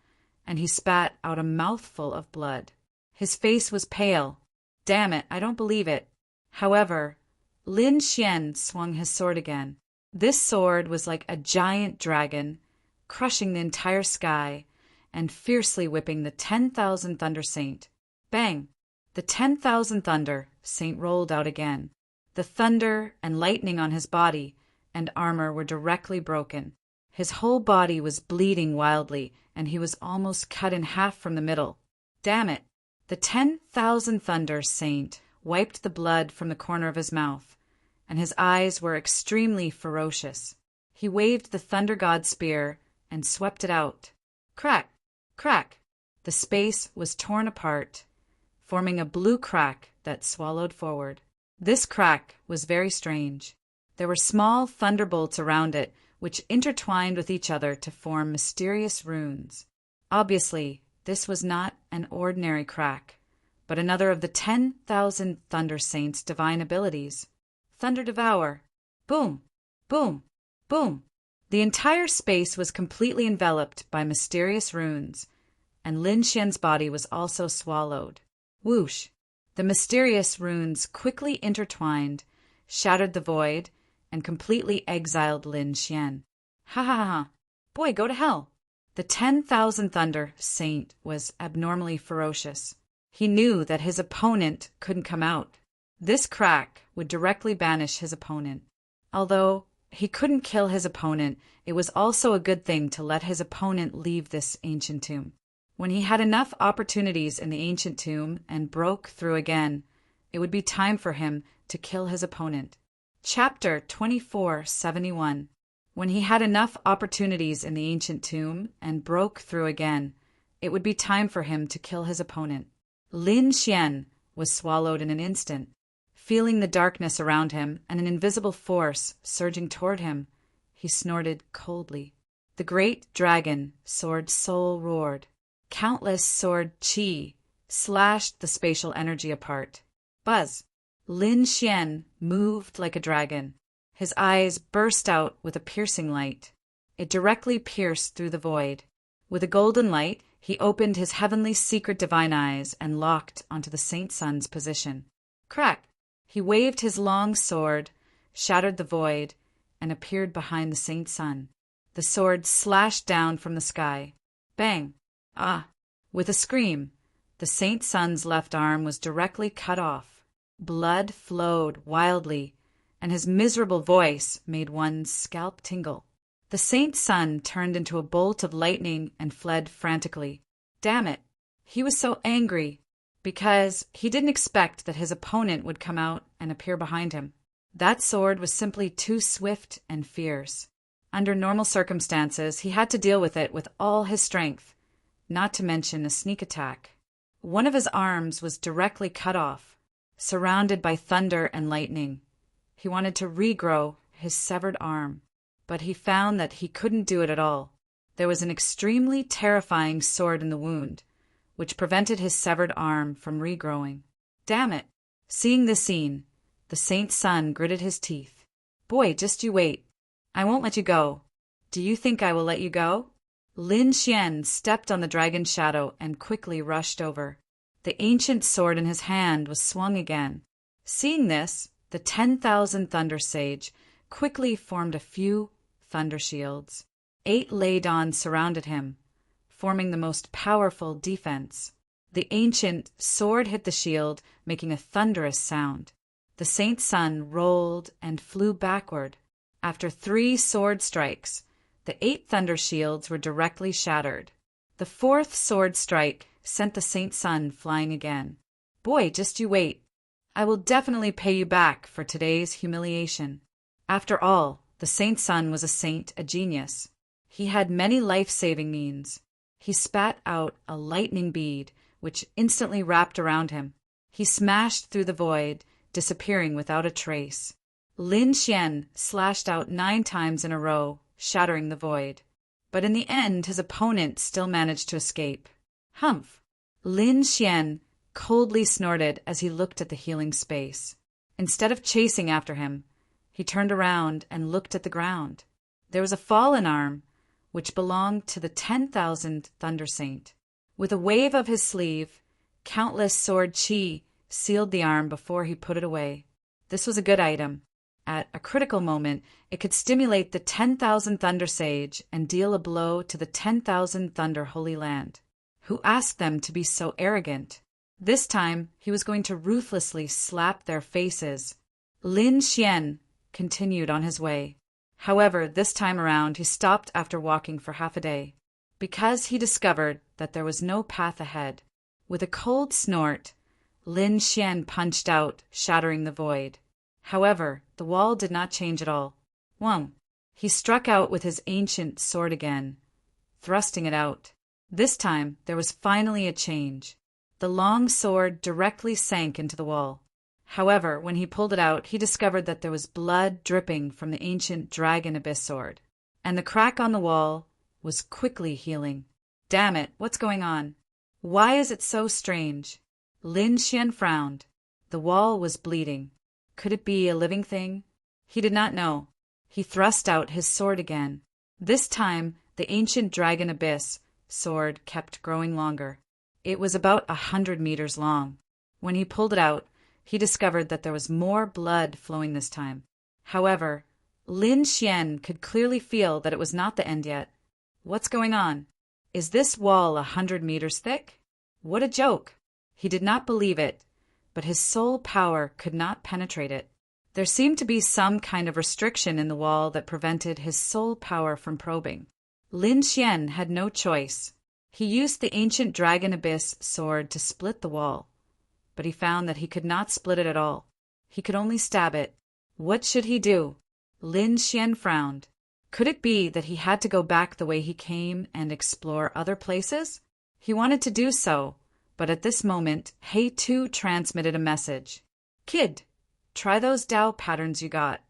and he spat out a mouthful of blood. His face was pale. Damn it, I don't believe it. However, Lin Xian swung his sword again. This sword was like a giant dragon, crushing the entire sky and fiercely whipping the 10,000 Thunder Saint. Bang! The 10,000 Thunder Saint rolled out again. The thunder and lightning on his body and armor were directly broken. His whole body was bleeding wildly, and he was almost cut in half from the middle. Damn it! The 10,000 Thunder Saint wiped the blood from the corner of his mouth, and his eyes were extremely ferocious. He waved the Thunder God spear and swept it out. Crack! Crack! The space was torn apart, forming a blue crack that swallowed forward. This crack was very strange. There were small thunderbolts around it, which intertwined with each other to form mysterious runes. Obviously, this was not an ordinary crack, but another of the 10,000 Thunder Saints' divine abilities. Thunder Devour. Boom! Boom! Boom! The entire space was completely enveloped by mysterious runes, and Lin Xian's body was also swallowed. Whoosh! The mysterious runes quickly intertwined, shattered the void, and completely exiled Lin Xian. Ha ha ha! Boy, go to hell! The 10,000 Thunder Saint was abnormally ferocious. He knew that his opponent couldn't come out. This crack would directly banish his opponent. Although he couldn't kill his opponent, it was also a good thing to let his opponent leave this ancient tomb. When he had enough opportunities in the ancient tomb and broke through again, it would be time for him to kill his opponent. Chapter 2471. When he had enough opportunities in the ancient tomb and broke through again, it would be time for him to kill his opponent. Lin Xian was swallowed in an instant. Feeling the darkness around him and an invisible force surging toward him, he snorted coldly. The great dragon sword soul roared. Countless sword chi slashed the spatial energy apart. Buzz! Lin Xian moved like a dragon. His eyes burst out with a piercing light. It directly pierced through the void. With a golden light, he opened his heavenly secret divine eyes and locked onto the Saint Sun's position. Crack! He waved his long sword, shattered the void, and appeared behind the Saint Sun. The sword slashed down from the sky. Bang! Ah! With a scream, the Saint Sun's left arm was directly cut off. Blood flowed wildly, and his miserable voice made one's scalp tingle. The Saint Sun turned into a bolt of lightning and fled frantically. Damn it! He was so angry because he didn't expect that his opponent would come out and appear behind him. That sword was simply too swift and fierce. Under normal circumstances, he had to deal with it with all his strength, not to mention a sneak attack. One of his arms was directly cut off, surrounded by thunder and lightning. He wanted to regrow his severed arm, but he found that he couldn't do it at all. There was an extremely terrifying sword in the wound, which prevented his severed arm from regrowing. Damn it! Seeing this scene, the Saint Sun gritted his teeth. Boy, just you wait. I won't let you go. Do you think I will let you go? Lin Xian stepped on the dragon's shadow and quickly rushed over. The ancient sword in his hand was swung again. Seeing this, the 10,000 Thunder Sage quickly formed a few thunder shields. 8 Lei-Dan surrounded him, forming the most powerful defense. The ancient sword hit the shield, making a thunderous sound. The Saint Sun rolled and flew backward. After 3 sword strikes, the 8 thunder shields were directly shattered. The 4th sword strike sent the Saint Sun flying again. Boy, just you wait. I will definitely pay you back for today's humiliation. After all, the Saint Sun was a saint, a genius. He had many life-saving means. He spat out a lightning bead, which instantly wrapped around him. He smashed through the void, disappearing without a trace. Lin Xian slashed out 9 times in a row, shattering the void. But in the end, his opponent still managed to escape. Humph! Lin Xian coldly snorted as he looked at the healing space. Instead of chasing after him, he turned around and looked at the ground. There was a fallen arm, which belonged to the 10,000 Thunder Saint. With a wave of his sleeve, countless sword chi sealed the arm before he put it away. This was a good item. At a critical moment, it could stimulate the 10,000 Thunder Sage and deal a blow to the 10,000 Thunder Holy Land. Who asked them to be so arrogant? This time, he was going to ruthlessly slap their faces. Lin Xian continued on his way. However, this time around, he stopped after walking for half a day, because he discovered that there was no path ahead. With a cold snort, Lin Xian punched out, shattering the void. However, the wall did not change at all. Whong! He struck out with his ancient sword again, thrusting it out. This time, there was finally a change. The long sword directly sank into the wall. However, when he pulled it out, he discovered that there was blood dripping from the ancient dragon abyss sword. and the crack on the wall was quickly healing. Damn it, what's going on? Why is it so strange? Lin Xian frowned. The wall was bleeding. Could it be a living thing? He did not know. He thrust out his sword again. This time, the ancient dragon abyss sword kept growing longer. It was about 100 meters long. When he pulled it out, he discovered that there was more blood flowing this time. However, Lin Xian could clearly feel that it was not the end yet. What's going on? Is this wall 100 meters thick? What a joke! He did not believe it, but his soul power could not penetrate it. There seemed to be some kind of restriction in the wall that prevented his soul power from probing. Lin Xian had no choice. He used the ancient dragon abyss sword to split the wall, but he found that he could not split it at all. He could only stab it. What should he do? Lin Xian frowned. Could it be that he had to go back the way he came and explore other places? He wanted to do so, but at this moment, He Tu transmitted a message. Kid, try those Tao patterns you got.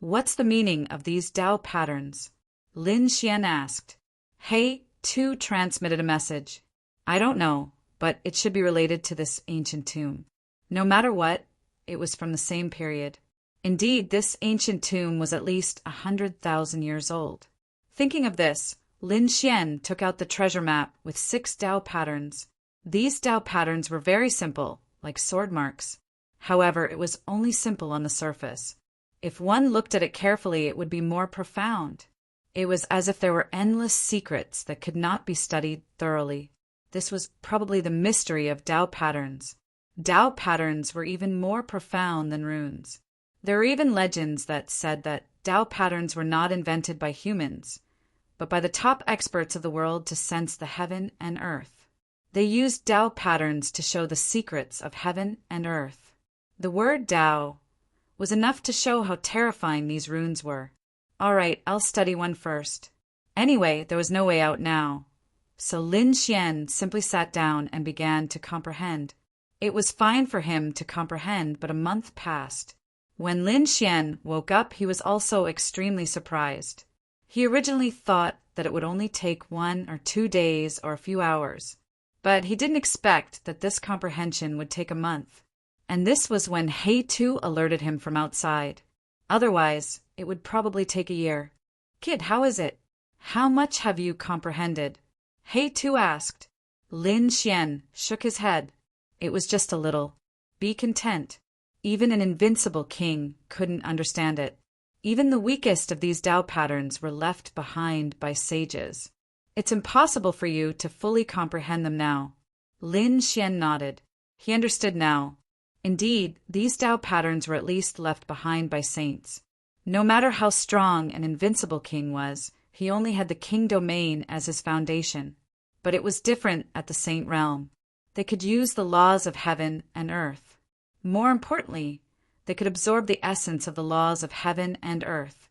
What's the meaning of these Tao patterns? Lin Xian asked. He Tu transmitted a message. I don't know, but it should be related to this ancient tomb. No matter what, it was from the same period. Indeed, this ancient tomb was at least 100,000 years old. Thinking of this, Lin Xian took out the treasure map with 6 Tao patterns. These Tao patterns were very simple, like sword marks. However, it was only simple on the surface. If one looked at it carefully, it would be more profound. It was as if there were endless secrets that could not be studied thoroughly. This was probably the mystery of Tao patterns. Tao patterns were even more profound than runes. There were even legends that said that Tao patterns were not invented by humans, but by the top experts of the world to sense the heaven and earth. They used Tao patterns to show the secrets of heaven and earth. The word Tao was enough to show how terrifying these runes were. All right, I'll study one first. Anyway, there was no way out now. So Lin Xian simply sat down and began to comprehend. It was fine for him to comprehend, but a month passed. When Lin Xian woke up, he was also extremely surprised. He originally thought that it would only take 1 or 2 days or a few hours, but he didn't expect that this comprehension would take a month. And this was when He Tu alerted him from outside. Otherwise, it would probably take a year. Kid, how is it? How much have you comprehended? He Tu asked. Lin Xian shook his head. It was just a little. Be content. Even an invincible king couldn't understand it. Even the weakest of these Tao patterns were left behind by sages. It's impossible for you to fully comprehend them now. Lin Xian nodded. He understood now. Indeed, these Tao patterns were at least left behind by saints. No matter how strong an invincible king was, he only had the king domain as his foundation. But it was different at the saint realm. They could use the laws of heaven and earth. More importantly, they could absorb the essence of the laws of heaven and earth,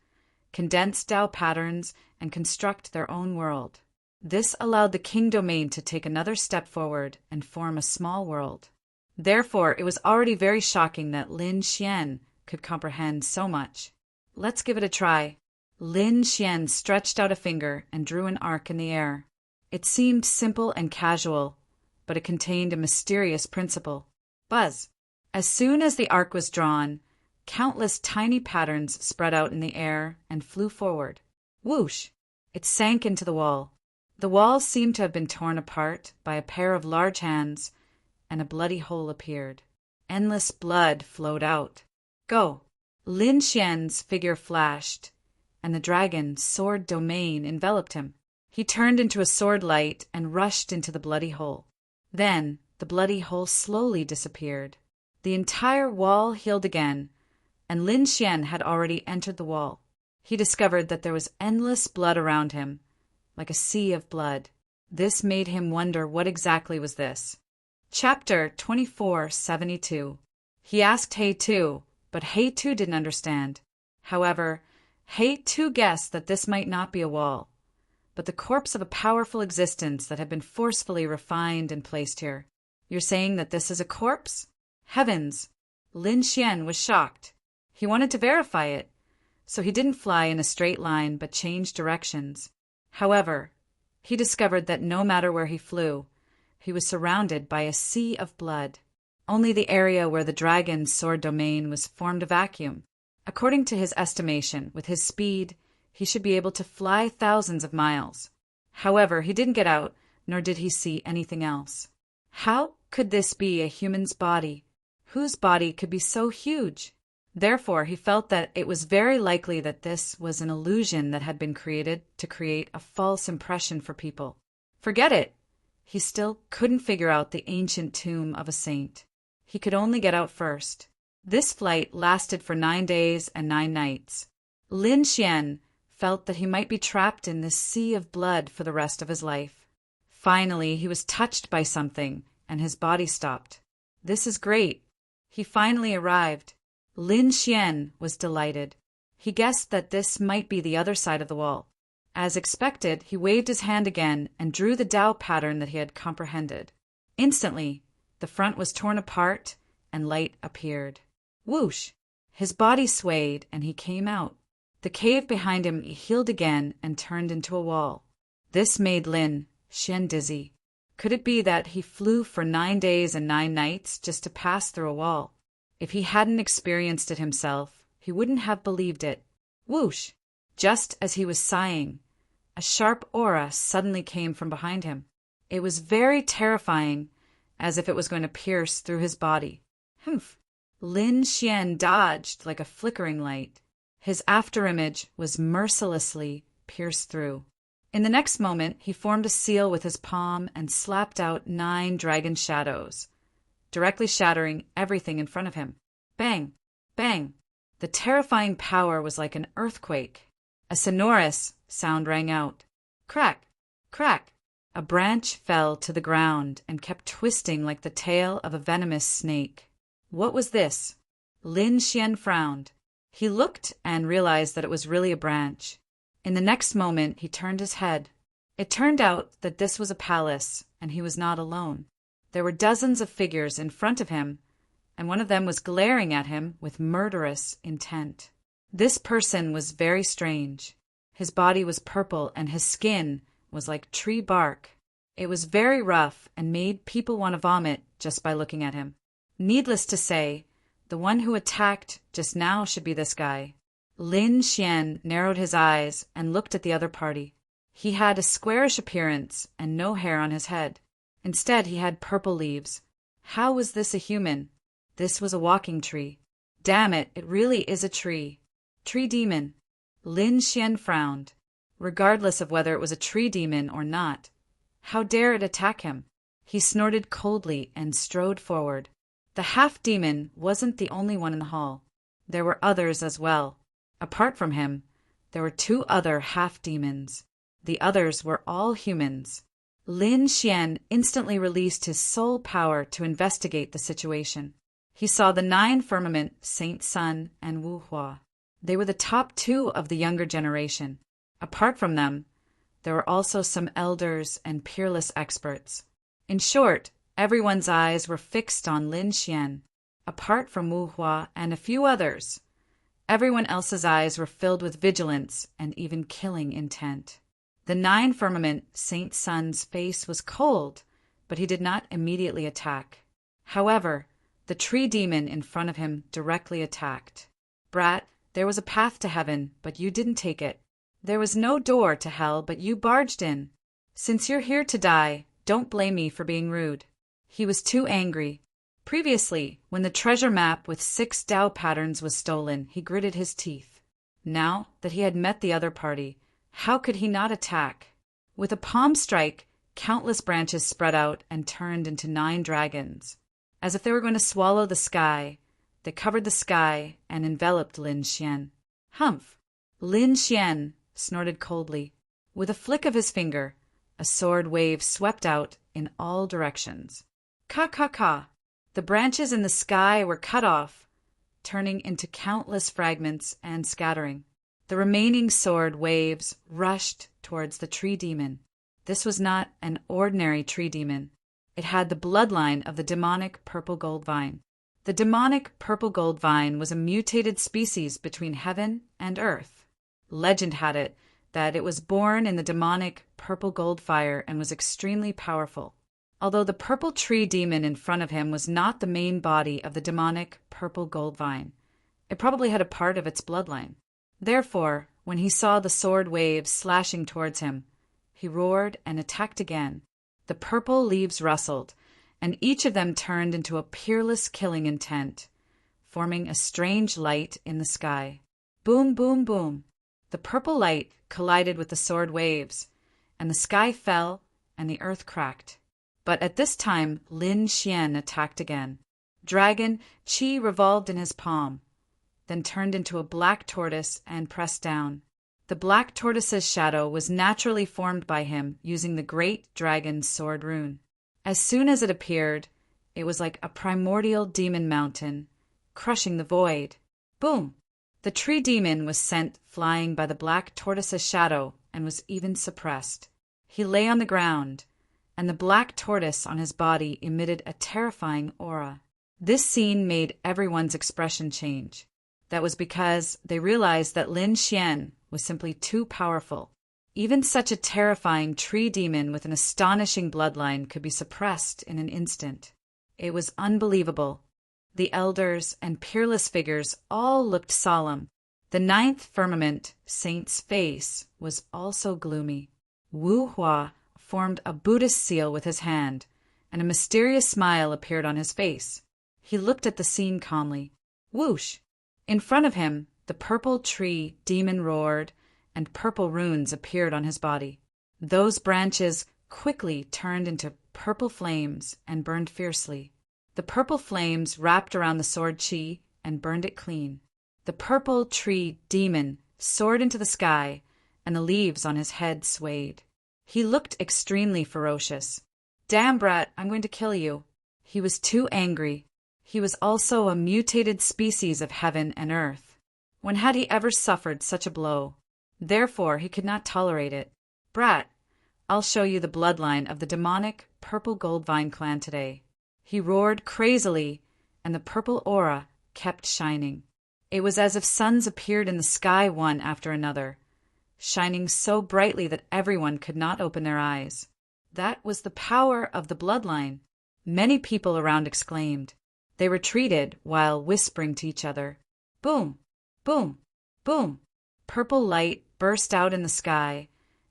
condense Tao patterns, and construct their own world. This allowed the king domain to take another step forward and form a small world. Therefore, it was already very shocking that Lin Xian could comprehend so much. Let's give it a try. Lin Xian stretched out a finger and drew an arc in the air. It seemed simple and casual, but it contained a mysterious principle. Buzz! As soon as the arc was drawn, countless tiny patterns spread out in the air and flew forward. Whoosh! It sank into the wall. The wall seemed to have been torn apart by a pair of large hands, and a bloody hole appeared. Endless blood flowed out. Go! Lin Xian's figure flashed, and the dragon's sword domain enveloped him. He turned into a sword light and rushed into the bloody hole. Then the bloody hole slowly disappeared. The entire wall healed again, and Lin Xian had already entered the wall. He discovered that there was endless blood around him, like a sea of blood. This made him wonder what exactly was this. Chapter 2472. He asked He Tu, but He Tu didn't understand. However, He Tu guessed that this might not be a wall, but the corpse of a powerful existence that had been forcefully refined and placed here. You're saying that this is a corpse? Heavens! Lin Xian was shocked. He wanted to verify it, so he didn't fly in a straight line but changed directions. However, he discovered that no matter where he flew, he was surrounded by a sea of blood. Only the area where the dragon's sword domain was formed a vacuum. According to his estimation, with his speed, he should be able to fly thousands of miles. However, he didn't get out, nor did he see anything else. How could this be a human's body? Whose body could be so huge? Therefore, he felt that it was very likely that this was an illusion that had been created to create a false impression for people. Forget it! He still couldn't figure out the ancient tomb of a saint. He could only get out first. This flight lasted for 9 days and 9 nights. Lin Xian felt that he might be trapped in this sea of blood for the rest of his life. Finally, he was touched by something, and his body stopped. This is great. He finally arrived. Lin Xian was delighted. He guessed that this might be the other side of the wall. As expected, he waved his hand again and drew the Tao pattern that he had comprehended. Instantly, the front was torn apart and light appeared. Whoosh! His body swayed and he came out. The cave behind him healed again and turned into a wall. This made Lin Xian dizzy. Could it be that he flew for 9 days and 9 nights just to pass through a wall? If he hadn't experienced it himself, he wouldn't have believed it. Whoosh! Just as he was sighing, a sharp aura suddenly came from behind him. It was very terrifying, as if it was going to pierce through his body. Humph! Lin Xian dodged like a flickering light. His afterimage was mercilessly pierced through. In the next moment, he formed a seal with his palm and slapped out 9 dragon shadows, directly shattering everything in front of him. Bang! Bang! The terrifying power was like an earthquake. A sonorous sound rang out. Crack! Crack! A branch fell to the ground and kept twisting like the tail of a venomous snake. What was this? Lin Xian frowned. He looked and realized that it was really a branch. In the next moment, he turned his head. It turned out that this was a palace, and he was not alone. There were dozens of figures in front of him, and one of them was glaring at him with murderous intent. This person was very strange. His body was purple, and his skin was like tree bark. It was very rough and made people want to vomit just by looking at him. Needless to say, the one who attacked just now should be this guy. Lin Xian narrowed his eyes and looked at the other party. He had a squarish appearance and no hair on his head. Instead, he had purple leaves. How was this a human? This was a walking tree. Damn it, it really is a tree. Tree demon. Lin Xian frowned. Regardless of whether it was a tree demon or not, how dare it attack him? He snorted coldly and strode forward. The half-demon wasn't the only one in the hall. There were others as well. Apart from him, there were 2 other half-demons. The others were all humans. Lin Xian instantly released his soul power to investigate the situation. He saw the 9 firmament, Saint Sun and Wu Hua. They were the top 2 of the younger generation. Apart from them, there were also some elders and peerless experts. In short, everyone's eyes were fixed on Lin Xian. Apart from Wu Hua and a few others, everyone else's eyes were filled with vigilance and even killing intent. The 9 firmament, Saint Sun's face was cold, but he did not immediately attack. However, the tree demon in front of him directly attacked. Brat, there was a path to heaven, but you didn't take it. There was no door to hell, but you barged in. Since you're here to die, don't blame me for being rude. He was too angry. Previously, when the treasure map with 6 Tao patterns was stolen, he gritted his teeth. Now that he had met the other party, how could he not attack? With a palm strike, countless branches spread out and turned into 9 dragons. As if they were going to swallow the sky, they covered the sky and enveloped Lin Xian. Humph! Lin Xian snorted coldly. With a flick of his finger, a sword wave swept out in all directions. Ka! The branches in the sky were cut off, turning into countless fragments and scattering. The remaining sword waves rushed towards the tree demon. This was not an ordinary tree demon. It had the bloodline of the demonic purple gold vine. The demonic purple gold vine was a mutated species between heaven and earth. Legend had it that it was born in the demonic purple gold fire and was extremely powerful. Although the purple tree demon in front of him was not the main body of the demonic purple gold vine, it probably had a part of its bloodline. Therefore, when he saw the sword waves slashing towards him, he roared and attacked again. The purple leaves rustled, and each of them turned into a peerless killing intent, forming a strange light in the sky. Boom, boom, boom. The purple light collided with the sword waves, and the sky fell and the earth cracked. But at this time, Lin Xian attacked again. Dragon Qi revolved in his palm, then turned into a black tortoise and pressed down. The black tortoise's shadow was naturally formed by him using the great dragon's sword rune. As soon as it appeared, it was like a primordial demon mountain, crushing the void. Boom! The tree demon was sent flying by the black tortoise's shadow and was even suppressed. He lay on the ground, and the black tortoise on his body emitted a terrifying aura. This scene made everyone's expression change. That was because they realized that Lin Xian was simply too powerful. Even such a terrifying tree demon with an astonishing bloodline could be suppressed in an instant. It was unbelievable. The elders and peerless figures all looked solemn. The ninth firmament saint's face was also gloomy. Wu Hua formed a Buddhist seal with his hand, and a mysterious smile appeared on his face. He looked at the scene calmly. Whoosh! In front of him, the purple tree demon roared, and purple runes appeared on his body. Those branches quickly turned into purple flames and burned fiercely. The purple flames wrapped around the sword Qi and burned it clean. The purple tree demon soared into the sky, and the leaves on his head swayed. He looked extremely ferocious. Damn, brat, I'm going to kill you. He was too angry. He was also a mutated species of heaven and earth. When had he ever suffered such a blow? Therefore, he could not tolerate it. Brat, I'll show you the bloodline of the demonic purple gold vine clan today. He roared crazily, and the purple aura kept shining. It was as if suns appeared in the sky one after another, shining so brightly that everyone could not open their eyes. That was the power of the bloodline. Many people around exclaimed. They retreated while whispering to each other. Boom! Boom! Boom! Purple light burst out in the sky,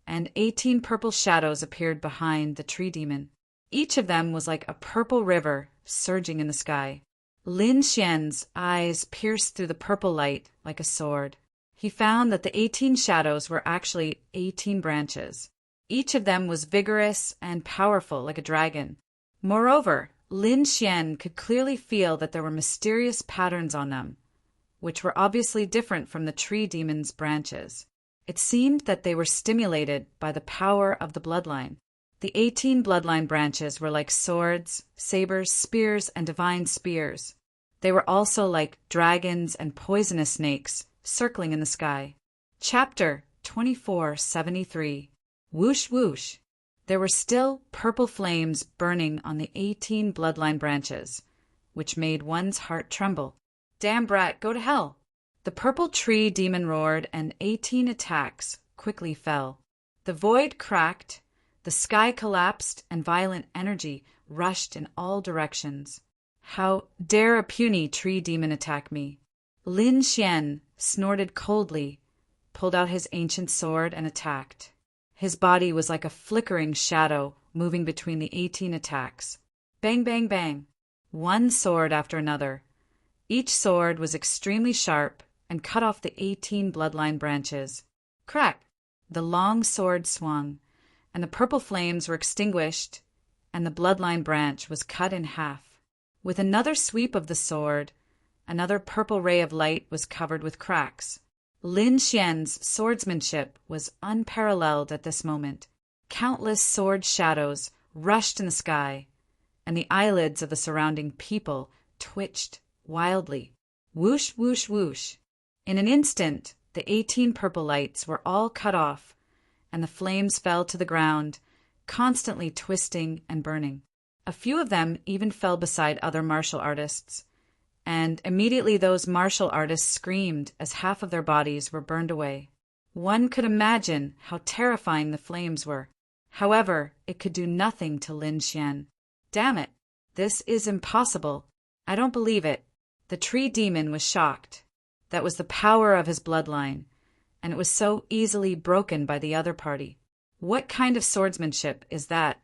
and 18 purple shadows appeared behind the tree demon. Each of them was like a purple river surging in the sky. Lin Xian's eyes pierced through the purple light like a sword. He found that the 18 shadows were actually 18 branches. Each of them was vigorous and powerful like a dragon. Moreover, Lin Xian could clearly feel that there were mysterious patterns on them, which were obviously different from the tree demon's branches. It seemed that they were stimulated by the power of the bloodline. The 18 bloodline branches were like swords, sabers, spears, and divine spears. They were also like dragons and poisonous snakes circling in the sky. Chapter 2473. Whoosh whoosh. There were still purple flames burning on the 18 bloodline branches, which made one's heart tremble. Damn brat, go to hell! The purple tree demon roared, and 18 attacks quickly fell. The void cracked, the sky collapsed, and violent energy rushed in all directions. How dare a puny tree demon attack me? Lin Xian snorted coldly, pulled out his ancient sword, and attacked. His body was like a flickering shadow moving between the 18 attacks. Bang, bang, bang. One sword after another. Each sword was extremely sharp and cut off the 18 bloodline branches. Crack! The long sword swung, and the purple flames were extinguished, and the bloodline branch was cut in half. With another sweep of the sword, another purple ray of light was covered with cracks. Lin Xian's swordsmanship was unparalleled at this moment. Countless sword shadows rushed in the sky, and the eyelids of the surrounding people twitched wildly. Whoosh, whoosh, whoosh. In an instant, the 18 purple lights were all cut off, and the flames fell to the ground, constantly twisting and burning. A few of them even fell beside other martial artists, and immediately those martial artists screamed as half of their bodies were burned away. One could imagine how terrifying the flames were. However, it could do nothing to Lin Xian. Damn it! This is impossible. I don't believe it. The tree demon was shocked. That was the power of his bloodline, and it was so easily broken by the other party. What kind of swordsmanship is that?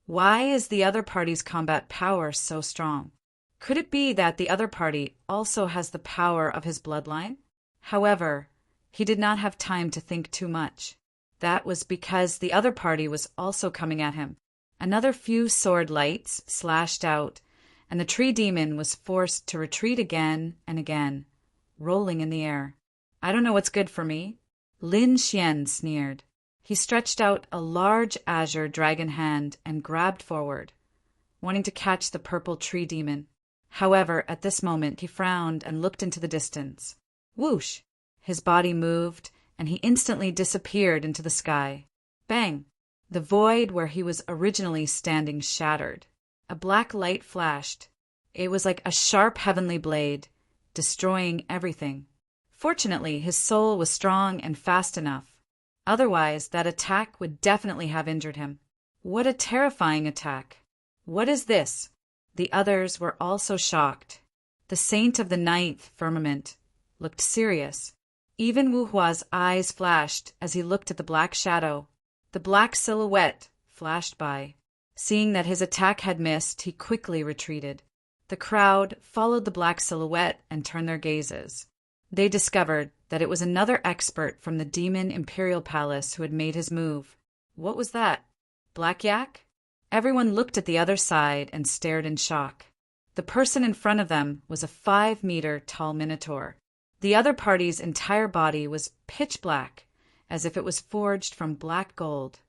Why is the other party's combat power so strong? Could it be that the other party also has the power of his bloodline? However, he did not have time to think too much. That was because the other party was also coming at him. Another few sword lights slashed out, and the tree demon was forced to retreat again and again, rolling in the air. I don't know what's good for me. Lin Xian sneered. He stretched out a large azure dragon hand and grabbed forward, wanting to catch the purple tree demon. However, at this moment he frowned and looked into the distance. Whoosh! His body moved, and he instantly disappeared into the sky. Bang! The void where he was originally standing shattered. A black light flashed. It was like a sharp heavenly blade, destroying everything. Fortunately, his soul was strong and fast enough. Otherwise, that attack would definitely have injured him. What a terrifying attack! What is this? The others were also shocked. The saint of the ninth firmament looked serious. Even Wu Hua's eyes flashed as he looked at the black shadow. The black silhouette flashed by. Seeing that his attack had missed, he quickly retreated. The crowd followed the black silhouette and turned their gazes. They discovered that it was another expert from the Demon Imperial Palace who had made his move. What was that? Black Yak? Everyone looked at the other side and stared in shock. The person in front of them was a 5-meter tall minotaur. The other party's entire body was pitch black, as if it was forged from black gold.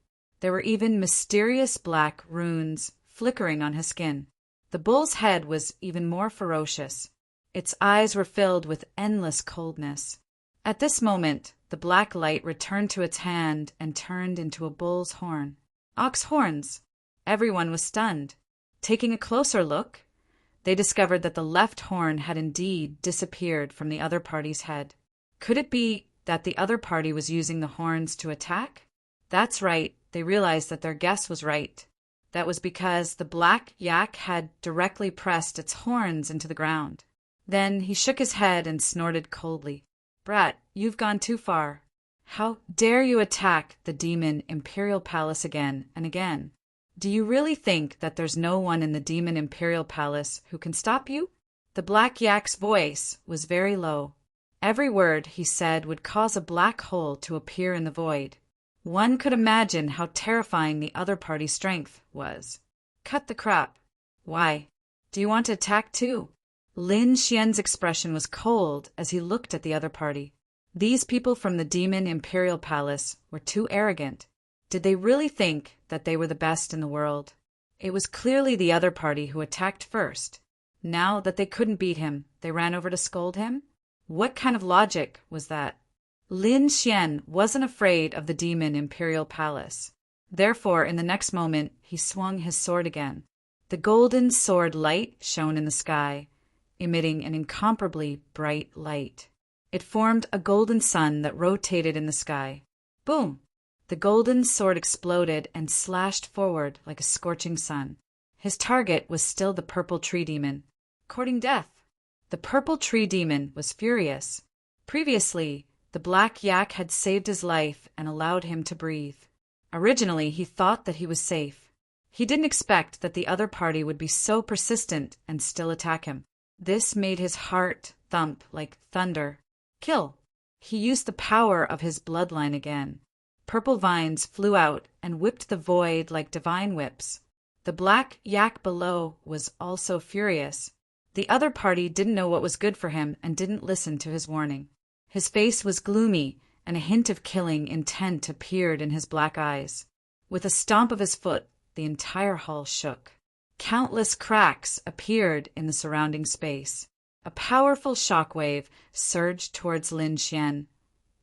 There were even mysterious black runes flickering on his skin. The bull's head was even more ferocious. Its eyes were filled with endless coldness. At this moment, the black light returned to its hand and turned into a bull's horn. Ox horns! Everyone was stunned. Taking a closer look, they discovered that the left horn had indeed disappeared from the other party's head. Could it be that the other party was using the horns to attack? That's right, they realized that their guess was right. That was because the black yak had directly pressed its horns into the ground. Then he shook his head and snorted coldly. Brat, you've gone too far. How dare you attack the Demon Imperial Palace again and again? Do you really think that there's no one in the Demon Imperial Palace who can stop you? The black yak's voice was very low. Every word he said would cause a black hole to appear in the void. One could imagine how terrifying the other party's strength was. Cut the crap. Why? Do you want to attack too? Lin Xian's expression was cold as he looked at the other party. These people from the Demon Imperial Palace were too arrogant. Did they really think that they were the best in the world? It was clearly the other party who attacked first. Now that they couldn't beat him, they ran over to scold him? What kind of logic was that? Lin Xian wasn't afraid of the Demon Imperial Palace. Therefore, in the next moment, he swung his sword again. The golden sword light shone in the sky, emitting an incomparably bright light. It formed a golden sun that rotated in the sky. Boom! The golden sword exploded and slashed forward like a scorching sun. His target was still the purple tree demon, courting death. The purple tree demon was furious. Previously, the black yak had saved his life and allowed him to breathe. Originally, he thought that he was safe. He didn't expect that the other party would be so persistent and still attack him. This made his heart thump like thunder. Kill! He used the power of his bloodline again. Purple vines flew out and whipped the void like divine whips. The black yak below was also furious. The other party didn't know what was good for him and didn't listen to his warning. His face was gloomy, and a hint of killing intent appeared in his black eyes. With a stomp of his foot, the entire hall shook. Countless cracks appeared in the surrounding space. A powerful shockwave surged towards Lin Xian,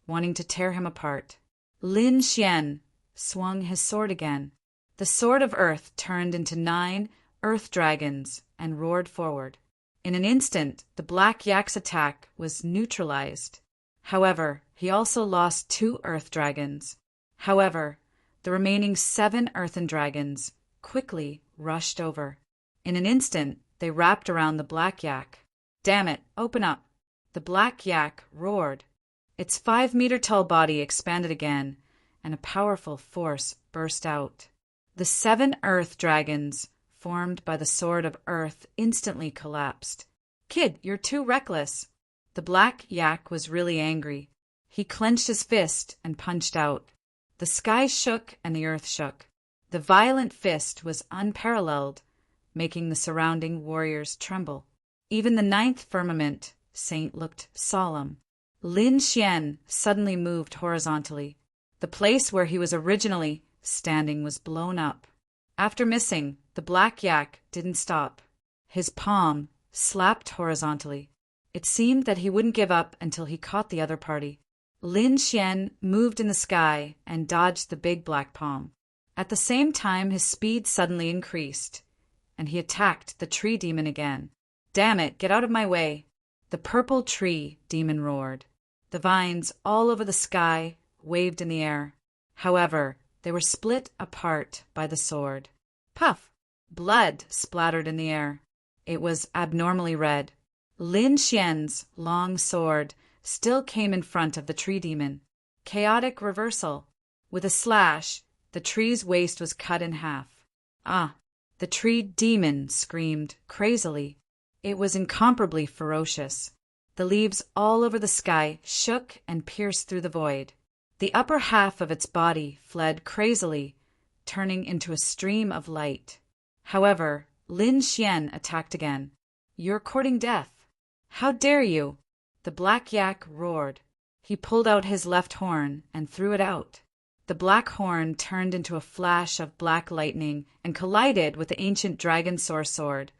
wanting to tear him apart. Lin Xian swung his sword again. The sword of earth turned into 9 earth dragons and roared forward. In an instant, the Black Yak's attack was neutralized. However, he also lost 2 earth dragons. However, the remaining 7 earthen dragons quickly rushed over. In an instant, they wrapped around the Black Yak. "Damn it, open up!" The Black Yak roared. Its 5-meter-tall body expanded again, and a powerful force burst out. The 7 earth dragons, formed by the Sword of Earth, instantly collapsed. "Kid, you're too reckless." The Black Yak was really angry. He clenched his fist and punched out. The sky shook and the earth shook. The violent fist was unparalleled, making the surrounding warriors tremble. Even the 9th firmament saint looked solemn. Lin Xian suddenly moved horizontally. The place where he was originally standing was blown up. After missing, the Black Yak didn't stop. His palm slapped horizontally. It seemed that he wouldn't give up until he caught the other party. Lin Xian moved in the sky and dodged the big black palm. At the same time, his speed suddenly increased, and he attacked the tree demon again. "Damn it, get out of my way!" The purple tree demon roared. The vines all over the sky waved in the air. However, they were split apart by the sword. Puff! Blood splattered in the air. It was abnormally red. Lin Xian's long sword still came in front of the tree demon. Chaotic reversal. With a slash, the tree's waist was cut in half. Ah! The tree demon screamed crazily. It was incomparably ferocious. The leaves all over the sky shook and pierced through the void. The upper half of its body fled crazily, turning into a stream of light. However, Lin Xian attacked again. "You're courting death. How dare you?" The Black Yak roared. He pulled out his left horn and threw it out. The black horn turned into a flash of black lightning and collided with the ancient dragon sword,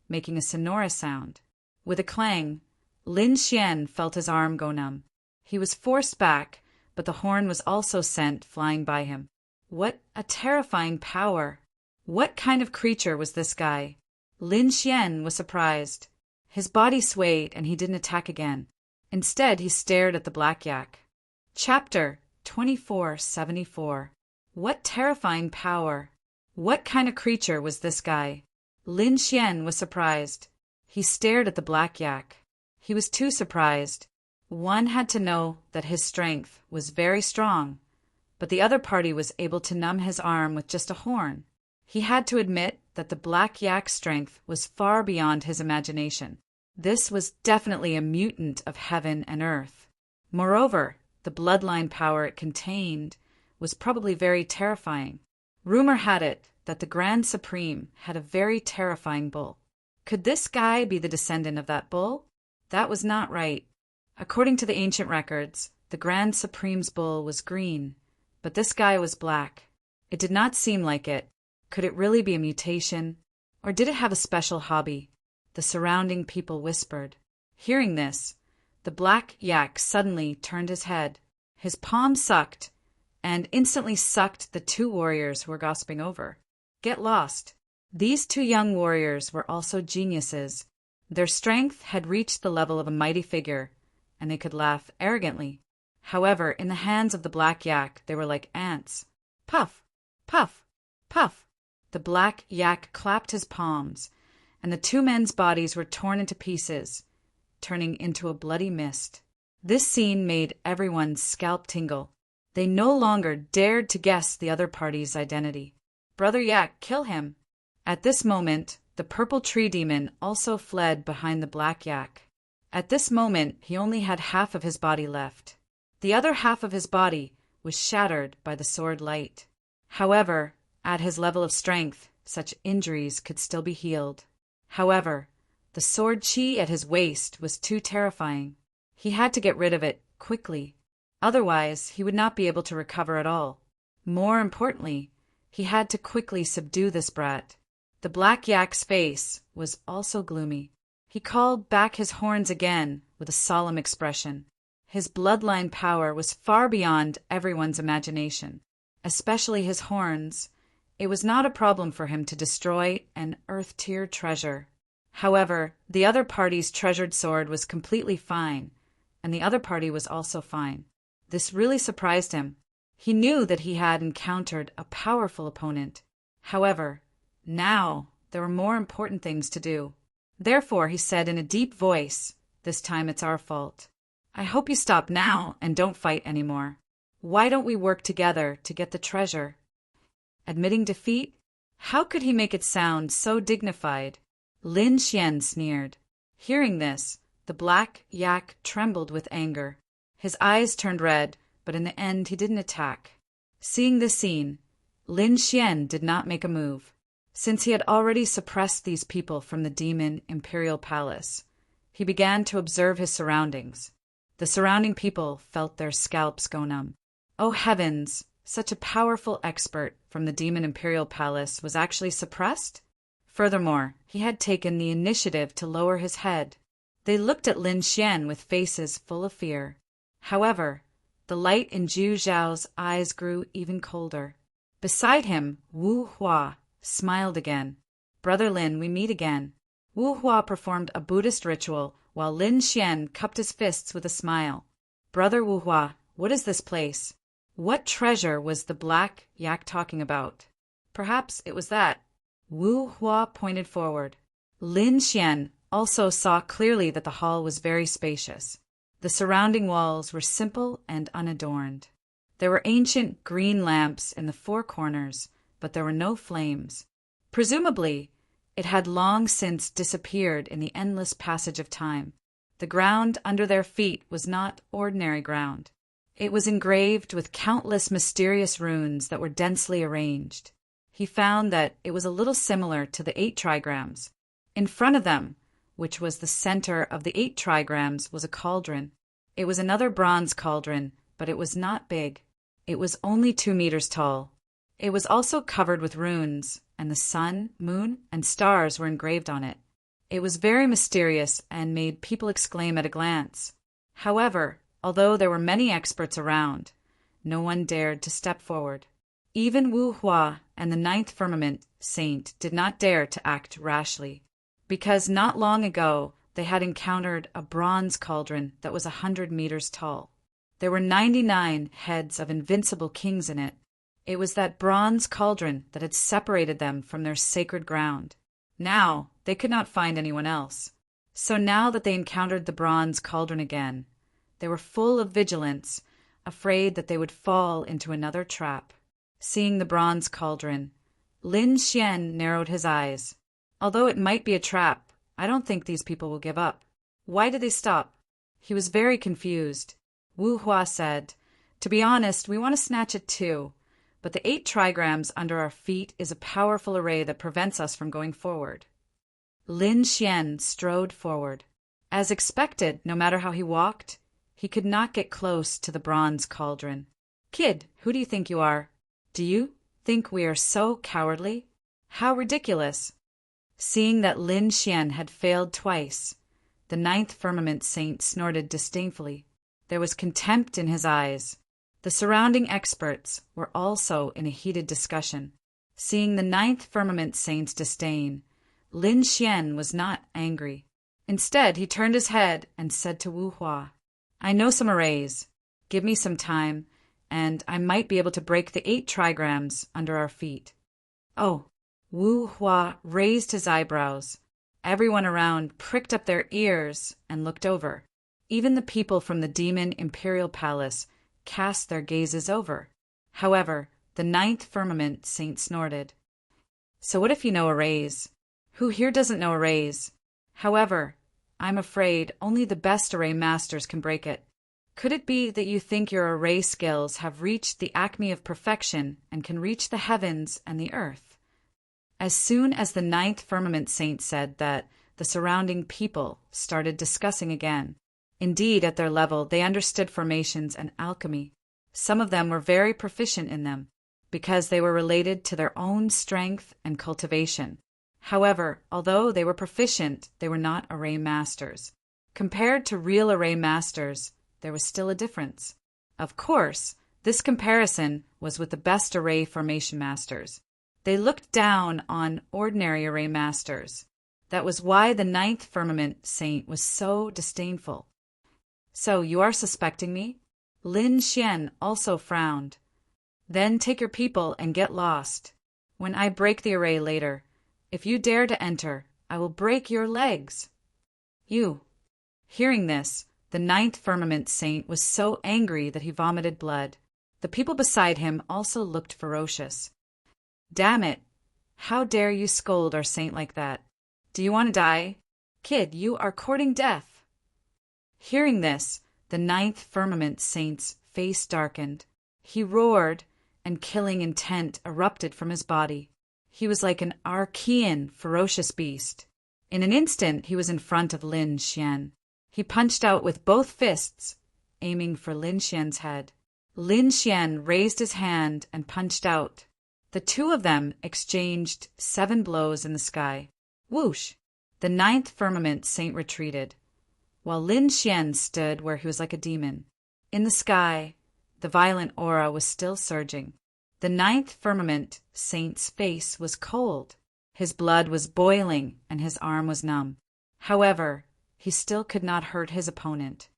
making a sonorous sound. With a clang, Lin Xian felt his arm go numb. He was forced back, but the horn was also sent flying by him. What a terrifying power! What kind of creature was this guy? Lin Xian was surprised. His body swayed and he didn't attack again. Instead, he stared at the Black Yak. Chapter 2474. What terrifying power! What kind of creature was this guy? Lin Xian was surprised. He stared at the Black Yak. He was too surprised. One had to know that his strength was very strong, but the other party was able to numb his arm with just a horn. He had to admit that the Black Yak's strength was far beyond his imagination. This was definitely a mutant of heaven and earth. Moreover, the bloodline power it contained was probably very terrifying. Rumor had it that the Grand Supreme had a very terrifying bull. Could this guy be the descendant of that bull? That was not right. According to the ancient records, the Grand Supreme's bull was green, but this guy was black. It did not seem like it. Could it really be a mutation? Or did it have a special hobby? The surrounding people whispered. Hearing this, the Black Yak suddenly turned his head. His palm sucked, and instantly sucked the 2 warriors who were gossiping over. Get lost. These 2 young warriors were also geniuses. Their strength had reached the level of a mighty figure, and they could laugh arrogantly. However, in the hands of the Black Yak, they were like ants. Puff! Puff! Puff! The Black Yak clapped his palms, and the 2 men's bodies were torn into pieces, turning into a bloody mist. This scene made everyone's scalp tingle. They no longer dared to guess the other party's identity. "Brother Yak, kill him!" At this moment, the purple tree demon also fled behind the Black Yak. At this moment, he only had half of his body left. The other half of his body was shattered by the sword light. However, at his level of strength, such injuries could still be healed. However, the sword chi at his waist was too terrifying. He had to get rid of it quickly. Otherwise, he would not be able to recover at all. More importantly, he had to quickly subdue this brat. The Black Yak's face was also gloomy. He called back his horns again with a solemn expression. His bloodline power was far beyond everyone's imagination, especially his horns. It was not a problem for him to destroy an earth-tier treasure. However, the other party's treasured sword was completely fine, and the other party was also fine. This really surprised him. He knew that he had encountered a powerful opponent. However, now there were more important things to do. Therefore, he said in a deep voice, "This time it's our fault. I hope you stop now and don't fight anymore. Why don't we work together to get the treasure?" Admitting defeat? How could he make it sound so dignified? Lin Xian sneered. Hearing this, the black yak trembled with anger. His eyes turned red, but in the end he didn't attack. Seeing this scene, Lin Xian did not make a move. Since he had already suppressed these people from the demon imperial palace, he began to observe his surroundings. The surrounding people felt their scalps go numb. Oh heavens! Such a powerful expert from the demon imperial palace was actually suppressed? Furthermore, he had taken the initiative to lower his head. They looked at Lin Xian with faces full of fear. However, the light in Zhu Zhao's eyes grew even colder. Beside him, Wu Hua smiled again. "Brother Lin, we meet again." Wu Hua performed a Buddhist ritual while Lin Xian cupped his fists with a smile. "Brother Wu Hua, what is this place? What treasure was the black yak talking about?" "Perhaps it was that." Wu Hua pointed forward. Lin Xian also saw clearly that the hall was very spacious. The surrounding walls were simple and unadorned. There were ancient green lamps in the four corners, but there were no flames. Presumably, it had long since disappeared in the endless passage of time. The ground under their feet was not ordinary ground. It was engraved with countless mysterious runes that were densely arranged. He found that it was a little similar to the 8 trigrams. In front of them, which was the center of the 8 trigrams, was a cauldron. It was another bronze cauldron, but it was not big. It was only 2 meters tall. It was also covered with runes, and the sun, moon, and stars were engraved on it. It was very mysterious and made people exclaim at a glance. However, although there were many experts around, no one dared to step forward. Even Wu Hua and the 9th Firmament Saint did not dare to act rashly, because not long ago they had encountered a bronze cauldron that was 100 meters tall. There were 99 heads of invincible kings in it. It was that bronze cauldron that had separated them from their sacred ground. Now they could not find anyone else. So now that they encountered the bronze cauldron again, they were full of vigilance, afraid that they would fall into another trap. Seeing the bronze cauldron, Lin Xian narrowed his eyes. Although it might be a trap, I don't think these people will give up. Why did they stop? He was very confused. Wu Hua said, "To be honest, we want to snatch it too, but the 8 trigrams under our feet is a powerful array that prevents us from going forward." Lin Xian strode forward. As expected, no matter how he walked, he could not get close to the bronze cauldron. "Kid, who do you think you are? Do you think we are so cowardly? How ridiculous!" Seeing that Lin Xian had failed twice, the 9th Firmament Saint snorted disdainfully. There was contempt in his eyes. The surrounding experts were also in a heated discussion. Seeing the 9th Firmament Saint's disdain, Lin Xian was not angry. Instead, he turned his head and said to Wu Hua, "I know some arrays. Give me some time, and I might be able to break the 8 trigrams under our feet." "Oh!" Wu Hua raised his eyebrows. Everyone around pricked up their ears and looked over. Even the people from the demon imperial palace cast their gazes over. However, the 9th Firmament Saint snorted. "So what if you know arrays? Who here doesn't know arrays? However, I'm afraid only the best array masters can break it. Could it be that you think your array skills have reached the acme of perfection and can reach the heavens and the earth?" As soon as the 9th Firmament Saint said that, the surrounding people started discussing again. Indeed, at their level, they understood formations and alchemy. Some of them were very proficient in them, because they were related to their own strength and cultivation. However, although they were proficient, they were not array masters. Compared to real array masters, there was still a difference. Of course, this comparison was with the best array formation masters. They looked down on ordinary array masters. That was why the ninth firmament saint was so disdainful. So you are suspecting me? Lin Xian also frowned. Then take your people and get lost. When I break the array later, if you dare to enter, I will break your legs. You. Hearing this, the ninth firmament saint was so angry that he vomited blood. The people beside him also looked ferocious. Damn it! How dare you scold our saint like that? Do you want to die? Kid, you are courting death. Hearing this, the ninth firmament saint's face darkened. He roared, and killing intent erupted from his body. He was like an Archean, ferocious beast. In an instant, he was in front of Lin Xian. He punched out with both fists, aiming for Lin Xian's head. Lin Xian raised his hand and punched out. The two of them exchanged 7 blows in the sky. Whoosh! The ninth firmament saint retreated, while Lin Xian stood where he was like a demon. In the sky, the violent aura was still surging. The ninth firmament saint's face was cold. His blood was boiling and his arm was numb. However, he still could not hurt his opponent.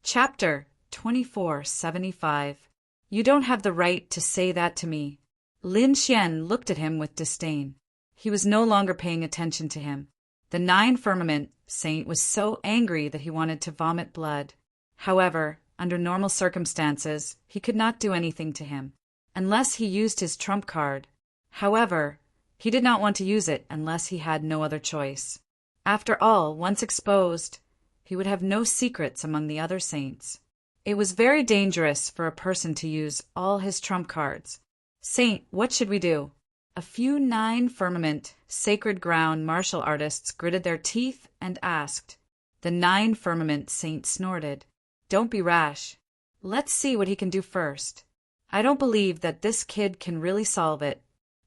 Chapter 2475. You don't have the right to say that to me. Lin Xian looked at him with disdain. He was no longer paying attention to him. The nine firmament saint was so angry that he wanted to vomit blood. However, under normal circumstances, he could not do anything to him, unless he used his trump card. However, he did not want to use it unless he had no other choice. After all, once exposed, he would have no secrets among the other saints. It was very dangerous for a person to use all his trump cards. Saint, what should we do? A few nine firmament, sacred ground martial artists gritted their teeth and asked. The nine firmament saint snorted. Don't be rash. Let's see what he can do first. I don't believe that this kid can really solve it.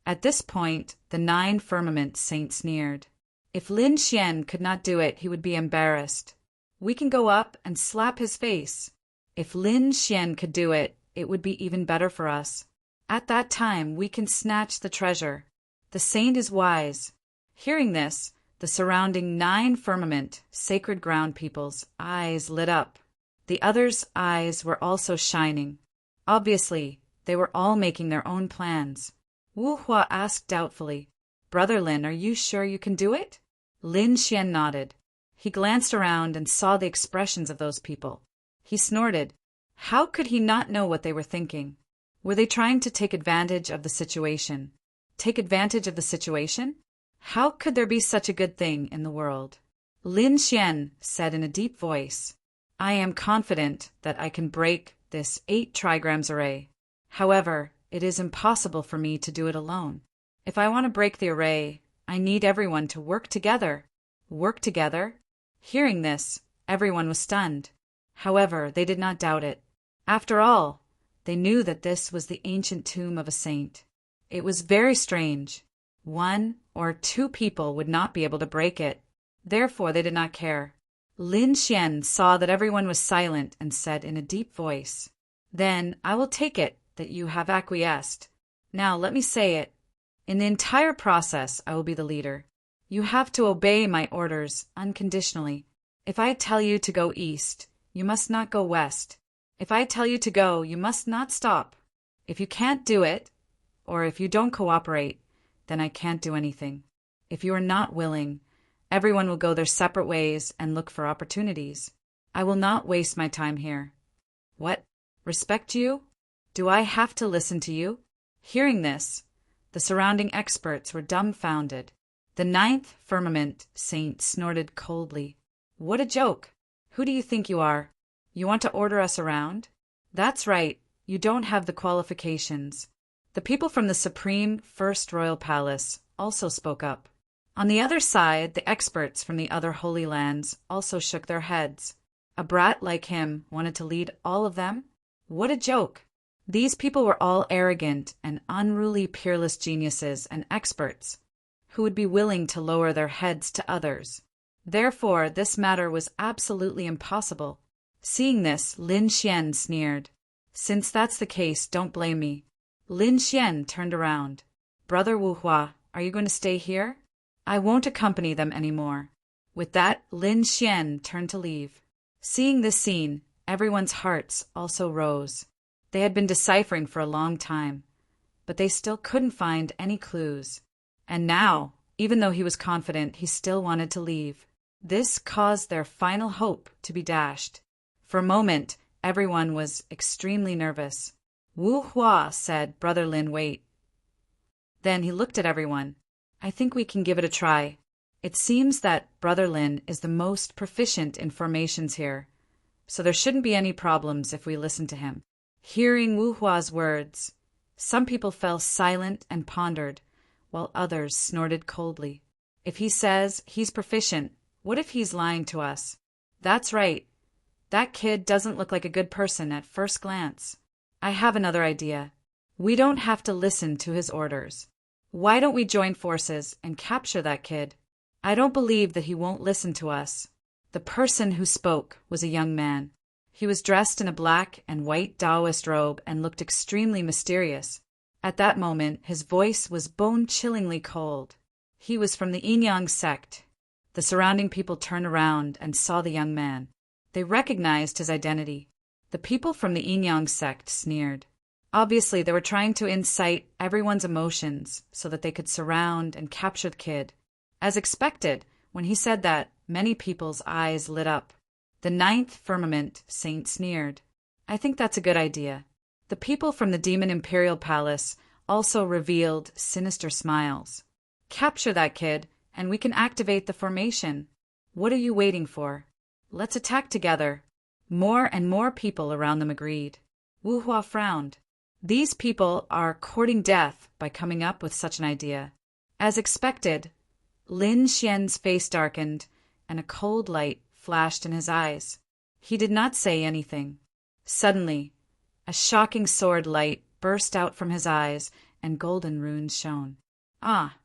At this point, the nine firmament saint sneered. If Lin Xian could not do it, he would be embarrassed. We can go up and slap his face. If Lin Xian could do it, it would be even better for us. At that time, we can snatch the treasure. The saint is wise. Hearing this, the surrounding nine firmament, sacred ground people's eyes lit up. The others' eyes were also shining. Obviously, they were all making their own plans. Wu Hua asked doubtfully, Brother Lin, are you sure you can do it? Lin Xian nodded. He glanced around and saw the expressions of those people. He snorted. How could he not know what they were thinking? Were they trying to take advantage of the situation? Take advantage of the situation? How could there be such a good thing in the world? Lin Xian said in a deep voice, I am confident that I can break this 8 trigrams array. However, it is impossible for me to do it alone. If I want to break the array, I need everyone to work together. Work together? Hearing this, everyone was stunned. However, they did not doubt it. After all, they knew that this was the ancient tomb of a saint. It was very strange. 1 or 2 people would not be able to break it. Therefore, they did not care. Lin Xian saw that everyone was silent and said in a deep voice, Then I will take it that you have acquiesced. Now let me say it. In the entire process, I will be the leader. You have to obey my orders unconditionally. If I tell you to go east, you must not go west. If I tell you to go, you must not stop. If you can't do it, or if you don't cooperate, then I can't do anything. If you are not willing, everyone will go their separate ways and look for opportunities. I will not waste my time here. What? Respect you? Do I have to listen to you? Hearing this, the surrounding experts were dumbfounded. The ninth firmament saint snorted coldly. What a joke! Who do you think you are? You want to order us around? That's right, you don't have the qualifications. The people from the Supreme First Royal Palace also spoke up. On the other side, the experts from the other Holy Lands also shook their heads. A brat like him wanted to lead all of them? What a joke! These people were all arrogant and unruly peerless geniuses and experts who would be willing to lower their heads to others. Therefore, this matter was absolutely impossible. Seeing this, Lin Xian sneered. Since that's the case, don't blame me. Lin Xian turned around. Brother Wu Hua, are you going to stay here? I won't accompany them anymore." With that, Lin Xian turned to leave. Seeing this scene, everyone's hearts also rose. They had been deciphering for a long time, but they still couldn't find any clues. And now, even though he was confident, he still wanted to leave. This caused their final hope to be dashed. For a moment, everyone was extremely nervous. Wu Hua said, "Brother Lin, wait." Then he looked at everyone. "I think we can give it a try. It seems that Brother Lin is the most proficient in formations here, so there shouldn't be any problems if we listen to him." Hearing Wu Hua's words, some people fell silent and pondered, while others snorted coldly. If he says he's proficient, what if he's lying to us? That's right. That kid doesn't look like a good person at first glance. I have another idea. We don't have to listen to his orders. Why don't we join forces and capture that kid? I don't believe that he won't listen to us. The person who spoke was a young man. He was dressed in a black and white Taoist robe and looked extremely mysterious. At that moment, his voice was bone-chillingly cold. He was from the Yin-Yang sect. The surrounding people turned around and saw the young man. They recognized his identity. The people from the Yin-Yang sect sneered. Obviously, they were trying to incite everyone's emotions so that they could surround and capture the kid. As expected, when he said that, many people's eyes lit up. The ninth firmament saint sneered. "I think that's a good idea." The people from the Demon Imperial Palace also revealed sinister smiles. "Capture that kid, and we can activate the formation. What are you waiting for? Let's attack together." More and more people around them agreed. Wu Hua frowned. These people are courting death by coming up with such an idea. As expected, Lin Xian's face darkened, and a cold light flashed in his eyes. He did not say anything. Suddenly, a shocking sword light burst out from his eyes, and golden runes shone. Ah!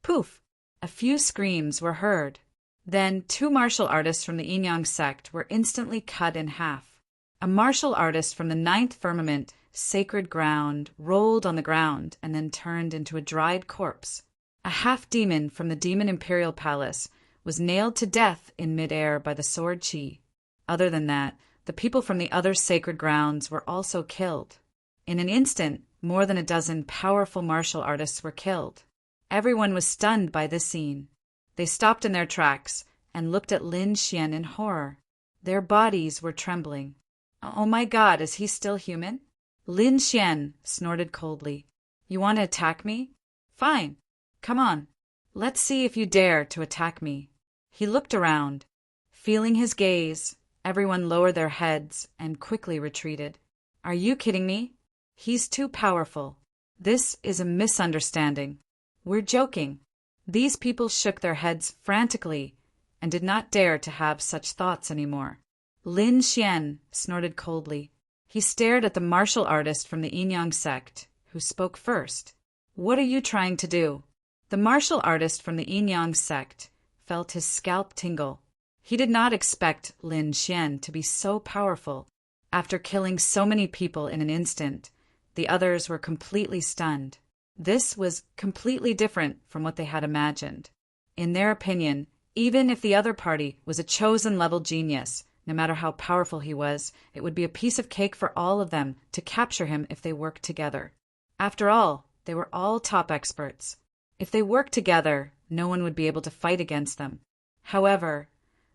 Poof! A few screams were heard. Then 2 martial artists from the Yin-Yang sect were instantly cut in half. A martial artist from the ninth firmament, sacred ground, rolled on the ground and then turned into a dried corpse. A half-demon from the Demon Imperial Palace was nailed to death in midair by the sword chi. Other than that, the people from the other sacred grounds were also killed. In an instant, more than a dozen powerful martial artists were killed. Everyone was stunned by this scene. They stopped in their tracks and looked at Lin Xian in horror. Their bodies were trembling. "Oh my God, is he still human?" Lin Xian snorted coldly. "You want to attack me? Fine. Come on. Let's see if you dare to attack me." He looked around. Feeling his gaze, everyone lowered their heads and quickly retreated. "Are you kidding me? He's too powerful. This is a misunderstanding. We're joking." These people shook their heads frantically and did not dare to have such thoughts anymore. Lin Xian snorted coldly. He stared at the martial artist from the Yin-Yang sect, who spoke first. "What are you trying to do?" The martial artist from the Yin-Yang sect felt his scalp tingle. He did not expect Lin Xian to be so powerful. After killing so many people in an instant, the others were completely stunned. This was completely different from what they had imagined. In their opinion, even if the other party was a chosen-level genius, no matter how powerful he was, it would be a piece of cake for all of them to capture him if they worked together. After all, they were all top experts. If they worked together, no one would be able to fight against them. However,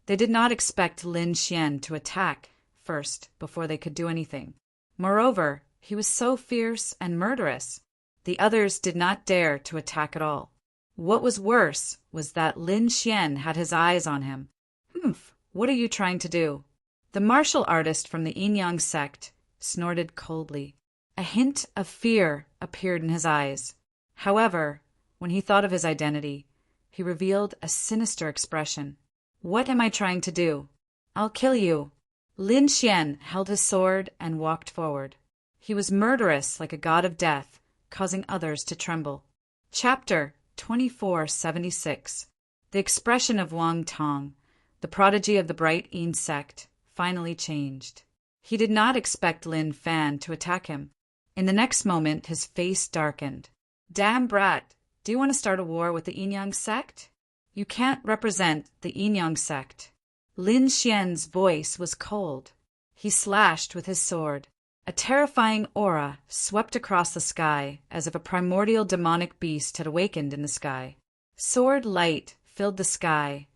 they did not expect Lin Xian to attack first before they could do anything. Moreover, he was so fierce and murderous. The others did not dare to attack at all. What was worse was that Lin Xian had his eyes on him. "Humph, what are you trying to do?" The martial artist from the Yin-Yang sect snorted coldly. A hint of fear appeared in his eyes. However, when he thought of his identity, he revealed a sinister expression. "What am I trying to do? I'll kill you." Lin Xian held his sword and walked forward. He was murderous like a god of death, causing others to tremble. Chapter 2476. The expression of Wang Tong, the prodigy of the Bright Yin sect, finally changed. He did not expect Lin Fan to attack him. In the next moment, his face darkened. "Damn brat, do you want to start a war with the Yin Yang sect?" You can't represent the Yin-Yang sect. Lin Xian's voice was cold. He slashed with his sword. A terrifying aura swept across the sky as if a primordial demonic beast had awakened in the sky. Sword light filled the sky,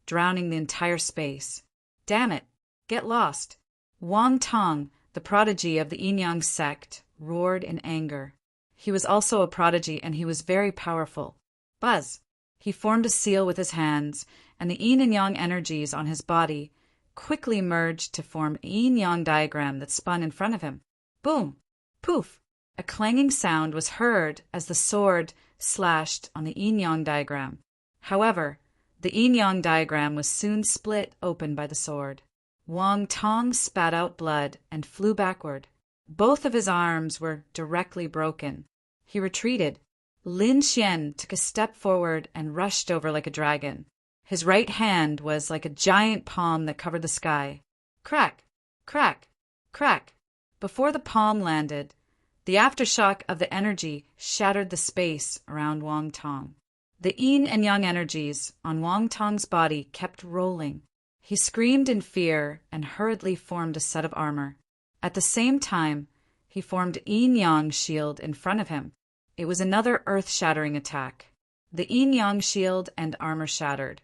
drowning the entire space. Damn it! Get lost! Wang Tong, the prodigy of the Yin-Yang sect, roared in anger. He was also a prodigy, and he was very powerful. Buzz! He formed a seal with his hands, and the yin and yang energies on his body quickly merged to form a yin-yang diagram that spun in front of him. Boom! Poof! A clanging sound was heard as the sword slashed on the yin-yang diagram. However, the yin-yang diagram was soon split open by the sword. Wang Tong spat out blood and flew backward. Both of his arms were directly broken. He retreated. Lin Xian took a step forward and rushed over like a dragon. His right hand was like a giant palm that covered the sky. Crack! Crack! Crack! Before the palm landed, the aftershock of the energy shattered the space around Wang Tong. The yin and yang energies on Wang Tong's body kept rolling. He screamed in fear and hurriedly formed a set of armor. At the same time, he formed a yin-yang shield in front of him. It was another earth-shattering attack. The yin-yang shield and armor shattered,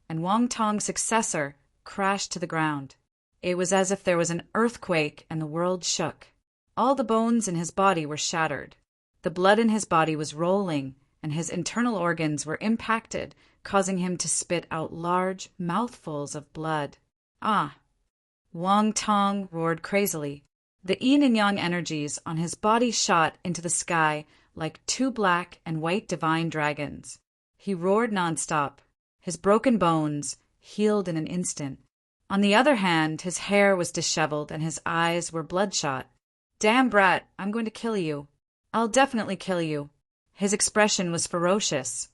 and Wang Tong's successor crashed to the ground. It was as if there was an earthquake and the world shook. All the bones in his body were shattered. The blood in his body was rolling, and his internal organs were impacted, causing him to spit out large mouthfuls of blood. Ah! Wang Tong roared crazily. The yin and yang energies on his body shot into the sky like two black and white divine dragons. He roared nonstop. His broken bones healed in an instant. On the other hand, his hair was disheveled and his eyes were bloodshot. Damn brat, I'm going to kill you. I'll definitely kill you. His expression was ferocious,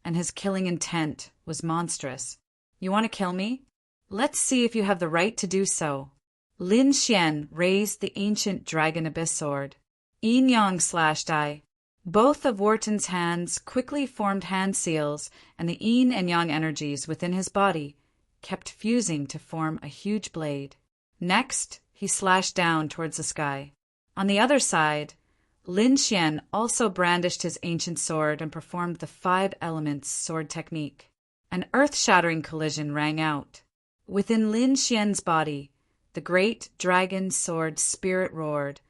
and his killing intent was monstrous. You want to kill me? Let's see if you have the right to do so. Lin Xian raised the ancient dragon abyss sword. Yin-yang slashed eye. Both of Wharton's hands quickly formed hand seals, and the yin and yang energies within his body kept fusing to form a huge blade. Next, he slashed down towards the sky. On the other side, Lin Xian also brandished his ancient sword and performed the 5 elements sword technique. An earth-shattering collision rang out. Within Lin Xian's body, the great dragon sword spirit roared,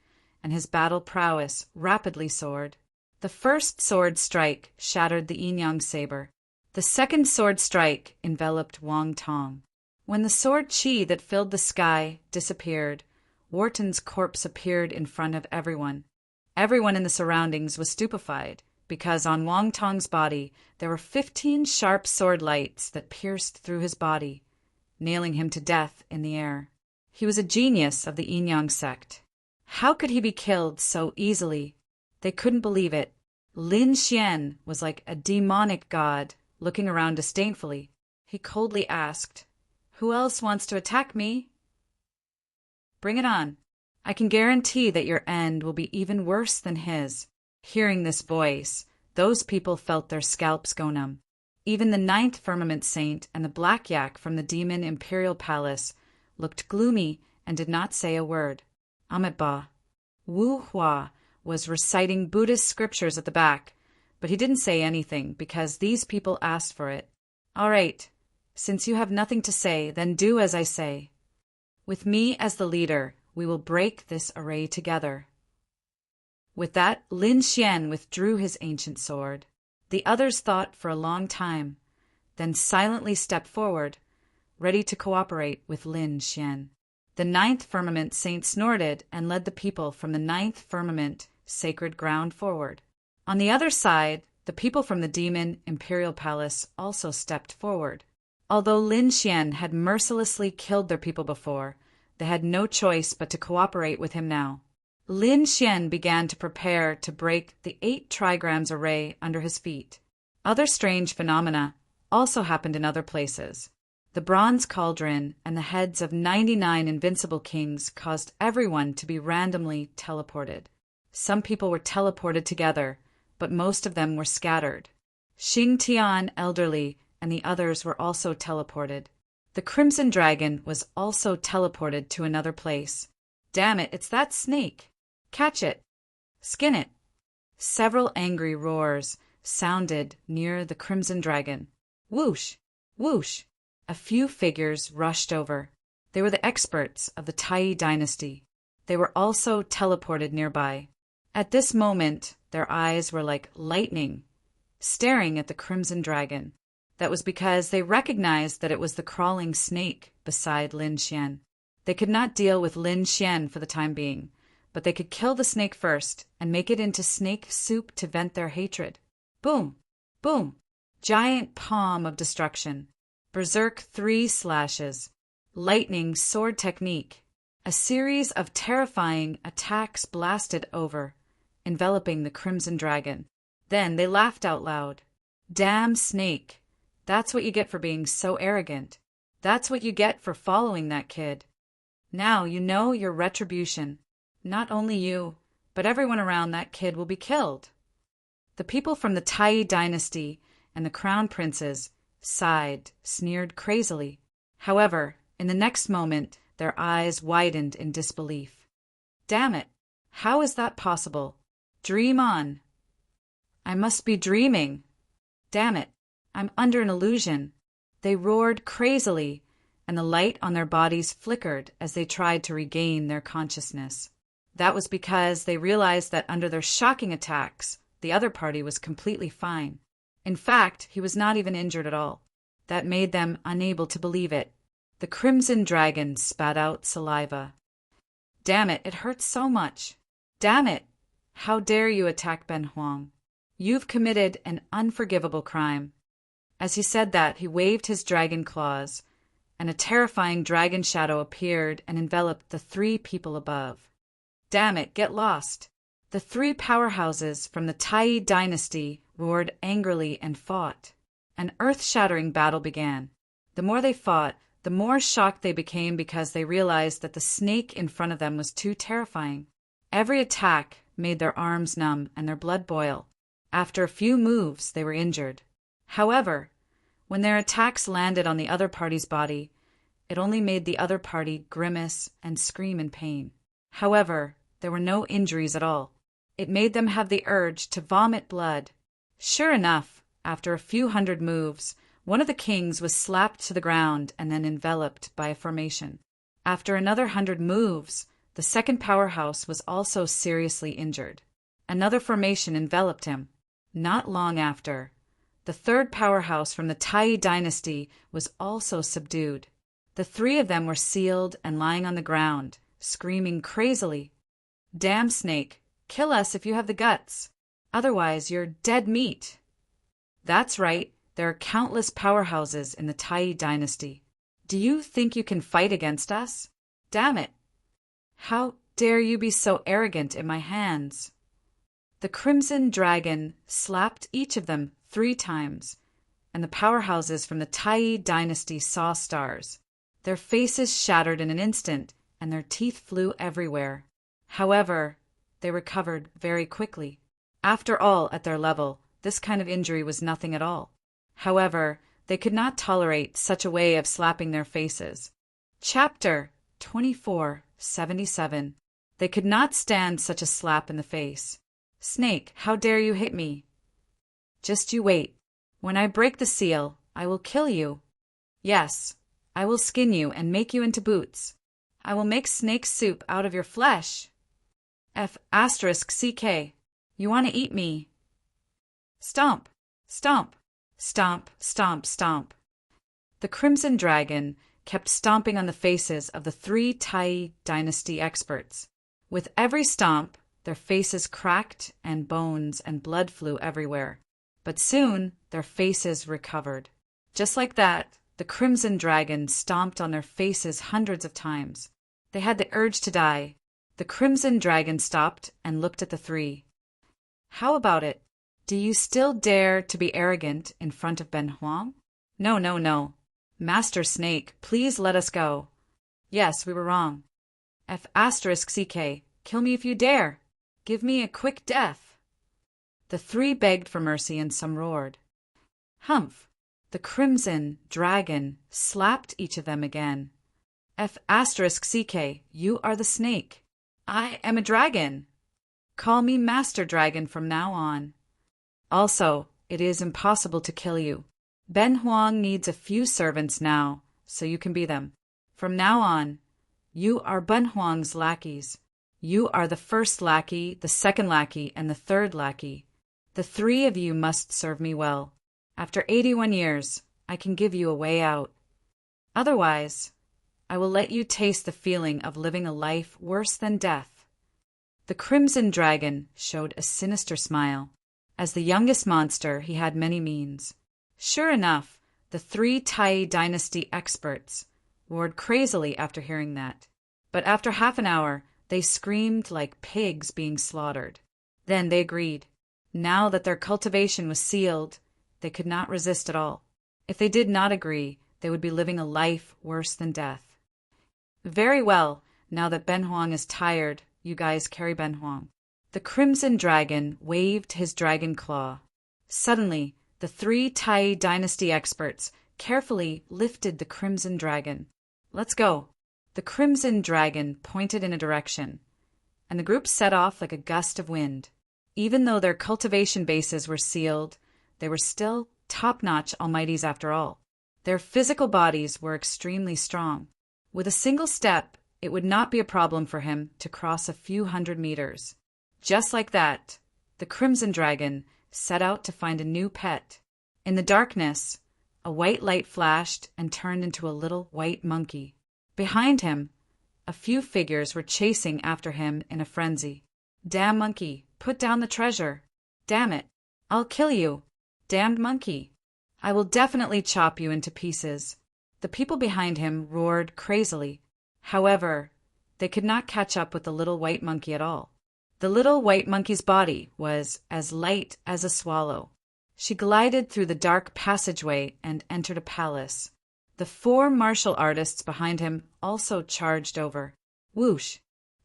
and his battle prowess rapidly soared. The first sword strike shattered the yin-yang saber. The second sword strike enveloped Wang Tong. When the sword chi that filled the sky disappeared, Wharton's corpse appeared in front of everyone. Everyone in the surroundings was stupefied, because on Wang Tong's body there were 15 sharp sword lights that pierced through his body, nailing him to death in the air. He was a genius of the Yin-Yang sect. How could he be killed so easily? They couldn't believe it. Lin Xian was like a demonic god, looking around disdainfully. He coldly asked, "Who else wants to attack me?" "Bring it on. I can guarantee that your end will be even worse than his." Hearing this voice, those people felt their scalps go numb. Even the 9th firmament saint and the black yak from the demon imperial palace looked gloomy and did not say a word. Amitabha. Wu Hua was reciting Buddhist scriptures at the back, but he didn't say anything because these people asked for it. "All right, since you have nothing to say, then do as I say. With me as the leader, we will break this array together." With that, Lin Xian withdrew his ancient sword. The others thought for a long time, then silently stepped forward, ready to cooperate with Lin Xian. The 9th firmament saint snorted and led the people from the 9th firmament sacred ground forward. On the other side, the people from the demon imperial palace also stepped forward. Although Lin Xian had mercilessly killed their people before, they had no choice but to cooperate with him now. Lin Xian began to prepare to break the 8 trigrams array under his feet. Other strange phenomena also happened in other places. The bronze cauldron and the heads of 99 invincible kings caused everyone to be randomly teleported. Some people were teleported together, but most of them were scattered. Xing Tian, elderly, and the others were also teleported. The Crimson Dragon was also teleported to another place. Damn it, it's that snake! Catch it! Skin it! Several angry roars sounded near the Crimson Dragon. Whoosh! Whoosh! A few figures rushed over. They were the experts of the Tai dynasty. They were also teleported nearby. At this moment, their eyes were like lightning, staring at the Crimson Dragon. That was because they recognized that it was the crawling snake beside Lin Xian. They could not deal with Lin Xian for the time being, but they could kill the snake first and make it into snake soup to vent their hatred. Boom! Boom! Giant palm of destruction. Berserk 3 slashes. Lightning sword technique. A series of terrifying attacks blasted over, enveloping the Crimson Dragon. Then they laughed out loud. Damn snake! That's what you get for being so arrogant. That's what you get for following that kid. Now you know your retribution. Not only you, but everyone around that kid will be killed. The people from the Tai dynasty and the crown princes sighed, sneered crazily. However, in the next moment, their eyes widened in disbelief. Damn it! How is that possible? Dream on! I must be dreaming! Damn it! I'm under an illusion! They roared crazily, and the light on their bodies flickered as they tried to regain their consciousness. That was because they realized that under their shocking attacks, the other party was completely fine. In fact, he was not even injured at all. That made them unable to believe it. The Crimson Dragon spat out saliva. Damn it, it hurts so much. Damn it! How dare you attack Ben Huang? You've committed an unforgivable crime. As he said that, he waved his dragon claws, and a terrifying dragon shadow appeared and enveloped the 3 people above. Damn it, get lost! The 3 powerhouses from the Tai dynasty roared angrily and fought. An earth-shattering battle began. The more they fought, the more shocked they became because they realized that the snake in front of them was too terrifying. Every attack made their arms numb and their blood boil. After a few moves, they were injured. However, when their attacks landed on the other party's body, it only made the other party grimace and scream in pain. However, there were no injuries at all. It made them have the urge to vomit blood. Sure enough, after a few hundred moves, one of the kings was slapped to the ground and then enveloped by a formation. After another 100 moves, the second powerhouse was also seriously injured. Another formation enveloped him. Not long after, the third powerhouse from the Tai dynasty was also subdued. The 3 of them were sealed and lying on the ground, screaming crazily. Damn snake, kill us if you have the guts. Otherwise, you're dead meat. That's right. There are countless powerhouses in the Tai dynasty. Do you think you can fight against us? Damn it! How dare you be so arrogant in my hands? The Crimson Dragon slapped each of them 3 times, and the powerhouses from the Tai dynasty saw stars. Their faces shattered in an instant, and their teeth flew everywhere. However, they recovered very quickly. After all, at their level, this kind of injury was nothing at all. However, they could not tolerate such a way of slapping their faces. Chapter 2477. They could not stand such a slap in the face. Snake, how dare you hit me? Just you wait. When I break the seal, I will kill you. Yes, I will skin you and make you into boots. I will make snake soup out of your flesh. F***CK. You want to eat me? Stomp, stomp, stomp, stomp, stomp. The Crimson Dragon kept stomping on the faces of the 3 Tai dynasty experts. With every stomp, their faces cracked and bones and blood flew everywhere. But soon, their faces recovered. Just like that, the Crimson Dragon stomped on their faces hundreds of times. They had the urge to die. The Crimson Dragon stopped and looked at the 3. How about it? Do you still dare to be arrogant in front of Ben Huang? No, no, no. Master Snake, please let us go. Yes, we were wrong. F***CK. Kill me if you dare. Give me a quick death. The 3 begged for mercy and some roared. Humph. The crimson dragon slapped each of them again. F***ck, you are the snake. I am a dragon. Call me Master Dragon from now on. Also, it is impossible to kill you. Ben Huang needs a few servants now, so you can be them. From now on, you are Ben Huang's lackeys. You are the first lackey, the second lackey, and the third lackey. The three of you must serve me well. After 81 years, I can give you a way out. Otherwise, I will let you taste the feeling of living a life worse than death. The Crimson Dragon showed a sinister smile. As the youngest monster, he had many means. Sure enough, the three Tai Dynasty experts roared crazily after hearing that. But after half an hour, they screamed like pigs being slaughtered. Then they agreed. Now that their cultivation was sealed, they could not resist at all. If they did not agree, they would be living a life worse than death. Very well, now that Ben Huang is tired, you guys carry Ben Huang. The Crimson Dragon waved his dragon claw. Suddenly, the three Tai Dynasty experts carefully lifted the Crimson Dragon. Let's go. The Crimson Dragon pointed in a direction, and the group set off like a gust of wind. Even though their cultivation bases were sealed, they were still top-notch almighties after all. Their physical bodies were extremely strong. With a single step, it would not be a problem for him to cross a few hundred meters. Just like that, the Crimson Dragon set out to find a new pet. In the darkness, a white light flashed and turned into a little white monkey. Behind him, a few figures were chasing after him in a frenzy. Damn monkey, put down the treasure. Damn it, I'll kill you. Damned monkey. I will definitely chop you into pieces. The people behind him roared crazily. However, they could not catch up with the little white monkey at all. The little white monkey's body was as light as a swallow. She glided through the dark passageway and entered a palace. The four martial artists behind him also charged over. Whoosh!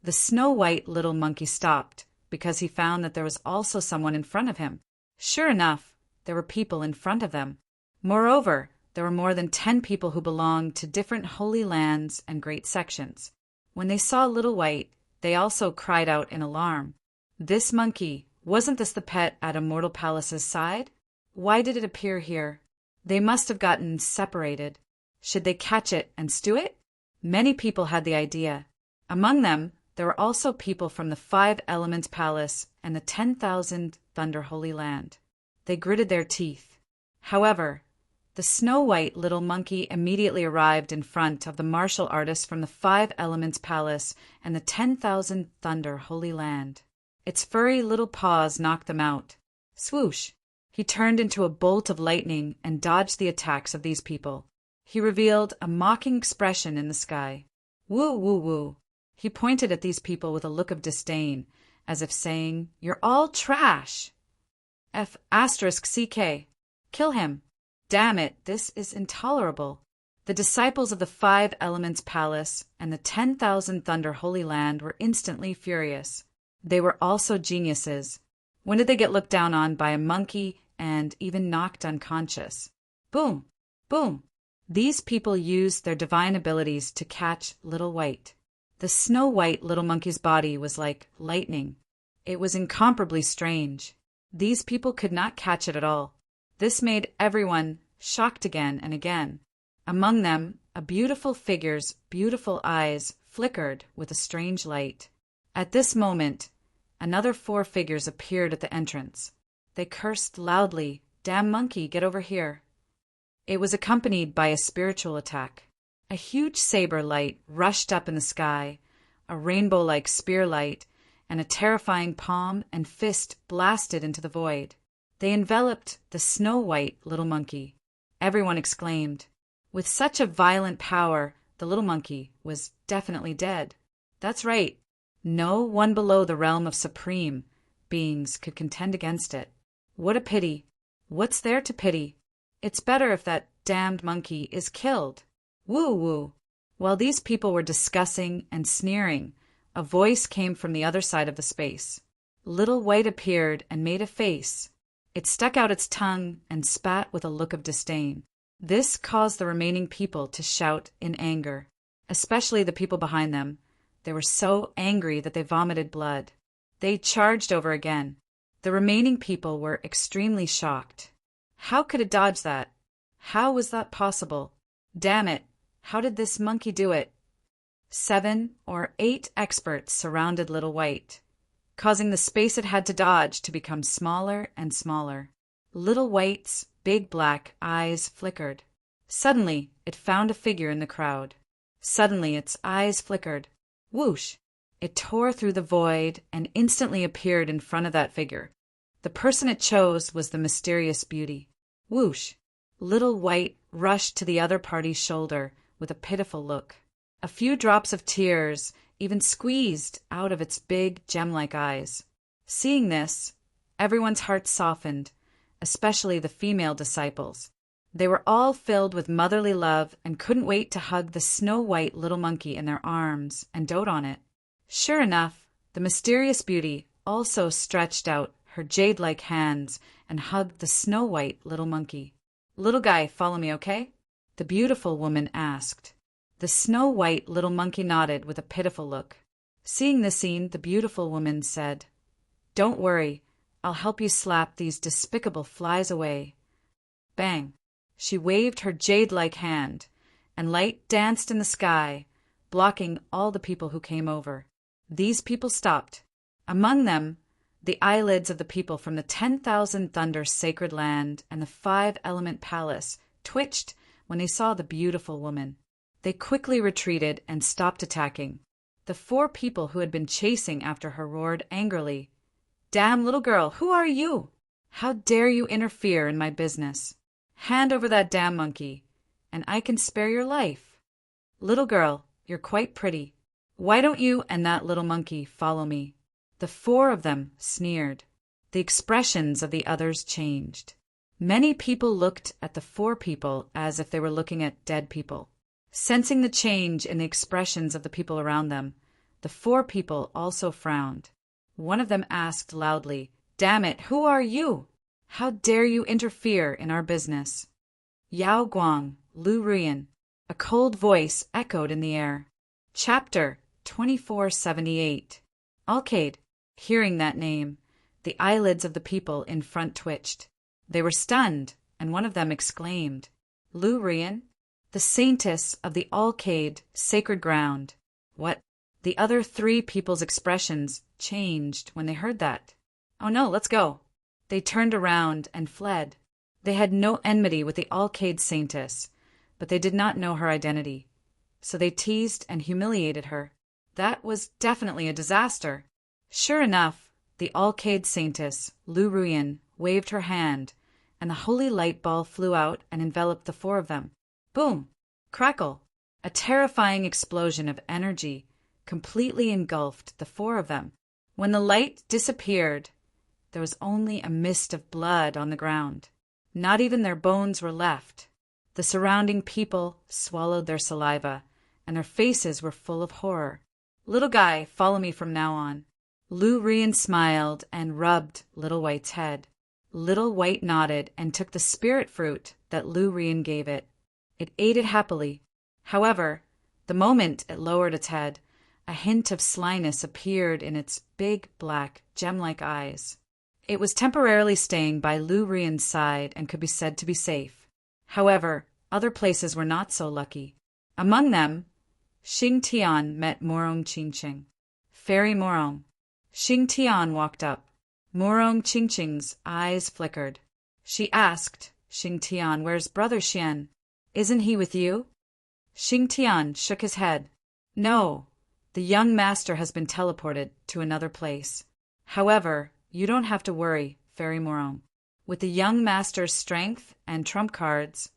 The snow-white little monkey stopped because he found that there was also someone in front of him. Sure enough, there were people in front of them. Moreover, there were more than 10 people who belonged to different holy lands and great sections. When they saw Little White, they also cried out in alarm. This monkey, wasn't this the pet at Immortal Palace's side? Why did it appear here? They must have gotten separated. Should they catch it and stew it? Many people had the idea. Among them, there were also people from the 5 Elements Palace and the 10,000 Thunder Holy Land. They gritted their teeth. However, the snow-white little monkey immediately arrived in front of the martial artists from the 5 Elements Palace and the 10,000 Thunder Holy Land. Its furry little paws knocked them out. Swoosh! He turned into a bolt of lightning and dodged the attacks of these people. He revealed a mocking expression in the sky. Woo, woo, woo. He pointed at these people with a look of disdain, as if saying, "You're all trash." F***ck. Kill him. Damn it, this is intolerable. The disciples of the 5 Elements Palace and the 10,000 Thunder Holy Land were instantly furious. They were also geniuses. When did they get looked down on by a monkey and even knocked unconscious? Boom! Boom! These people used their divine abilities to catch Little White. The snow-white little monkey's body was like lightning. It was incomparably strange. These people could not catch it at all. This made everyone shocked again and again. Among them, a beautiful figure's beautiful eyes flickered with a strange light. At this moment, another 4 figures appeared at the entrance. They cursed loudly, "Damn monkey, get over here." It was accompanied by a spiritual attack. A huge saber light rushed up in the sky, a rainbow-like spear light, and a terrifying palm and fist blasted into the void. They enveloped the snow-white little monkey. Everyone exclaimed. With such a violent power, the little monkey was definitely dead. That's right. No one below the realm of supreme beings could contend against it. What a pity. What's there to pity? It's better if that damned monkey is killed. Woo-woo. While these people were discussing and sneering, a voice came from the other side of the space. Little White appeared and made a face. It stuck out its tongue and spat with a look of disdain. This caused the remaining people to shout in anger, especially the people behind them. They were so angry that they vomited blood. They charged over again. The remaining people were extremely shocked. How could it dodge that? How was that possible? Damn it, how did this monkey do it? 7 or 8 experts surrounded Little White, causing the space it had to dodge to become smaller and smaller. Little White's big black eyes flickered. Suddenly, it found a figure in the crowd. Suddenly, its eyes flickered. Whoosh! It tore through the void and instantly appeared in front of that figure. The person it chose was the mysterious beauty. Whoosh! Little White rushed to the other party's shoulder with a pitiful look. A few drops of tears even squeezed out of its big gem-like eyes. Seeing this, everyone's heart softened, especially the female disciples. They were all filled with motherly love and couldn't wait to hug the snow-white little monkey in their arms and dote on it. Sure enough, the mysterious beauty also stretched out her jade-like hands and hugged the snow-white little monkey. "Little guy, follow me, okay?" the beautiful woman asked. The snow-white little monkey nodded with a pitiful look. Seeing the scene, the beautiful woman said, "Don't worry, I'll help you slap these despicable flies away." Bang! She waved her jade-like hand, and light danced in the sky, blocking all the people who came over. These people stopped. Among them, the eyelids of the people from the 10,000 Thunder Sacred Land and the 5-Element Palace twitched when they saw the beautiful woman. They quickly retreated and stopped attacking. The 4 people who had been chasing after her roared angrily, "Damn little girl, who are you? How dare you interfere in my business? Hand over that damn monkey, and I can spare your life. Little girl, you're quite pretty. Why don't you and that little monkey follow me?" The 4 of them sneered. The expressions of the others changed. Many people looked at the 4 people as if they were looking at dead people. Sensing the change in the expressions of the people around them, the 4 people also frowned. One of them asked loudly, "Damn it, who are you? How dare you interfere in our business?" "Yao Guang, Lu Ruyan," a cold voice echoed in the air. Chapter 2478. Alcade. Hearing that name, the eyelids of the people in front twitched. They were stunned, and one of them exclaimed, "Lu Ruyan? The saintess of the Alcade sacred ground." What? The other 3 people's expressions changed when they heard that. "Oh no, let's go." They turned around and fled. They had no enmity with the Alcade saintess, but they did not know her identity. So they teased and humiliated her. That was definitely a disaster. Sure enough, the Alcade saintess, Lu Ruyan, waved her hand, and the holy light ball flew out and enveloped the 4 of them. Boom! Crackle! A terrifying explosion of energy completely engulfed the 4 of them. When the light disappeared, there was only a mist of blood on the ground. Not even their bones were left. The surrounding people swallowed their saliva, and their faces were full of horror. "Little guy, follow me from now on." Lu Ruyan smiled and rubbed Little White's head. Little White nodded and took the spirit fruit that Lu Ruyan gave it. It ate it happily. However, the moment it lowered its head, a hint of slyness appeared in its big, black, gem-like eyes. It was temporarily staying by Lu Ruyan's side and could be said to be safe. However, other places were not so lucky. Among them, Xing Tian met Morong Qingqing. "Fairy Morong." Xing Tian walked up. Morong Qingqing's eyes flickered. She asked Xing Tian, "Where's Brother Xian? Isn't he with you?" Xing Tian shook his head. "No, the young master has been teleported to another place. However, you don't have to worry, Fairy Morong. With the young master's strength and trump cards,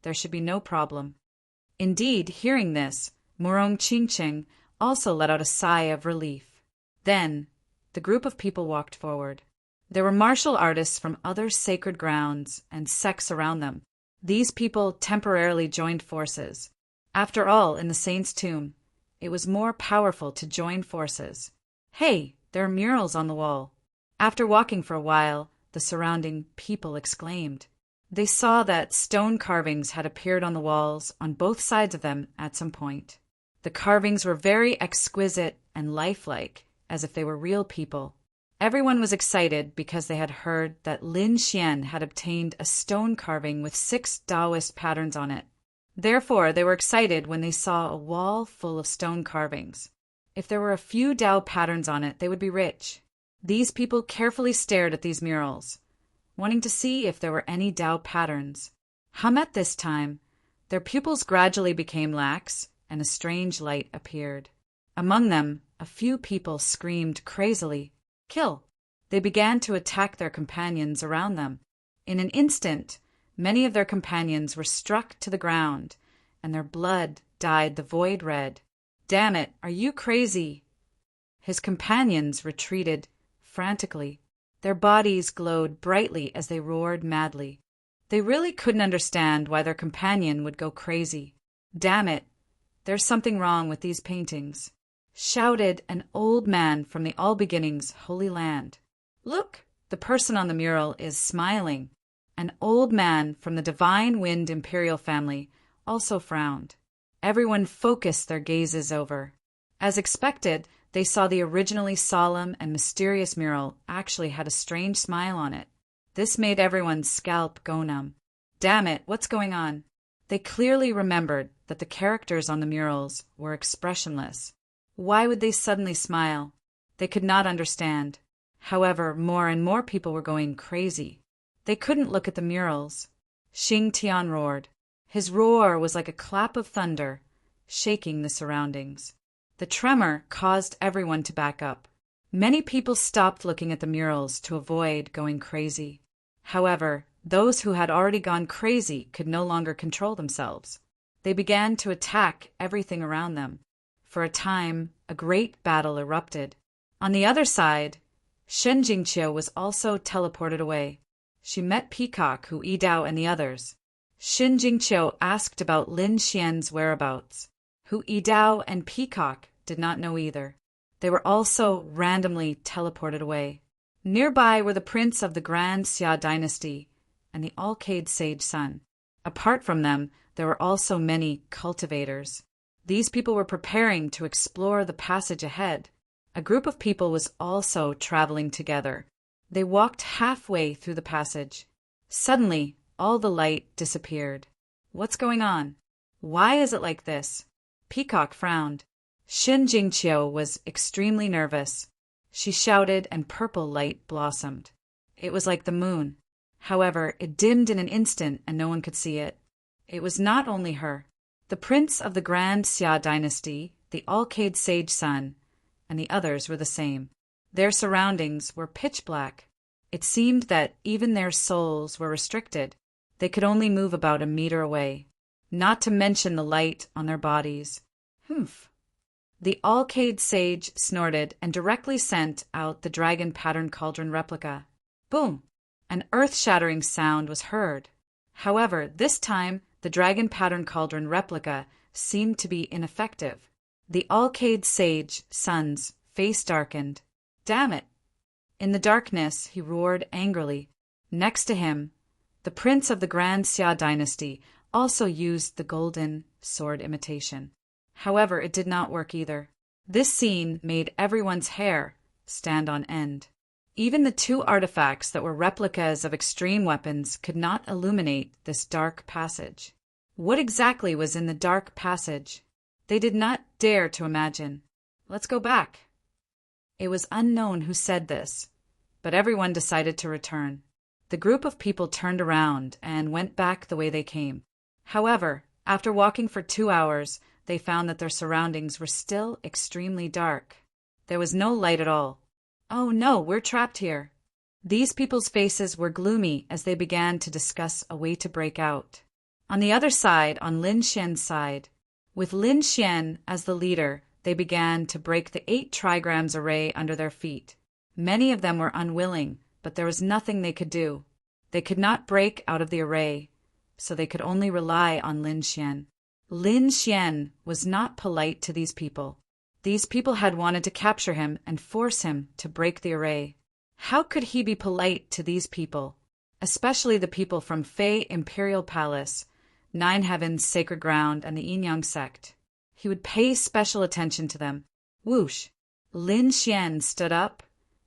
there should be no problem." Indeed, hearing this, Morong Qingqing also let out a sigh of relief. Then, the group of people walked forward. There were martial artists from other sacred grounds and sects around them. These people temporarily joined forces. After all, in the saint's tomb, it was more powerful to join forces. "Hey, there are murals on the wall." After walking for a while, the surrounding people exclaimed, They saw that stone carvings had appeared on the walls on both sides of them at some point. The carvings were very exquisite and lifelike, as if they were real people. Everyone was excited because they had heard that Lin Xian had obtained a stone carving with 6 Taoist patterns on it. Therefore, they were excited when they saw a wall full of stone carvings. If there were a few Tao patterns on it, they would be rich. These people carefully stared at these murals, wanting to see if there were any Tao patterns. At this time, their pupils gradually became lax, and a strange light appeared. Among them, a few people screamed crazily, "Kill!" They began to attack their companions around them. In an instant, many of their companions were struck to the ground, and their blood dyed the void red. "Damn it, are you crazy?" His companions retreated frantically. Their bodies glowed brightly as they roared madly. They really couldn't understand why their companion would go crazy. "Damn it, there's something wrong with these paintings," shouted an old man from the All Beginnings Holy Land. "Look, the person on the mural is smiling." An old man from the Divine Wind Imperial family also frowned. Everyone focused their gazes over. As expected, they saw the originally solemn and mysterious mural actually had a strange smile on it. This made everyone's scalp go numb. "Damn it, what's going on?" They clearly remembered that the characters on the murals were expressionless. Why would they suddenly smile? They could not understand. However, more and more people were going crazy. They couldn't look at the murals. Xing Tian roared. His roar was like a clap of thunder, shaking the surroundings. The tremor caused everyone to back up. Many people stopped looking at the murals to avoid going crazy. However, those who had already gone crazy could no longer control themselves. They began to attack everything around them. For a time, a great battle erupted. On the other side, Shen Jingqiu was also teleported away. She met Peacock, Hu Yidao, and the others. Shen Jingqiu asked about Lin Xian's whereabouts. Hu Yidao and Peacock did not know either. They were also randomly teleported away. Nearby were the prince of the Grand Xia dynasty and the Alcade sage son. Apart from them, there were also many cultivators. These people were preparing to explore the passage ahead. A group of people was also traveling together. They walked halfway through the passage. Suddenly, all the light disappeared. "What's going on? Why is it like this?" Peacock frowned. Shen Jingqiu was extremely nervous. She shouted and purple light blossomed. It was like the moon. However, it dimmed in an instant and no one could see it. It was not only her. The prince of the Grand Xia dynasty, the Alcade sage son, and the others were the same. Their surroundings were pitch black. It seemed that even their souls were restricted. They could only move about a meter away, not to mention the light on their bodies. Humph. The Alcade sage snorted and directly sent out the dragon pattern cauldron replica. Boom! An earth-shattering sound was heard. However, this time, the dragon pattern cauldron replica seemed to be ineffective. The Alcade sage son's face darkened. "Damn it!" In the darkness, he roared angrily. Next to him, the prince of the Grand Xia dynasty also used the golden sword imitation. However, it did not work either. This scene made everyone's hair stand on end. Even the 2 artifacts that were replicas of extreme weapons could not illuminate this dark passage. What exactly was in the dark passage? They did not dare to imagine. "Let's go back." It was unknown who said this, but everyone decided to return. The group of people turned around and went back the way they came. However, after walking for 2 hours, they found that their surroundings were still extremely dark. There was no light at all. "Oh no, we're trapped here." These people's faces were gloomy as they began to discuss a way to break out. On the other side, on Lin Xian's side, with Lin Xian as the leader, they began to break the 8 trigrams array under their feet. Many of them were unwilling, but there was nothing they could do. They could not break out of the array, so they could only rely on Lin Xian. Lin Xian was not polite to these people. These people had wanted to capture him and force him to break the array. How could he be polite to these people? especially the people from Fei Imperial Palace, Nine Heavens Sacred Ground, and the Yin sect. He would pay special attention to them. Whoosh! Lin Xian stood up,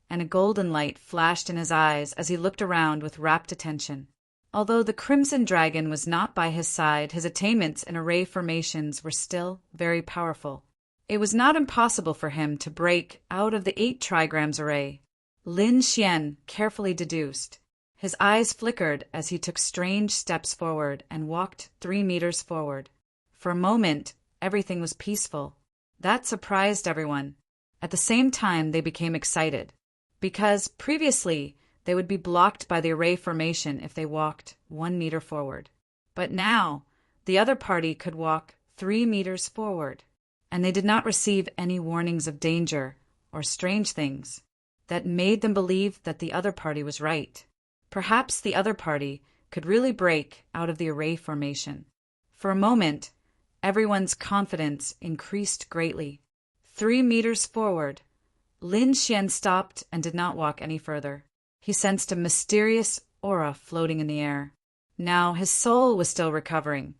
and a golden light flashed in his eyes as he looked around with rapt attention. Although the Crimson Dragon was not by his side, his attainments in array formations were still very powerful. It was not impossible for him to break out of the 8 trigrams array. Lin Xian carefully deduced. His eyes flickered as he took strange steps forward and walked 3 meters forward. For a moment, everything was peaceful. That surprised everyone. At the same time, they became excited, because previously they would be blocked by the array formation if they walked 1 meter forward. But now, the other party could walk 3 meters forward, and they did not receive any warnings of danger or strange things that made them believe that the other party was right. Perhaps the other party could really break out of the array formation. For a moment, everyone's confidence increased greatly. 3 meters forward, Lin Xian stopped and did not walk any further. He sensed a mysterious aura floating in the air. Now his soul was still recovering,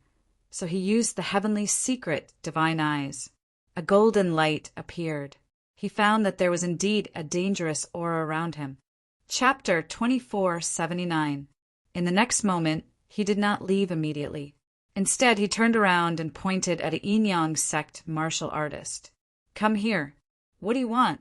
so he used the heavenly secret divine eyes. A golden light appeared. He found that there was indeed a dangerous aura around him. Chapter 2479. In the next moment, he did not leave immediately. Instead, he turned around and pointed at a Yin sect martial artist. "Come here. What do you want?"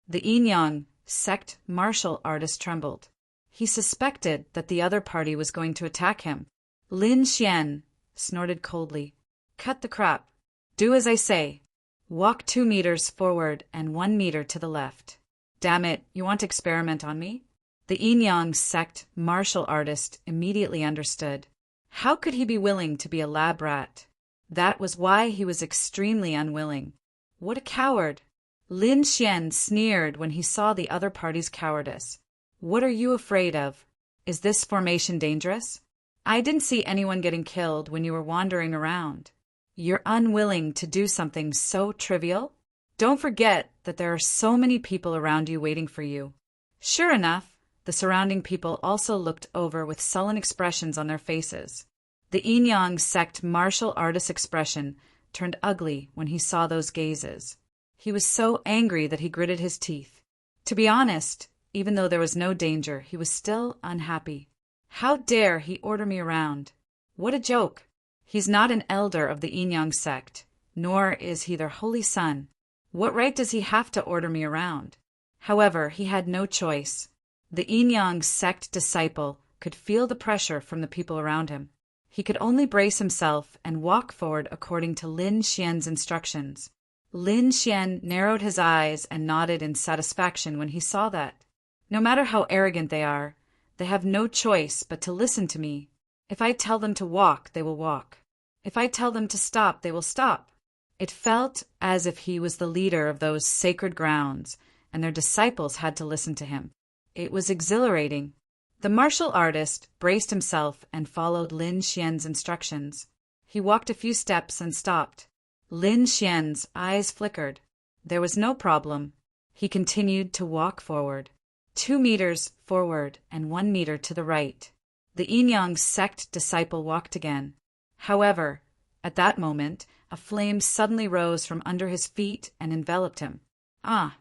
The Yin sect martial artist trembled. He suspected that the other party was going to attack him. Lin Xian snorted coldly. "Cut the crap. Do as I say. Walk 2 meters forward and 1 meter to the left." "Damn it, you want to experiment on me?" The Yin sect martial artist immediately understood. How could he be willing to be a lab rat? That was why he was extremely unwilling. What a coward! Lin Xian sneered when he saw the other party's cowardice. "What are you afraid of? Is this formation dangerous? I didn't see anyone getting killed when you were wandering around. You're unwilling to do something so trivial? Don't forget that there are so many people around you waiting for you." Sure enough, the surrounding people also looked over with sullen expressions on their faces. The Yin sect martial artist's expression turned ugly when he saw those gazes. He was so angry that he gritted his teeth. To be honest, even though there was no danger, he was still unhappy. How dare he order me around? What a joke! He's not an elder of the Yin sect, nor is he their holy son. What right does he have to order me around? However, he had no choice. The Yin sect disciple could feel the pressure from the people around him. He could only brace himself and walk forward according to Lin Xian's instructions. Lin Xian narrowed his eyes and nodded in satisfaction when he saw that. No matter how arrogant they are, they have no choice but to listen to me. If I tell them to walk, they will walk. If I tell them to stop, they will stop. It felt as if he was the leader of those sacred grounds, and their disciples had to listen to him. It was exhilarating. The martial artist braced himself and followed Lin Xian's instructions. He walked a few steps and stopped. Lin Xian's eyes flickered. There was no problem. He continued to walk forward. 2 meters forward and 1 meter to the right. The Yin sect disciple walked again. However, at that moment, a flame suddenly rose from under his feet and enveloped him. "Ah!"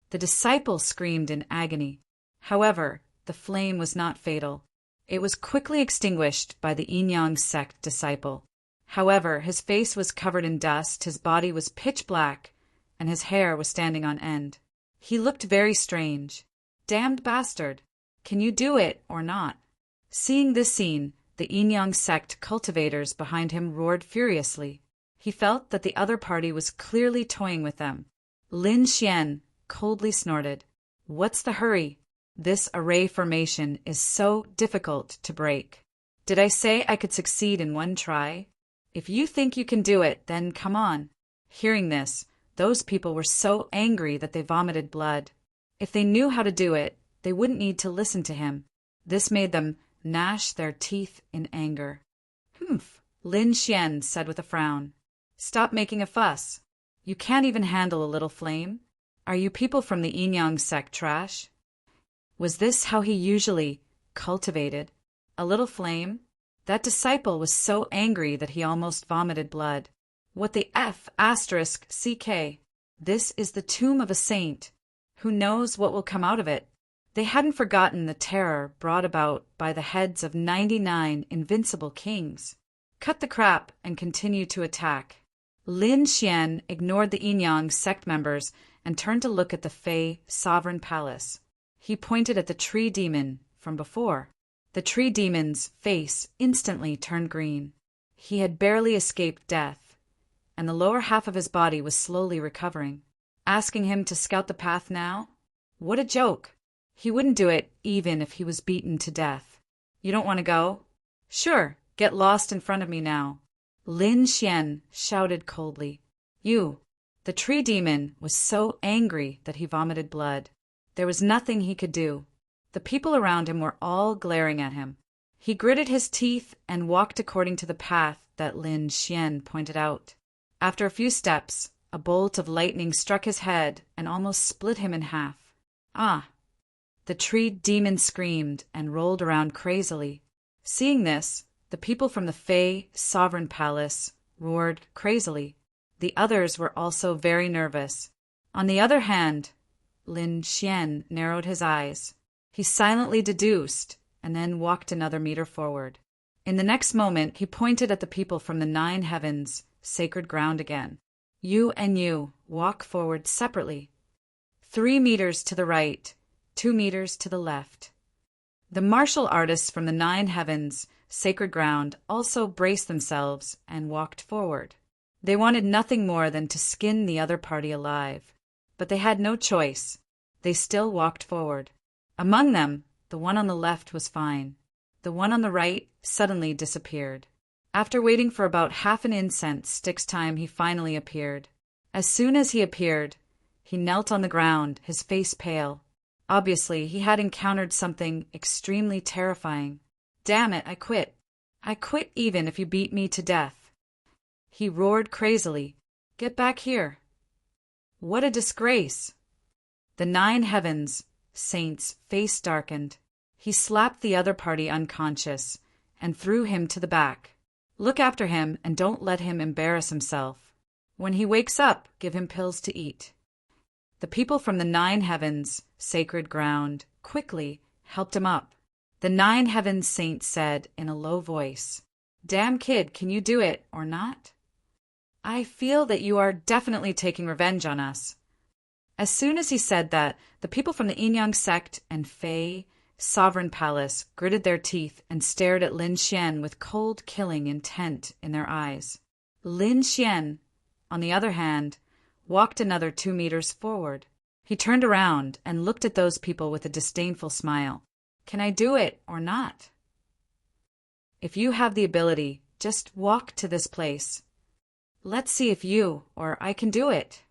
The disciple screamed in agony. However, the flame was not fatal. It was quickly extinguished by the Yin sect disciple. However, his face was covered in dust, his body was pitch black, and his hair was standing on end. He looked very strange. "Damned bastard! Can you do it or not?" Seeing this scene, the Yin sect cultivators behind him roared furiously. He felt that the other party was clearly toying with them. Lin Xian coldly snorted. "What's the hurry? This array formation is so difficult to break. Did I say I could succeed in 1 try? If you think you can do it, then come on." Hearing this, those people were so angry that they vomited blood. If they knew how to do it, they wouldn't need to listen to him. This made them gnash their teeth in anger. "Humph," Lin Xian said with a frown. "Stop making a fuss. You can't even handle a little flame. Are you people from the Yin sect trash?" Was this how he usually cultivated. A little flame? That disciple was so angry that he almost vomited blood. What the F asterisk CK? This is the tomb of a saint. Who knows what will come out of it? They hadn't forgotten the terror brought about by the heads of 99 invincible kings. Cut the crap and continue to attack. Lin Xian ignored the Yinyang sect members and turned to look at the Fey sovereign palace. He pointed at the tree demon from before. The tree demon's face instantly turned green. He had barely escaped death, and the lower half of his body was slowly recovering. Asking him to scout the path now? What a joke! He wouldn't do it even if he was beaten to death. You don't want to go? Sure, get lost in front of me now. Lin Xian shouted coldly. You! The tree demon was so angry that he vomited blood. There was nothing he could do. The people around him were all glaring at him. He gritted his teeth and walked according to the path that Lin Xian pointed out. After a few steps, a bolt of lightning struck his head and almost split him in half. Ah! The tree demon screamed and rolled around crazily. Seeing this, the people from the Fey sovereign palace roared crazily. The others were also very nervous. On the other hand, Lin Xian narrowed his eyes. He silently deduced and then walked another meter forward. In the next moment, he pointed at the people from the 9 heavens, sacred ground again. You and you, walk forward separately. 3 meters to the right, 2 meters to the left. The martial artists from the 9 heavens, sacred ground, also braced themselves and walked forward. They wanted nothing more than to skin the other party alive. But they had no choice. They still walked forward. Among them, the one on the left was fine. The one on the right suddenly disappeared. After waiting for about half an incense stick's time, he finally appeared. As soon as he appeared, he knelt on the ground, his face pale. Obviously, he had encountered something extremely terrifying. Damn it, I quit. I quit even if you beat me to death. He roared crazily. Get back here. What a disgrace. The 9 heavens, saint's face darkened. He slapped the other party unconscious and threw him to the back. Look after him and don't let him embarrass himself. When he wakes up, give him pills to eat. The people from the 9 heavens, sacred ground, quickly helped him up. The 9 heavens saint said in a low voice, Damn kid, can you do it or not? I feel that you are definitely taking revenge on us. As soon as he said that, the people from the Yinyang sect and Fey sovereign palace gritted their teeth and stared at Lin Xian with cold, killing intent in their eyes. Lin Xian, on the other hand, walked another 2 meters forward. He turned around and looked at those people with a disdainful smile. Can I do it or not? If you have the ability, just walk to this place. Let's see if you or I can do it.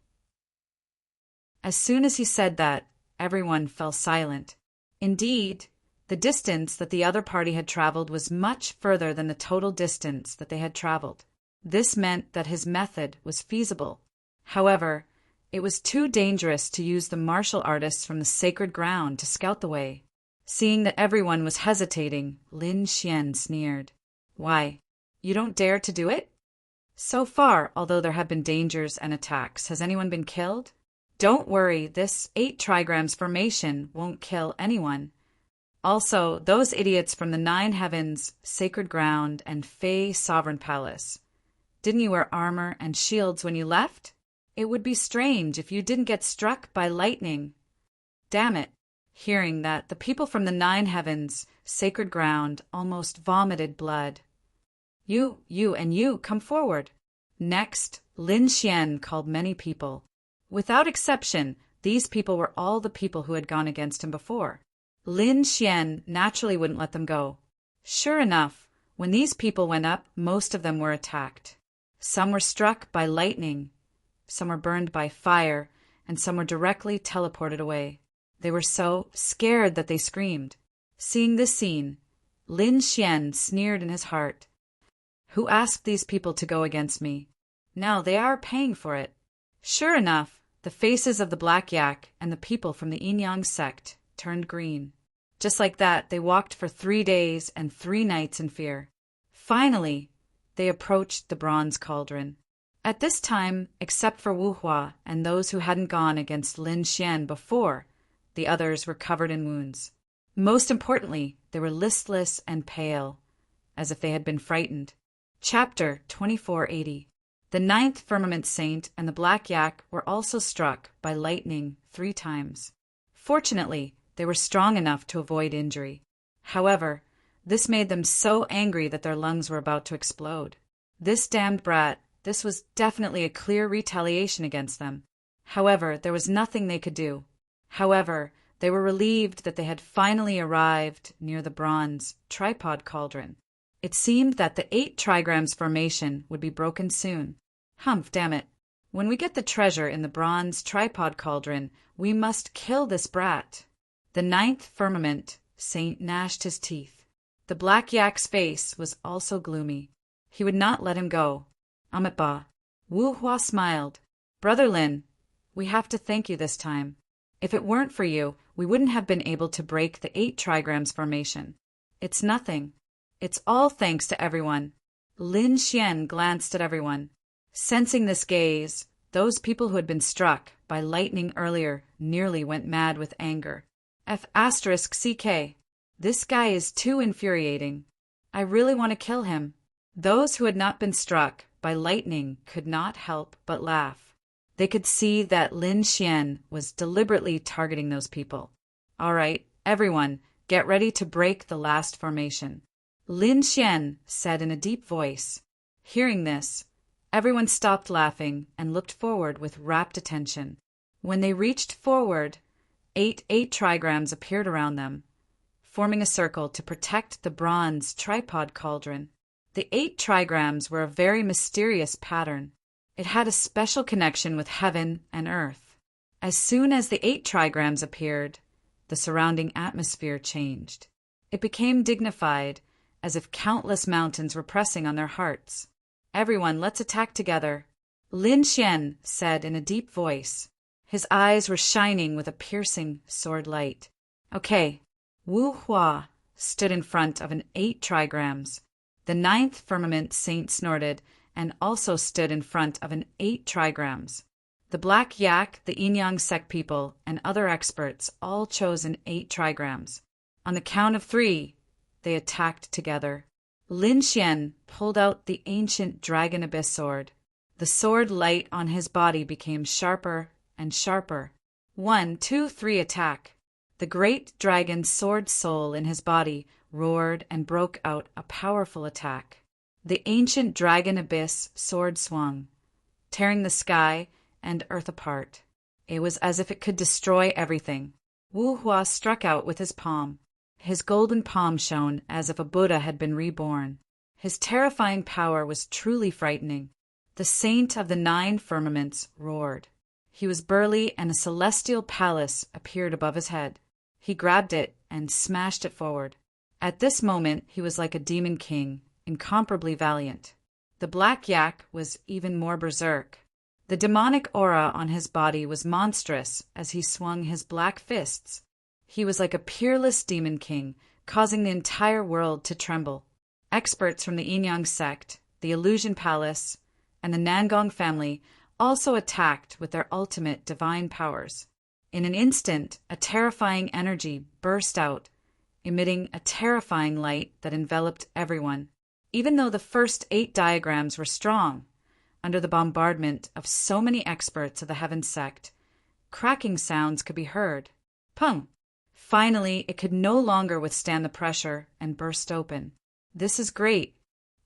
As soon as he said that, everyone fell silent. Indeed, the distance that the other party had traveled was much further than the total distance that they had traveled. This meant that his method was feasible. However, it was too dangerous to use the martial artists from the sacred ground to scout the way. Seeing that everyone was hesitating, Lin Xian sneered. Why, you don't dare to do it? So far, although there have been dangers and attacks, has anyone been killed? Don't worry, this 8 trigrams formation won't kill anyone. Also, those idiots from the 9 heavens, sacred ground, and Fey sovereign palace. Didn't you wear armor and shields when you left? It would be strange if you didn't get struck by lightning. Damn it. Hearing that, the people from the 9 heavens, sacred ground, almost vomited blood. You, and you, come forward. Next, Lin Xian called many people. Without exception, these people were all the people who had gone against him before. Lin Xian naturally wouldn't let them go. Sure enough, when these people went up, most of them were attacked. Some were struck by lightning, some were burned by fire, and some were directly teleported away. They were so scared that they screamed. Seeing this scene, Lin Xian sneered in his heart. Who asked these people to go against me? Now they are paying for it. Sure enough, the faces of the Black Yak and the people from the Yinyang sect turned green. Just like that, they walked for 3 days and 3 nights in fear. Finally, they approached the bronze cauldron. At this time, except for Wu Hua and those who hadn't gone against Lin Xian before, the others were covered in wounds. Most importantly, they were listless and pale, as if they had been frightened. Chapter 2480. The 9th Firmament Saint and the Black Yak were also struck by lightning 3 times. Fortunately, they were strong enough to avoid injury. However, this made them so angry that their lungs were about to explode. This damned brat, this was definitely a clear retaliation against them. However, there was nothing they could do. However, they were relieved that they had finally arrived near the bronze tripod cauldron. It seemed that the 8 trigrams formation would be broken soon. Humph, damn it. When we get the treasure in the bronze tripod cauldron, we must kill this brat. The 9th Firmament Saint gnashed his teeth. The Black Yak's face was also gloomy. He would not let him go. Amitba. Wu Hua smiled. Brother Lin, we have to thank you this time. If it weren't for you, we wouldn't have been able to break the 8 trigrams formation. It's nothing. It's all thanks to everyone. Lin Xian glanced at everyone. Sensing this gaze, those people who had been struck by lightning earlier nearly went mad with anger. F***CK. This guy is too infuriating. I really want to kill him. Those who had not been struck by lightning could not help but laugh. They could see that Lin Xian was deliberately targeting those people. All right, everyone, get ready to break the last formation. Lin Xian said in a deep voice. Hearing this, everyone stopped laughing and looked forward with rapt attention. When they reached forward, 8 trigrams appeared around them, forming a circle to protect the bronze tripod cauldron. The 8 trigrams were a very mysterious pattern. It had a special connection with heaven and earth. As soon as the 8 trigrams appeared, the surrounding atmosphere changed. It became dignified, as if countless mountains were pressing on their hearts. Everyone, let's attack together. Lin Xian said in a deep voice. His eyes were shining with a piercing sword light. Okay. Wu Hua stood in front of an 8 trigrams. The 9th Firmament Saint snorted and also stood in front of an 8 trigrams. The Black Yak, the Yin-Yang sect people, and other experts all chose an 8 trigrams. On the count of 3, they attacked together. Lin Xian pulled out the ancient Dragon Abyss sword. The sword light on his body became sharper and sharper. 1, 2, 3 attack. The great dragon's sword soul in his body roared and broke out a powerful attack. The ancient Dragon Abyss sword swung, tearing the sky and earth apart. It was as if it could destroy everything. Wu Hua struck out with his palm. His golden palm shone as if a Buddha had been reborn. His terrifying power was truly frightening. The saint of the 9 firmaments roared. He was burly, and a celestial palace appeared above his head. He grabbed it and smashed it forward. At this moment, he was like a demon king, incomparably valiant. The Black Yak was even more berserk. The demonic aura on his body was monstrous as he swung his black fists. He was like a peerless demon king, causing the entire world to tremble. Experts from the Yin-Yang sect, the Illusion Palace, and the Nangong family also attacked with their ultimate divine powers. In an instant, a terrifying energy burst out, emitting a terrifying light that enveloped everyone. Even though the first 8 diagrams were strong, under the bombardment of so many experts of the Heaven sect, cracking sounds could be heard. Pung! Finally, it could no longer withstand the pressure and burst open. This is great.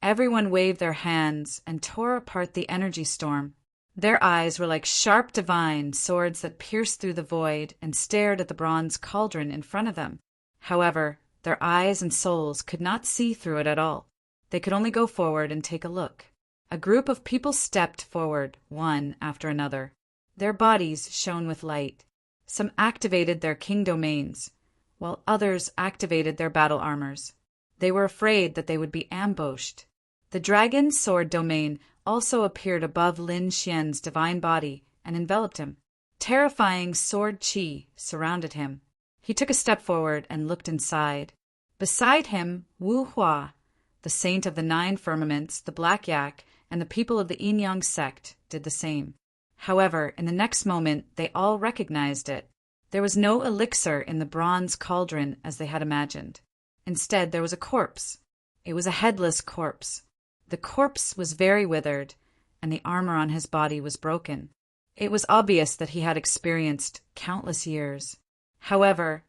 Everyone waved their hands and tore apart the energy storm. Their eyes were like sharp divine swords that pierced through the void and stared at the bronze cauldron in front of them. However, their eyes and souls could not see through it at all. They could only go forward and take a look. A group of people stepped forward, one after another. Their bodies shone with light. Some activated their king domains, while others activated their battle armors. They were afraid that they would be ambushed. The dragon's sword domain also appeared above Lin Xian's divine body and enveloped him. Terrifying sword chi surrounded him. He took a step forward and looked inside. Beside him, Wu Hua, the saint of the 9 firmaments, the Black Yak, and the people of the Yin Yang sect did the same. However, in the next moment, they all recognized it. There was no elixir in the bronze cauldron as they had imagined. Instead, there was a corpse. It was a headless corpse. The corpse was very withered, and the armor on his body was broken. It was obvious that he had experienced countless years. However,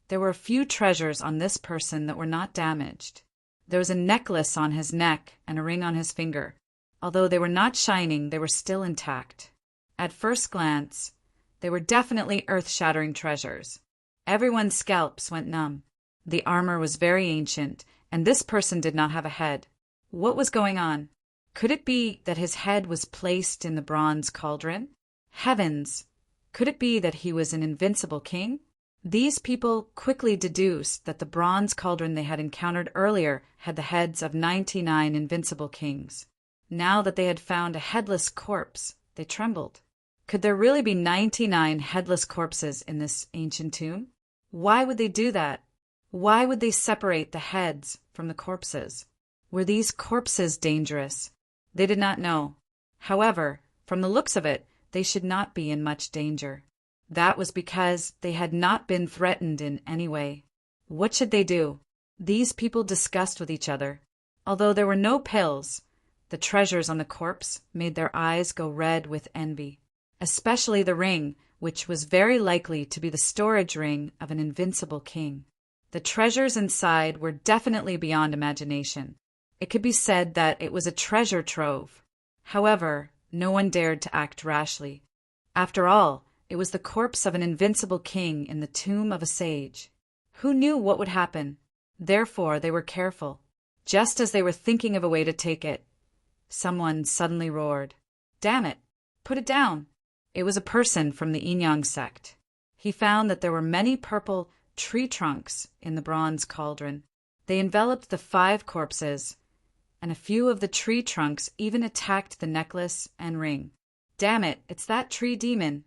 there were a few treasures on this person that were not damaged. There was a necklace on his neck and a ring on his finger. Although they were not shining, they were still intact. At first glance, they were definitely earth-shattering treasures. Everyone's scalps went numb. The armor was very ancient, and this person did not have a head. What was going on? Could it be that his head was placed in the bronze cauldron? Heavens! Could it be that he was an invincible king? These people quickly deduced that the bronze cauldron they had encountered earlier had the heads of 99 invincible kings. Now that they had found a headless corpse, they trembled. Could there really be 99 headless corpses in this ancient tomb? Why would they do that? Why would they separate the heads from the corpses? Were these corpses dangerous? They did not know. However, from the looks of it, they should not be in much danger. That was because they had not been threatened in any way. What should they do? These people discussed with each other. Although there were no pills, the treasures on the corpse made their eyes go red with envy. Especially the ring, which was very likely to be the storage ring of an invincible king. The treasures inside were definitely beyond imagination. It could be said that it was a treasure trove. However, no one dared to act rashly. After all, it was the corpse of an invincible king in the tomb of a sage. Who knew what would happen? Therefore, they were careful. Just as they were thinking of a way to take it, someone suddenly roared, "Damn it! Put it down!" It was a person from the Yin Yang sect. He found that there were many purple tree trunks in the bronze cauldron. They enveloped the 5 corpses, and a few of the tree trunks even attacked the necklace and ring. Damn it, it's that tree demon.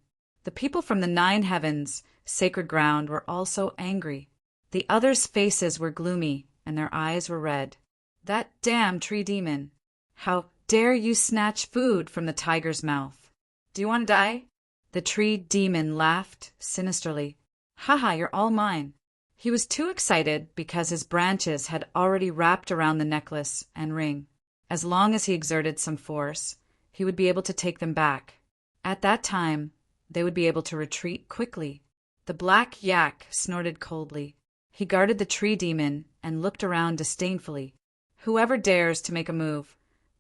The people from the 9 heavens, sacred ground, were also angry. The others' faces were gloomy, and their eyes were red. That damn tree demon. How dare you snatch food from the tiger's mouth? Do you want to die? The tree demon laughed sinisterly. Haha, you're all mine. He was too excited because his branches had already wrapped around the necklace and ring. As long as he exerted some force, he would be able to take them back. At that time, they would be able to retreat quickly. The Black Yak snorted coldly. He guarded the tree demon and looked around disdainfully. Whoever dares to make a move,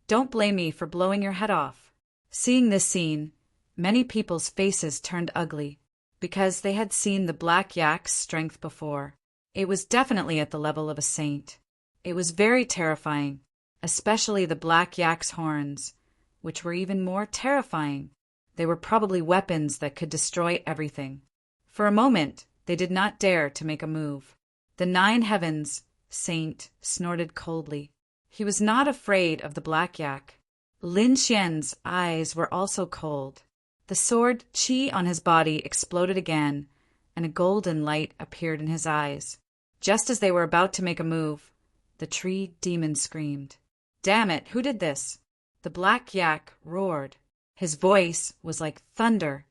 don't blame me for blowing your head off. Seeing this scene, many people's faces turned ugly, because they had seen the Black Yak's strength before. It was definitely at the level of a saint. It was very terrifying, especially the Black Yak's horns, which were even more terrifying. They were probably weapons that could destroy everything. For a moment, they did not dare to make a move. The 9 heavens saint snorted coldly. He was not afraid of the Black Yak. Lin Xian's eyes were also cold. The sword qi on his body exploded again, and a golden light appeared in his eyes. Just as they were about to make a move, the tree demon screamed. Damn it, who did this? The Black Yak roared. His voice was like thunder,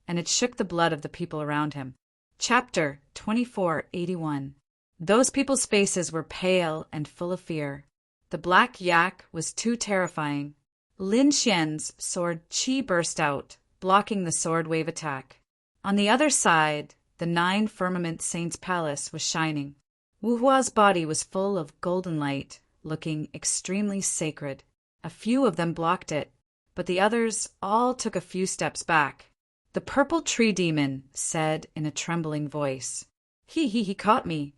and it shook the blood of the people around him. Chapter 2481. Those people's faces were pale and full of fear. The Black Yak was too terrifying. Lin Xian's sword qi burst out, blocking the sword wave attack. On the other side, the 9 firmament saint's palace was shining. Wu Hua's body was full of golden light, looking extremely sacred. A few of them blocked it, but the others all took a few steps back. The purple tree demon said in a trembling voice, He caught me.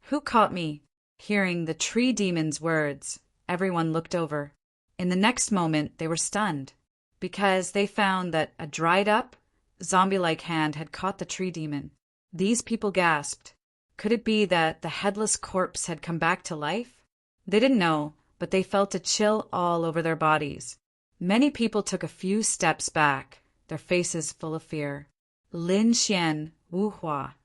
Who caught me? Hearing the tree demon's words, everyone looked over. In the next moment, they were stunned, because they found that a dried-up, zombie-like hand had caught the tree demon. These people gasped. Could it be that the headless corpse had come back to life? They didn't know, but they felt a chill all over their bodies. Many people took a few steps back, their faces full of fear. Lin Xian, Wu Hua,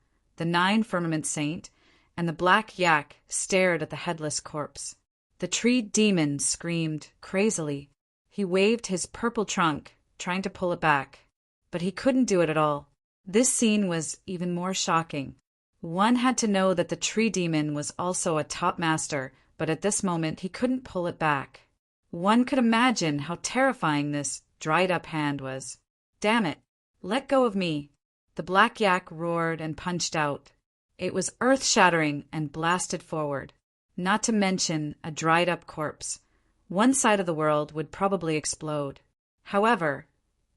the 9 firmament saint, and the black yak stared at the headless corpse. The tree demon screamed crazily. He waved his purple trunk, trying to pull it back, but he couldn't do it at all. This scene was even more shocking. One had to know that the tree demon was also a top master, but at this moment he couldn't pull it back. One could imagine how terrifying this dried-up hand was. "Damn it! Let go of me!" The black yak roared and punched out. It was earth-shattering and blasted forward. Not to mention a dried-up corpse. One side of the world would probably explode. However,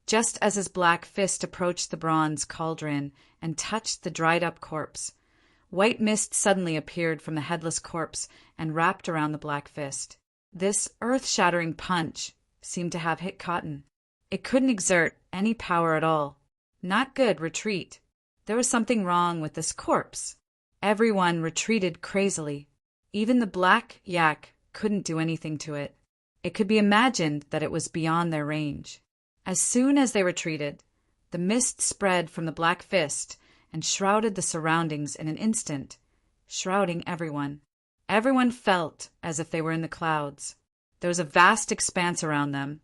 just as his black fist approached the bronze cauldron and touched the dried-up corpse, white mist suddenly appeared from the headless corpse and wrapped around the black fist. This earth-shattering punch seemed to have hit cotton. It couldn't exert any power at all. Not good, retreat. There was something wrong with this corpse. Everyone retreated crazily. Even the black yak couldn't do anything to it. It could be imagined that it was beyond their range. As soon as they retreated, the mist spread from the black fist and shrouded the surroundings in an instant, shrouding everyone. Everyone felt as if they were in the clouds. There was a vast expanse around them,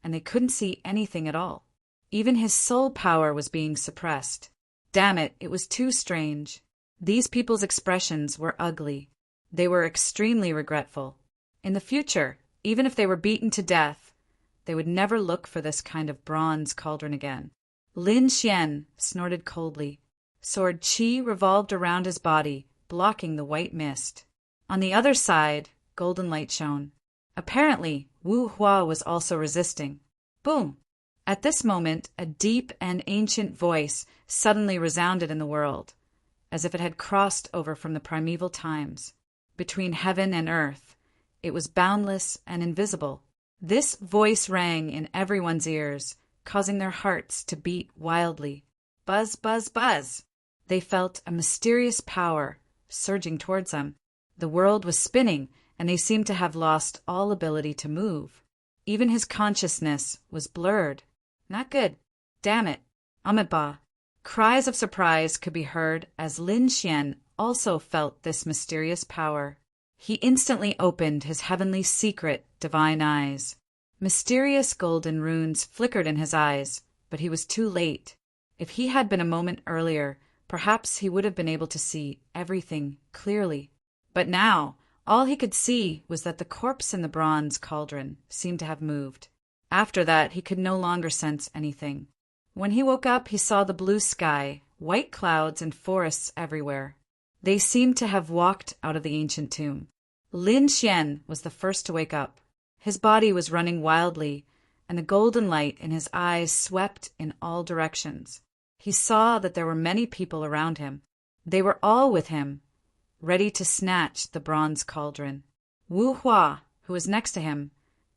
and they couldn't see anything at all. Even his soul power was being suppressed. Damn it, it was too strange. These people's expressions were ugly. They were extremely regretful. In the future, even if they were beaten to death, they would never look for this kind of bronze cauldron again. Lin Xian snorted coldly. Sword qi revolved around his body, blocking the white mist. On the other side, golden light shone. Apparently, Wu Hua was also resisting. Boom! At this moment, a deep and ancient voice suddenly resounded in the world, as if it had crossed over from the primeval times. Between heaven and earth, it was boundless and invisible. This voice rang in everyone's ears, causing their hearts to beat wildly. Buzz, buzz, buzz! They felt a mysterious power surging towards them. The world was spinning, and they seemed to have lost all ability to move. Even his consciousness was blurred. Not good. Damn it. Amitabha. Cries of surprise could be heard as Lin Xian also felt this mysterious power. He instantly opened his heavenly secret divine eyes. Mysterious golden runes flickered in his eyes, but he was too late. If he had been a moment earlier, perhaps he would have been able to see everything clearly. But now, all he could see was that the corpse in the bronze cauldron seemed to have moved. After that, he could no longer sense anything. When he woke up, he saw the blue sky, white clouds, and forests everywhere. They seemed to have walked out of the ancient tomb. Lin Xian was the first to wake up. His body was running wildly, and the golden light in his eyes swept in all directions. He saw that there were many people around him. They were all with him, ready to snatch the bronze cauldron. Wu Hua, who was next to him,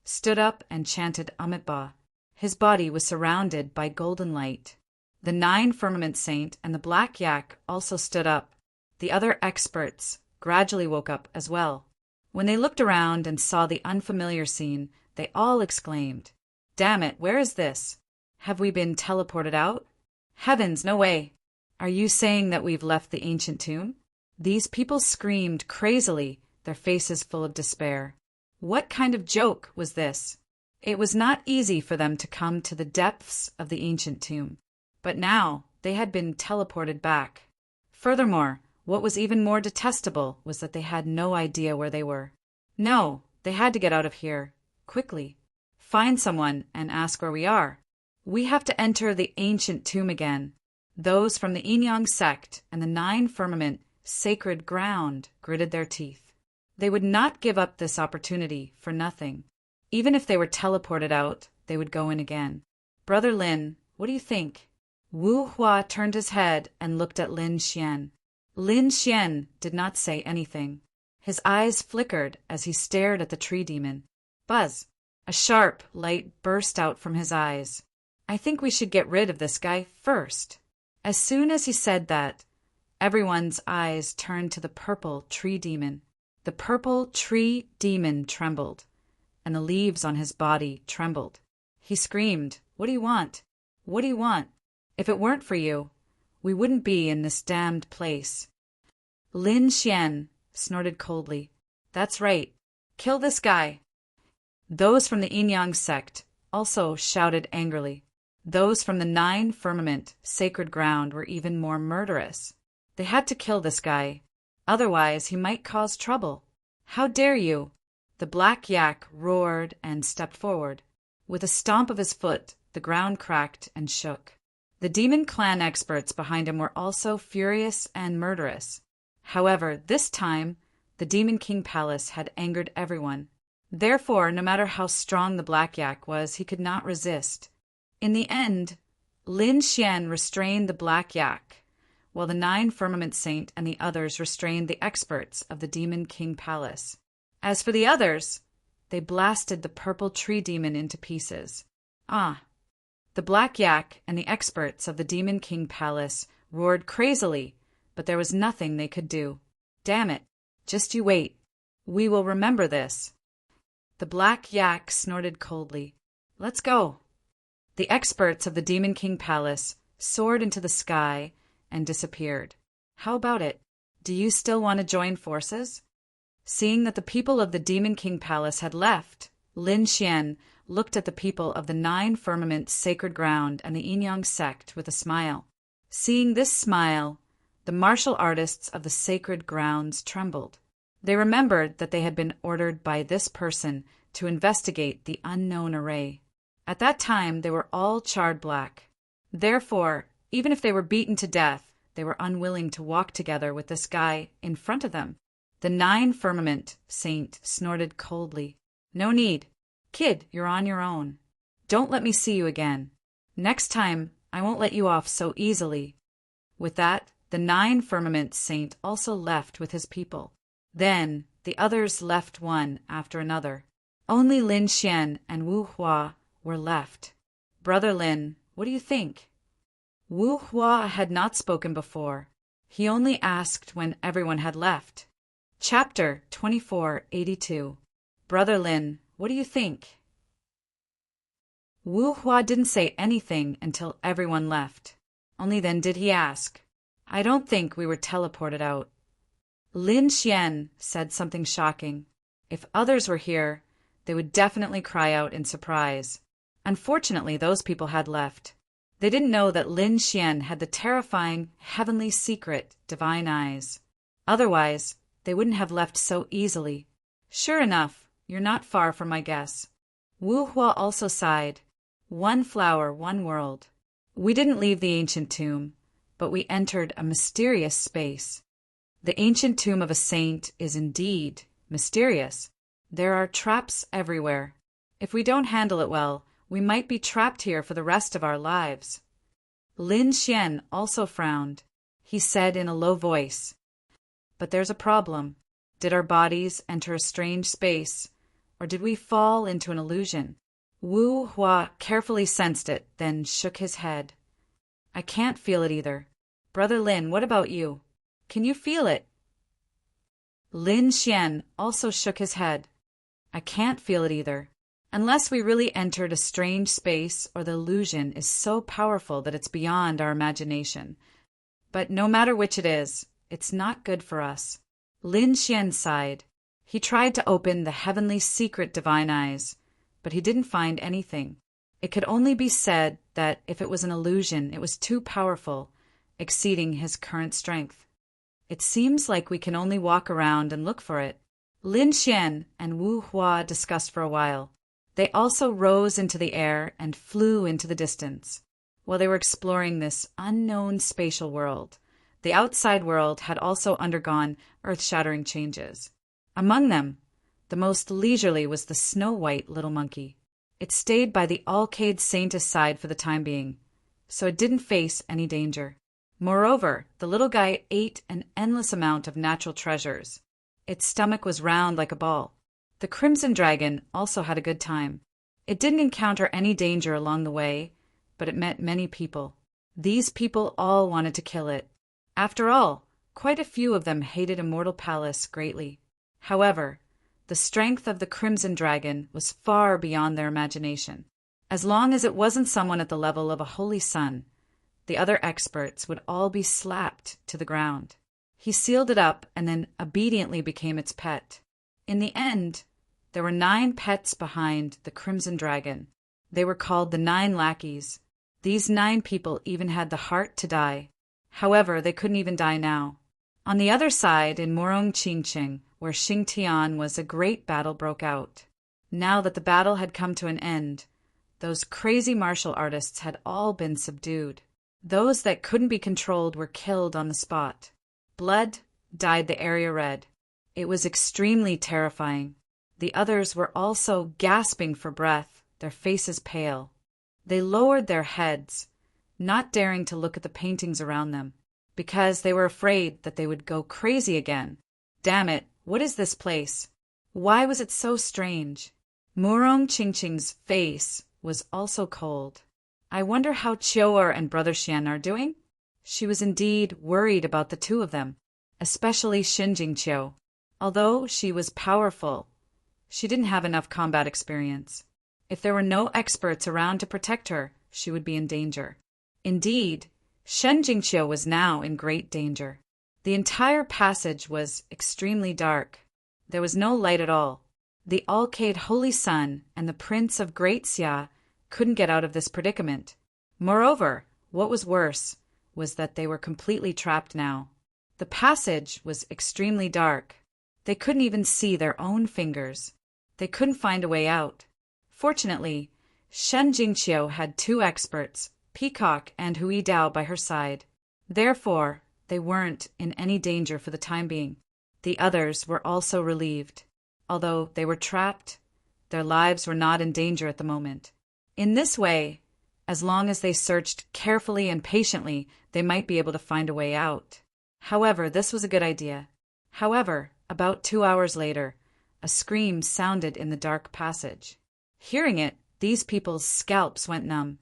stood up and chanted Amitabha. His body was surrounded by golden light. The 9 firmament saint and the black yak also stood up. The other experts gradually woke up as well. When they looked around and saw the unfamiliar scene, they all exclaimed, "Damn it, where is this? Have we been teleported out? Heavens, no way! Are you saying that we've left the ancient tomb?" These people screamed crazily, their faces full of despair. What kind of joke was this? It was not easy for them to come to the depths of the ancient tomb, but now they had been teleported back. Furthermore, what was even more detestable was that they had no idea where they were. No, they had to get out of here, quickly. Find someone and ask where we are. We have to enter the ancient tomb again. Those from the Inyang sect and the 9 firmament sacred ground gritted their teeth. They would not give up this opportunity for nothing. Even if they were teleported out, they would go in again. Brother Lin, what do you think? Wu Hua turned his head and looked at Lin Xian. Lin Xian did not say anything. His eyes flickered as he stared at the tree demon. Buzz! A sharp light burst out from his eyes. I think we should get rid of this guy first. As soon as he said that, everyone's eyes turned to the purple tree demon. The purple tree demon trembled, and the leaves on his body trembled. He screamed, "What do you want? What do you want? If it weren't for you, we wouldn't be in this damned place. Lin Xian snorted coldly. That's right. Kill this guy. Those from the Yin-Yang sect also shouted angrily. Those from the 9 firmament sacred ground were even more murderous. They had to kill this guy. Otherwise, he might cause trouble. How dare you? The black yak roared and stepped forward. With a stomp of his foot, the ground cracked and shook. The demon clan experts behind him were also furious and murderous. However, this time, the Demon King Palace had angered everyone. Therefore, no matter how strong the black yak was, he could not resist. In the end, Lin Xian restrained the black yak, while the 9 firmament saint and the others restrained the experts of the Demon King Palace. As for the others, they blasted the purple tree demon into pieces. The black yak and the experts of the Demon King Palace roared crazily, but there was nothing they could do. Damn it, just you wait. We will remember this. The black yak snorted coldly. Let's go. The experts of the Demon King Palace soared into the sky and disappeared. How about it? Do you still want to join forces? Seeing that the people of the Demon King Palace had left, Lin Xian looked at the people of the 9 firmament sacred ground and the Yin-Yang sect with a smile. Seeing this smile, the martial artists of the sacred grounds trembled. They remembered that they had been ordered by this person to investigate the unknown array. At that time, they were all charred black. Therefore, even if they were beaten to death, they were unwilling to walk together with this guy in front of them. The 9 firmament saint snorted coldly. No need. Kid, you're on your own. Don't let me see you again. Next time, I won't let you off so easily. With that, the 9 firmament saint also left with his people. Then, the others left one after another. Only Lin Xian and Wu Hua were left. Brother Lin, what do you think? Wu Hua had not spoken before. He only asked when everyone had left. Chapter 2482. Brother Lin, what do you think? Wu Hua didn't say anything until everyone left. Only then did he ask. I don't think we were teleported out. Lin Xian said something shocking. If others were here, they would definitely cry out in surprise. Unfortunately, those people had left. They didn't know that Lin Xian had the terrifying, heavenly secret, divine eyes. Otherwise, they wouldn't have left so easily. Sure enough, you're not far from my guess. Wu Hua also sighed. One flower, one world. We didn't leave the ancient tomb, but we entered a mysterious space. The ancient tomb of a saint is indeed mysterious. There are traps everywhere. If we don't handle it well, we might be trapped here for the rest of our lives. Lin Xian also frowned. He said in a low voice, But there's a problem. Did our bodies enter a strange space, or did we fall into an illusion? Wu Hua carefully sensed it, then shook his head. I can't feel it either. Brother Lin, what about you? Can you feel it? Lin Xian also shook his head. I can't feel it either. Unless we really entered a strange space or the illusion is so powerful that it's beyond our imagination. But no matter which it is, it's not good for us. Lin Xian sighed. He tried to open the heavenly secret divine eyes, but he didn't find anything. It could only be said that if it was an illusion, it was too powerful, exceeding his current strength. It seems like we can only walk around and look for it. Lin Xian and Wu Hua discussed for a while. They also rose into the air and flew into the distance. While they were exploring this unknown spatial world, the outside world had also undergone earth-shattering changes. Among them, the most leisurely was the snow-white little monkey. It stayed by the Alcade Saintess side for the time being, so it didn't face any danger. Moreover, the little guy ate an endless amount of natural treasures. Its stomach was round like a ball. The Crimson Dragon also had a good time. It didn't encounter any danger along the way, but it met many people. These people all wanted to kill it. After all, quite a few of them hated Immortal Palace greatly. However, the strength of the Crimson Dragon was far beyond their imagination. As long as it wasn't someone at the level of a holy sun, the other experts would all be slapped to the ground. He sealed it up and then obediently became its pet. In the end, there were 9 pets behind the Crimson Dragon. They were called the 9 lackeys. These 9 people even had the heart to die. However, they couldn't even die now. On the other side, in Morongqingqing, where Xingtian was, a great battle broke out. Now that the battle had come to an end, those crazy martial artists had all been subdued. Those that couldn't be controlled were killed on the spot. Blood dyed the area red. It was extremely terrifying. The others were also gasping for breath, their faces pale. They lowered their heads, not daring to look at the paintings around them, because they were afraid that they would go crazy again. Damn it, what is this place? Why was it so strange? Morongqingqing's face was also cold. I wonder how Qiu'er and Brother Xian are doing? She was indeed worried about the 2 of them, especially Xinjingqiu. Although she was powerful, she didn't have enough combat experience. If there were no experts around to protect her, she would be in danger. Indeed, Xinjingqiu was now in great danger. The entire passage was extremely dark. There was no light at all. The Alcade Holy Sun and the Prince of Great Xia couldn't get out of this predicament. Moreover, what was worse was that they were completely trapped now. The passage was extremely dark. They couldn't even see their own fingers. They couldn't find a way out. Fortunately, Shen Jingqiu had 2 experts, Peacock and Hui Dao, by her side. Therefore, they weren't in any danger for the time being. The others were also relieved. Although they were trapped, their lives were not in danger at the moment. In this way, as long as they searched carefully and patiently, they might be able to find a way out. However, this was a good idea. However, about 2 hours later, a scream sounded in the dark passage. Hearing it, these people's scalps went numb.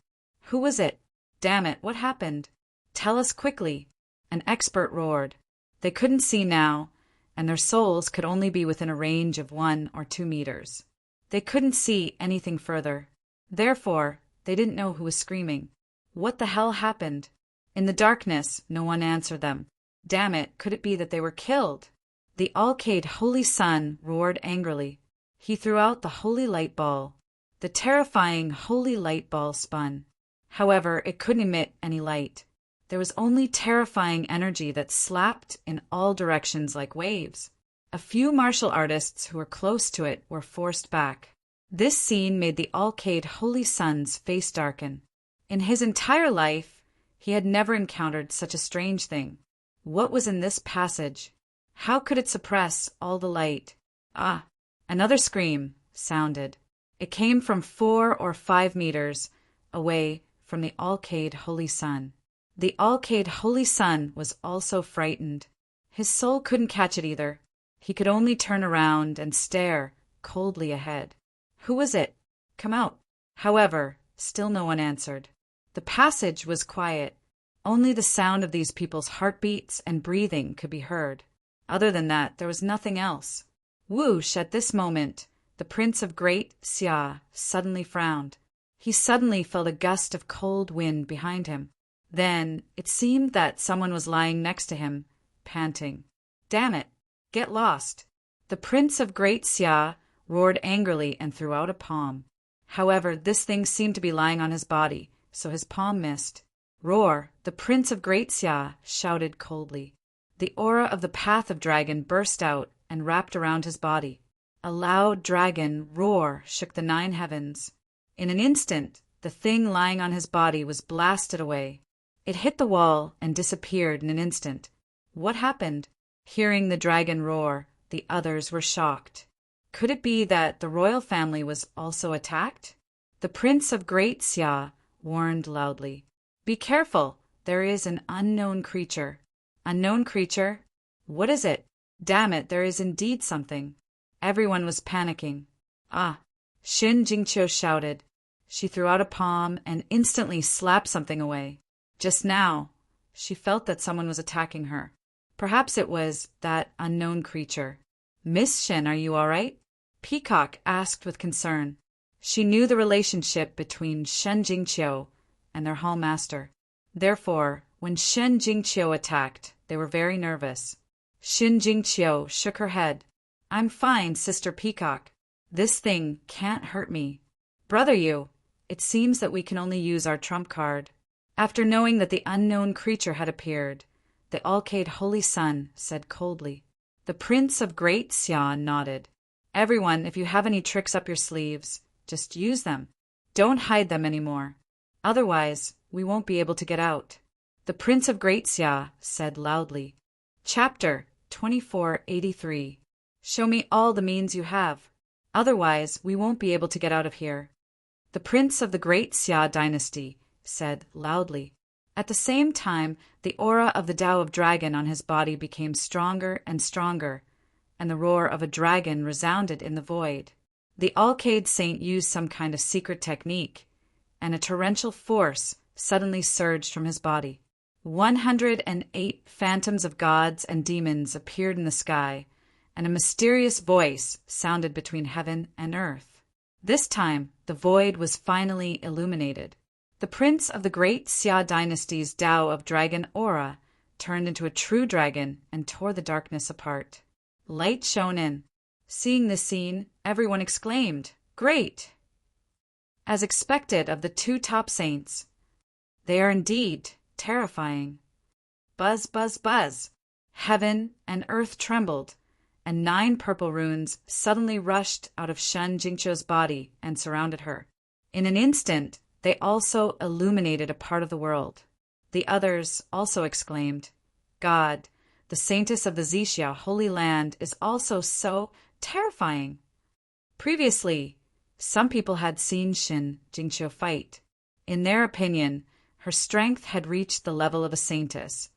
Who was it? Damn it, what happened? Tell us quickly, an expert roared. They couldn't see now, and their souls could only be within a range of 1 or 2 meters. They couldn't see anything further. Therefore, they didn't know who was screaming. What the hell happened? In the darkness, no one answered them. Damn it, could it be that they were killed? The Alcade Holy Sun roared angrily. He threw out the holy light ball. The terrifying holy light ball spun. However, it couldn't emit any light. There was only terrifying energy that slapped in all directions like waves. A few martial artists who were close to it were forced back. This scene made the Alcade Holy Sun's face darken. In his entire life, he had never encountered such a strange thing. What was in this passage? How could it suppress all the light? Ah! Another scream sounded. It came from 4 or 5 meters away from the Alcade Holy Sun. The Alcade Holy Sun was also frightened. His soul couldn't catch it either. He could only turn around and stare coldly ahead. Who was it? Come out. However, still no one answered. The passage was quiet. Only the sound of these people's heartbeats and breathing could be heard. Other than that, there was nothing else. Whoosh! At this moment, the Prince of Great Xia suddenly frowned. He suddenly felt a gust of cold wind behind him. Then it seemed that someone was lying next to him, panting. Damn it! Get lost! The Prince of Great Xia roared angrily and threw out a palm. However, this thing seemed to be lying on his body, so his palm missed. Roar! The Prince of Great Xia shouted coldly. The aura of the Path of Dragon burst out and wrapped around his body. A loud dragon roar shook the 9 heavens. In an instant, the thing lying on his body was blasted away. It hit the wall and disappeared in an instant. What happened? Hearing the dragon roar, the others were shocked. Could it be that the royal family was also attacked? The Prince of Great Xia warned loudly. Be careful, there is an unknown creature. Unknown creature? What is it? Damn it, there is indeed something. Everyone was panicking. Ah! Xin Jingqiu shouted. She threw out a palm and instantly slapped something away. Just now, she felt that someone was attacking her. Perhaps it was that unknown creature. Miss Shen, are you all right? Peacock asked with concern. She knew the relationship between Shen Jingqiu and their hall master. Therefore, when Shen Jingqiu attacked, they were very nervous. Shen Jingqiu shook her head. I'm fine, Sister Peacock. This thing can't hurt me. Brother Yu, it seems that we can only use our trump card. After knowing that the unknown creature had appeared, the Alcade Holy Sun said coldly. The Prince of Great Xia nodded. Everyone, if you have any tricks up your sleeves, just use them. Don't hide them anymore. Otherwise, we won't be able to get out. The Prince of Great Xia said loudly. Chapter 2483. Show me all the means you have. Otherwise, we won't be able to get out of here. The Prince of the Great Xia dynasty said loudly. At the same time, the aura of the Tao of Dragon on his body became stronger and stronger, and the roar of a dragon resounded in the void. The Alcade Saint used some kind of secret technique, and a torrential force suddenly surged from his body. 108 phantoms of gods and demons appeared in the sky, and a mysterious voice sounded between heaven and earth. This time, the void was finally illuminated. The Prince of the Great Xia dynasty's Tao of Dragon aura turned into a true dragon and tore the darkness apart. Light shone in. Seeing this scene, everyone exclaimed, "Great!" As expected of the two top saints, they are indeed terrifying. Buzz, buzz, buzz. Heaven and earth trembled, and 9 purple runes suddenly rushed out of Shen Jingqiu's body and surrounded her. In an instant, they also illuminated a part of the world. The others also exclaimed, God, the saintess of the Xixia Holy Land is also so terrifying. Previously, some people had seen Shen Jingqiu fight. In their opinion, her strength had reached the level of a saintess,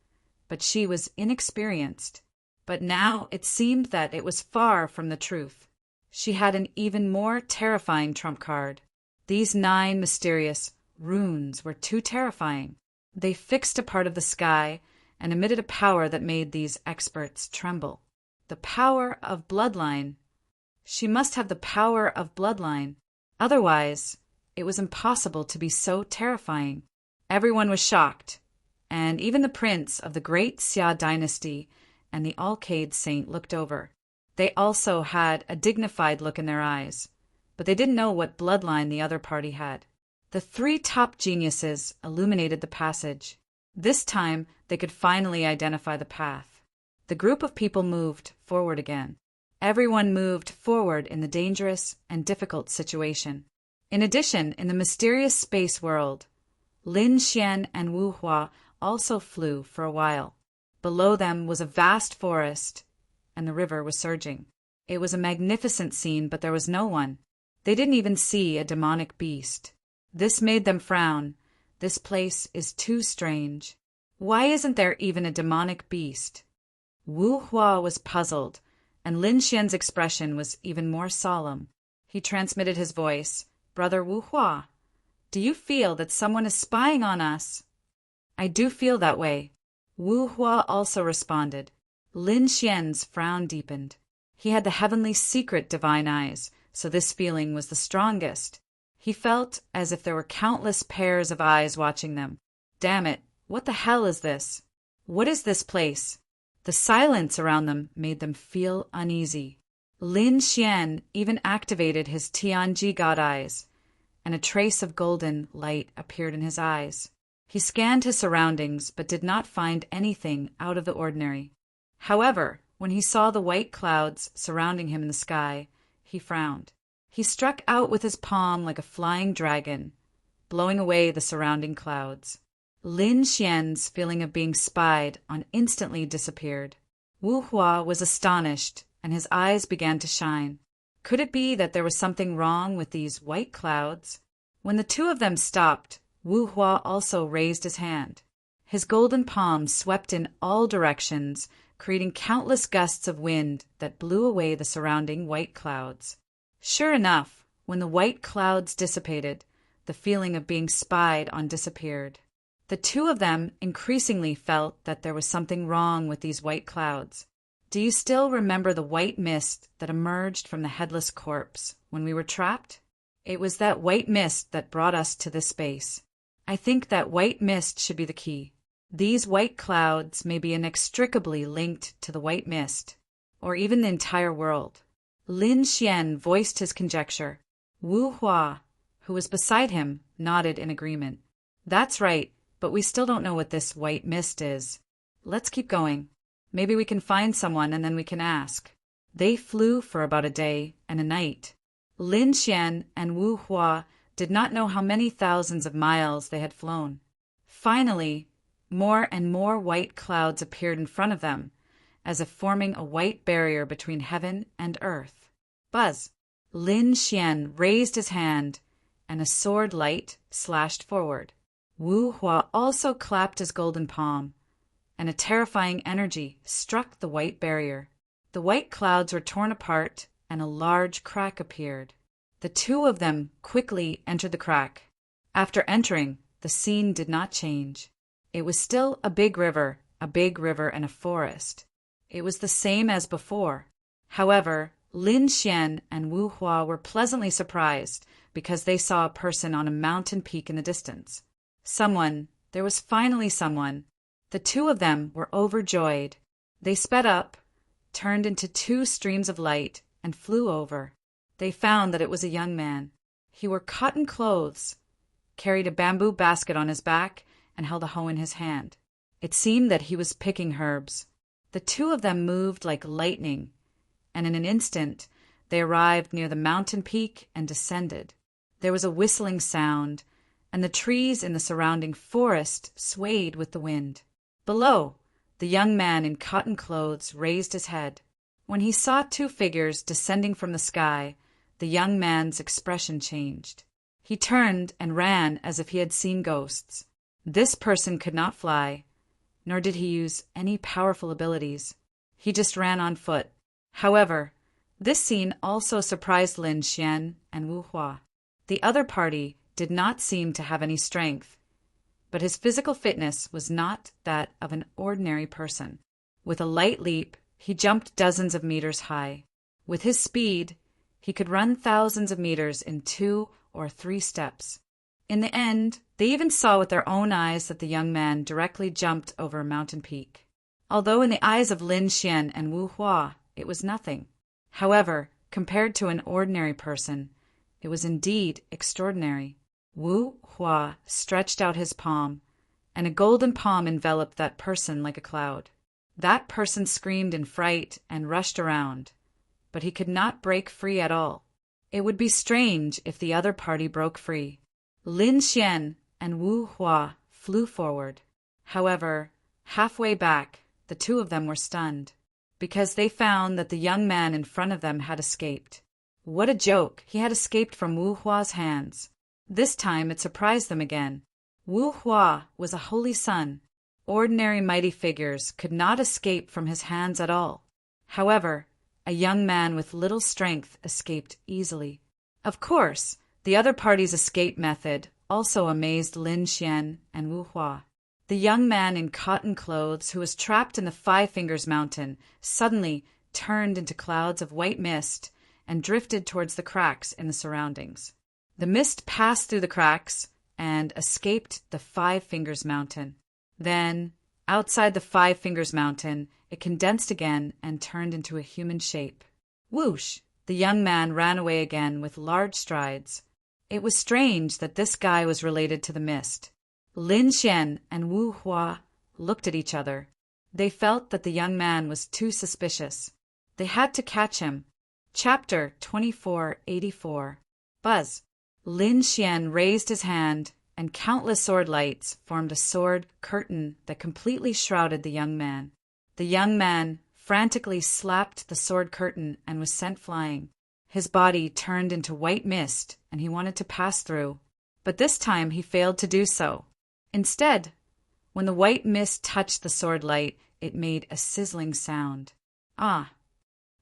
but she was inexperienced. But now it seemed that it was far from the truth. She had an even more terrifying trump card. These 9 mysterious runes were too terrifying. They fixed a part of the sky and emitted a power that made these experts tremble. The power of bloodline. She must have the power of bloodline. Otherwise, it was impossible to be so terrifying. Everyone was shocked, and even the Prince of the Great Xia dynasty and the Alcade Saint looked over. They also had a dignified look in their eyes, but they didn't know what bloodline the other party had. The 3 top geniuses illuminated the passage. This time, they could finally identify the path. The group of people moved forward again. Everyone moved forward in the dangerous and difficult situation. In addition, in the mysterious space world, Lin Xian and Wu Hua also flew for a while. Below them was a vast forest, and the river was surging. It was a magnificent scene, but there was no one. They didn't even see a demonic beast. This made them frown. This place is too strange. Why isn't there even a demonic beast? Wu Hua was puzzled, and Lin Xian's expression was even more solemn. He transmitted his voice. Brother Wu Hua, do you feel that someone is spying on us? I do feel that way. Wu Hua also responded. Lin Xian's frown deepened. He had the heavenly secret divine eyes, so this feeling was the strongest. He felt as if there were countless pairs of eyes watching them. Damn it, what the hell is this? What is this place? The silence around them made them feel uneasy. Lin Xian even activated his Tianji God eyes, and a trace of golden light appeared in his eyes. He scanned his surroundings but did not find anything out of the ordinary. However, when he saw the white clouds surrounding him in the sky, he frowned. He struck out with his palm like a flying dragon, blowing away the surrounding clouds. Lin Xian's feeling of being spied on instantly disappeared. Wu Hua was astonished, and his eyes began to shine. Could it be that there was something wrong with these white clouds? When the two of them stopped, Wu Hua also raised his hand. His golden palm swept in all directions, creating countless gusts of wind that blew away the surrounding white clouds. Sure enough, when the white clouds dissipated, the feeling of being spied on disappeared. The two of them increasingly felt that there was something wrong with these white clouds. Do you still remember the white mist that emerged from the headless corpse when we were trapped? It was that white mist that brought us to this space. I think that white mist should be the key. These white clouds may be inextricably linked to the white mist, or even the entire world. Lin Xian voiced his conjecture. Wu Hua, who was beside him, nodded in agreement. That's right, but we still don't know what this white mist is. Let's keep going. Maybe we can find someone and then we can ask. They flew for about a day and a night. Lin Xian and Wu Hua did not know how many thousands of miles they had flown. Finally, more and more white clouds appeared in front of them, as if forming a white barrier between heaven and earth. Buzz! Lin Xian raised his hand, and a sword light slashed forward. Wu Hua also clapped his golden palm, and a terrifying energy struck the white barrier. The white clouds were torn apart, and a large crack appeared. The two of them quickly entered the crack. After entering, the scene did not change. It was still a big river and a forest. It was the same as before. However, Lin Xian and Wu Hua were pleasantly surprised because they saw a person on a mountain peak in the distance. There was finally someone. The two of them were overjoyed. They sped up, turned into two streams of light, and flew over. They found that it was a young man. He wore cotton clothes, carried a bamboo basket on his back, and held a hoe in his hand. It seemed that he was picking herbs. The two of them moved like lightning, and in an instant they arrived near the mountain peak and descended. There was a whistling sound, and the trees in the surrounding forest swayed with the wind. Below, the young man in cotton clothes raised his head. When he saw two figures descending from the sky, the young man's expression changed. He turned and ran as if he had seen ghosts. This person could not fly, nor did he use any powerful abilities. He just ran on foot. However, this scene also surprised Lin Xian and Wu Hua. The other party did not seem to have any strength, but his physical fitness was not that of an ordinary person. With a light leap, he jumped dozens of meters high. With his speed, he could run thousands of meters in 2 or 3 steps. In the end, they even saw with their own eyes that the young man directly jumped over a mountain peak. Although in the eyes of Lin Xian and Wu Hua, it was nothing. However, compared to an ordinary person, it was indeed extraordinary. Wu Hua stretched out his palm, and a golden palm enveloped that person like a cloud. That person screamed in fright and rushed around, but he could not break free at all. It would be strange if the other party broke free. Lin Xian and Wu Hua flew forward. However, halfway back, the two of them were stunned, because they found that the young man in front of them had escaped. What a joke! He had escaped from Wu Hua's hands. This time it surprised them again. Wu Hua was a holy son. Ordinary mighty figures could not escape from his hands at all. However, a young man with little strength escaped easily. Of course, the other party's escape method also amazed Lin Xian and Wu Hua. The young man in cotton clothes who was trapped in the Five Fingers Mountain suddenly turned into clouds of white mist and drifted towards the cracks in the surroundings. The mist passed through the cracks and escaped the Five Fingers Mountain. Then, outside the Five Fingers Mountain, it condensed again and turned into a human shape. Whoosh! The young man ran away again with large strides. It was strange that this guy was related to the mist. Lin Xian and Wu Hua looked at each other. They felt that the young man was too suspicious. They had to catch him. Chapter 2484. Buzz! Lin Xian raised his hand, and countless sword lights formed a sword curtain that completely shrouded the young man. The young man frantically slapped the sword curtain and was sent flying. His body turned into white mist, and he wanted to pass through, but this time he failed to do so. Instead, when the white mist touched the sword light, it made a sizzling sound. Ah!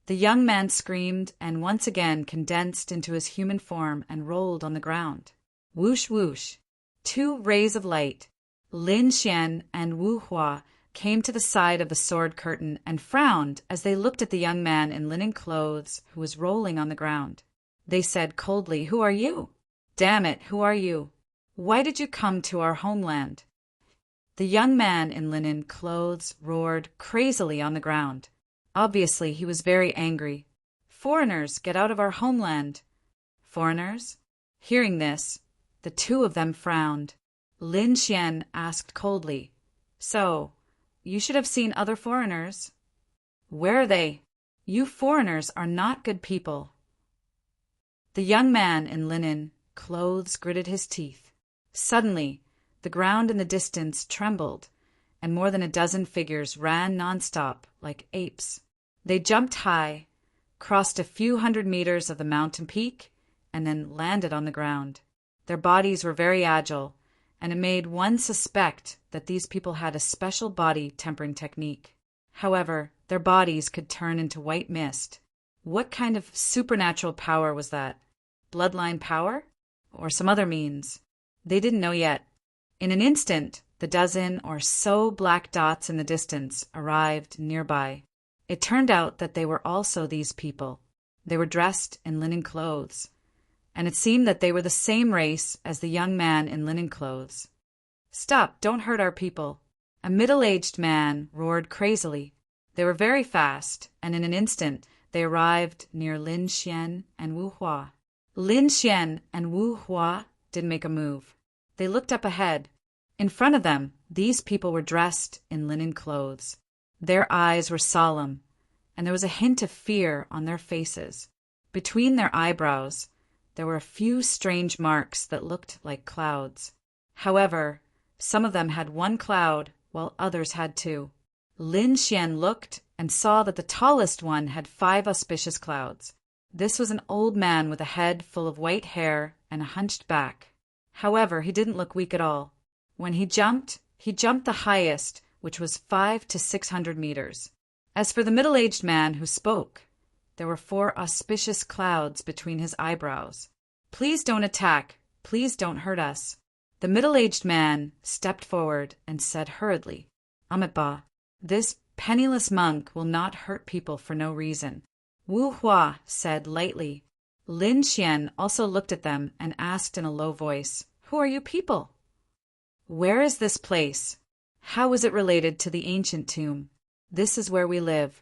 The young man screamed and once again condensed into his human form and rolled on the ground. Whoosh whoosh! 2 rays of light. Lin Xian and Wu Hua came to the side of the sword curtain and frowned as they looked at the young man in linen clothes who was rolling on the ground. They said coldly, "Who are you?" "Damn it, who are you?" Why did you come to our homeland? The young man in linen clothes roared crazily on the ground. Obviously, he was very angry. Foreigners, get out of our homeland! Foreigners? Hearing this, the two of them frowned. Lin Xian asked coldly, So, you should have seen other foreigners. Where are they? You foreigners are not good people. The young man in linen clothes gritted his teeth. Suddenly, the ground in the distance trembled, and more than a dozen figures ran nonstop like apes. They jumped high, crossed a few hundred meters of the mountain peak, and then landed on the ground. Their bodies were very agile, and it made one suspect that these people had a special body tempering technique. However, their bodies could turn into white mist. What kind of supernatural power was that? Bloodline power? Or some other means? They didn't know yet. In an instant, the dozen or so black dots in the distance arrived nearby. It turned out that they were also these people. They were dressed in linen clothes, and it seemed that they were the same race as the young man in linen clothes. Stop, don't hurt our people. A middle-aged man roared crazily. They were very fast, and in an instant they arrived near Lin Xian and Wu Hua. Lin Xian and Wu Hua didn't make a move. They looked up ahead. In front of them, these people were dressed in linen clothes. Their eyes were solemn, and there was a hint of fear on their faces. Between their eyebrows, there were a few strange marks that looked like clouds. However, some of them had one cloud, while others had two. Lin Xian looked and saw that the tallest one had 5 auspicious clouds. This was an old man with a head full of white hair and a hunched back. However, he didn't look weak at all. When he jumped the highest, which was 500 to 600 meters. As for the middle-aged man who spoke, there were 4 auspicious clouds between his eyebrows. Please don't attack. Please don't hurt us. The middle-aged man stepped forward and said hurriedly, Amitabha, this penniless monk will not hurt people for no reason. Wu Hua said lightly. Lin Xian also looked at them and asked in a low voice, Who are you people? Where is this place? How is it related to the ancient tomb? This is where we live.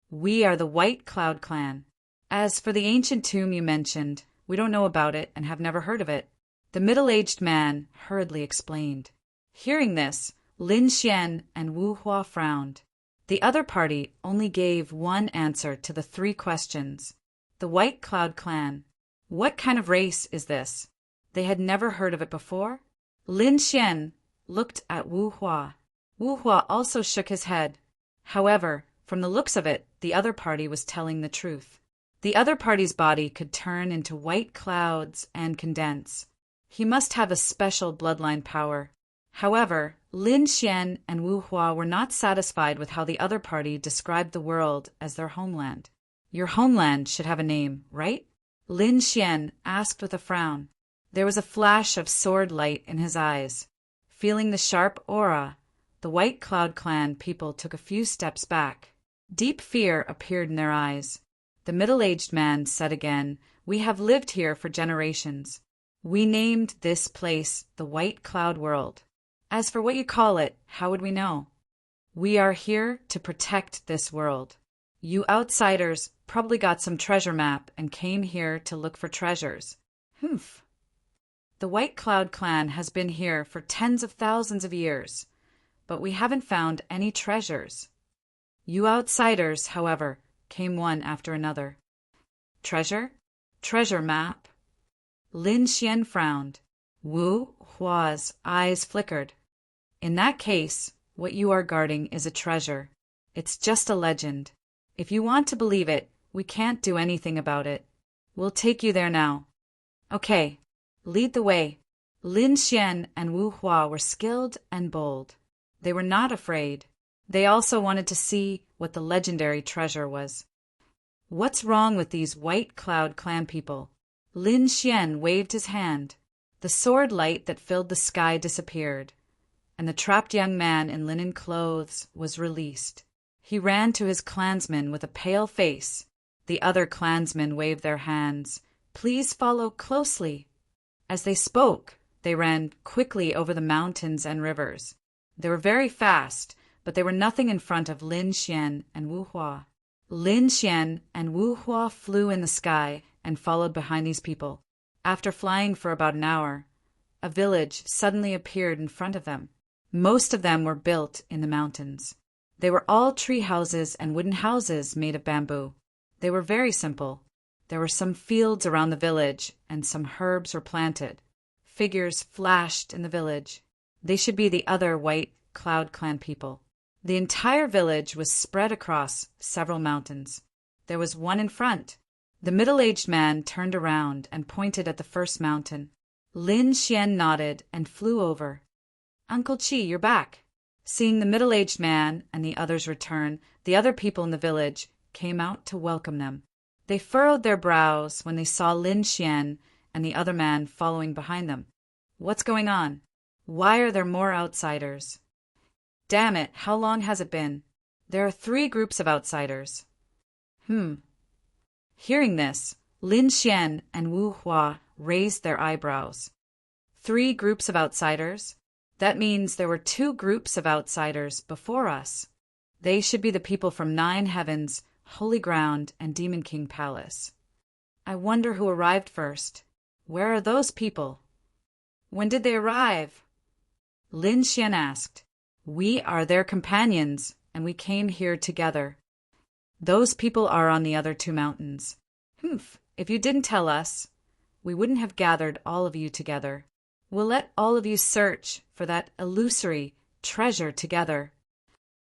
We are the White Cloud clan. As for the ancient tomb you mentioned, we don't know about it and have never heard of it. The middle-aged man hurriedly explained. Hearing this, Lin Xian and Wu Hua frowned. The other party only gave one answer to the 3 questions. The White Cloud clan. What kind of race is this? They had never heard of it before. Lin Xian looked at Wu Hua. Wu Hua also shook his head. However, from the looks of it, the other party was telling the truth. The other party's body could turn into white clouds and condense. He must have a special bloodline power. However, Lin Xian and Wu Hua were not satisfied with how the other party described the world as their homeland. Your homeland should have a name, right? Lin Xian asked with a frown. There was a flash of sword light in his eyes. Feeling the sharp aura, the White Cloud clan people took a few steps back. Deep fear appeared in their eyes. The middle-aged man said again, We have lived here for generations. We named this place the White Cloud World. As for what you call it, how would we know? We are here to protect this world. You outsiders probably got some treasure map and came here to look for treasures. Humph. The White Cloud clan has been here for tens of thousands of years, but we haven't found any treasures. You outsiders, however, came one after another. Treasure? Treasure map? Lin Xian frowned. Wu Hua's eyes flickered. In that case, what you are guarding is a treasure. It's just a legend. If you want to believe it, we can't do anything about it. We'll take you there now. Okay, lead the way. Lin Xian and Wu Hua were skilled and bold. They were not afraid. They also wanted to see what the legendary treasure was. What's wrong with these White Cloud clan people? Lin Xian waved his hand. The sword light that filled the sky disappeared, and the trapped young man in linen clothes was released. He ran to his clansmen with a pale face. The other clansmen waved their hands. Please follow closely. As they spoke, They ran quickly over the mountains and rivers. They were very fast, but they were nothing in front of Lin Xian and Wu Hua. Lin Xian and Wu Hua flew in the sky and followed behind these people. After flying for about an hour, a village suddenly appeared in front of them. Most of them were built in the mountains. They were all tree houses and wooden houses made of bamboo. They were very simple. There were some fields around the village, and some herbs were planted. Figures flashed in the village. They should be the other White Cloud Clan people. The entire village was spread across several mountains. There was one in front. The middle-aged man turned around and pointed at the first mountain. Lin Xian nodded and flew over. "Uncle Chi, you're back." Seeing the middle-aged man and the others return, the other people in the village came out to welcome them. They furrowed their brows when they saw Lin Xian and the other man following behind them. What's going on? Why are there more outsiders? Damn it, how long has it been? There are 3 groups of outsiders. Hearing this, Lin Xian and Wu Hua raised their eyebrows. 3 groups of outsiders? That means there were 2 groups of outsiders before us. They should be the people from 9 Heavens, Holy Ground, and Demon King Palace. I wonder who arrived first. Where are those people? When did they arrive? Lin Xian asked. We are their companions, and we came here together. Those people are on the other 2 mountains. If you didn't tell us, we wouldn't have gathered all of you together. We'll let all of you search for that illusory treasure together.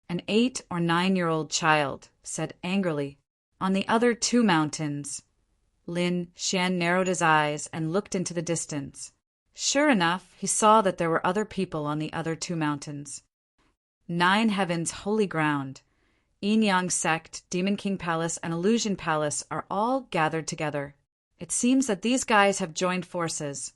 An 8 or 9-year-old child said angrily, "On the other 2 mountains." Lin Xian narrowed his eyes and looked into the distance. Sure enough, he saw that there were other people on the other 2 mountains. 9 Heavens, Holy Ground, Yin Yang Sect, Demon King Palace, and Illusion Palace are all gathered together. It seems that these guys have joined forces.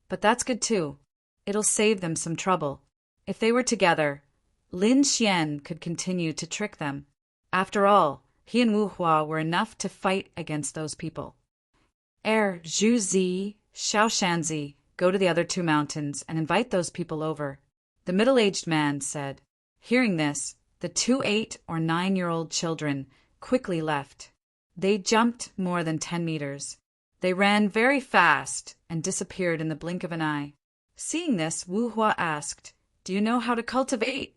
But that's good too. It'll save them some trouble. If they were together, Lin Xian could continue to trick them. After all, he and Wu Hua were enough to fight against those people. Zhu Zi, Xiao Shanzi, go to the other 2 mountains and invite those people over, the middle-aged man said. Hearing this, the 2 8 or 9-year-old children quickly left. They jumped more than 10 meters. They ran very fast and disappeared in the blink of an eye. Seeing this, Wu Hua asked, "Do you know how to cultivate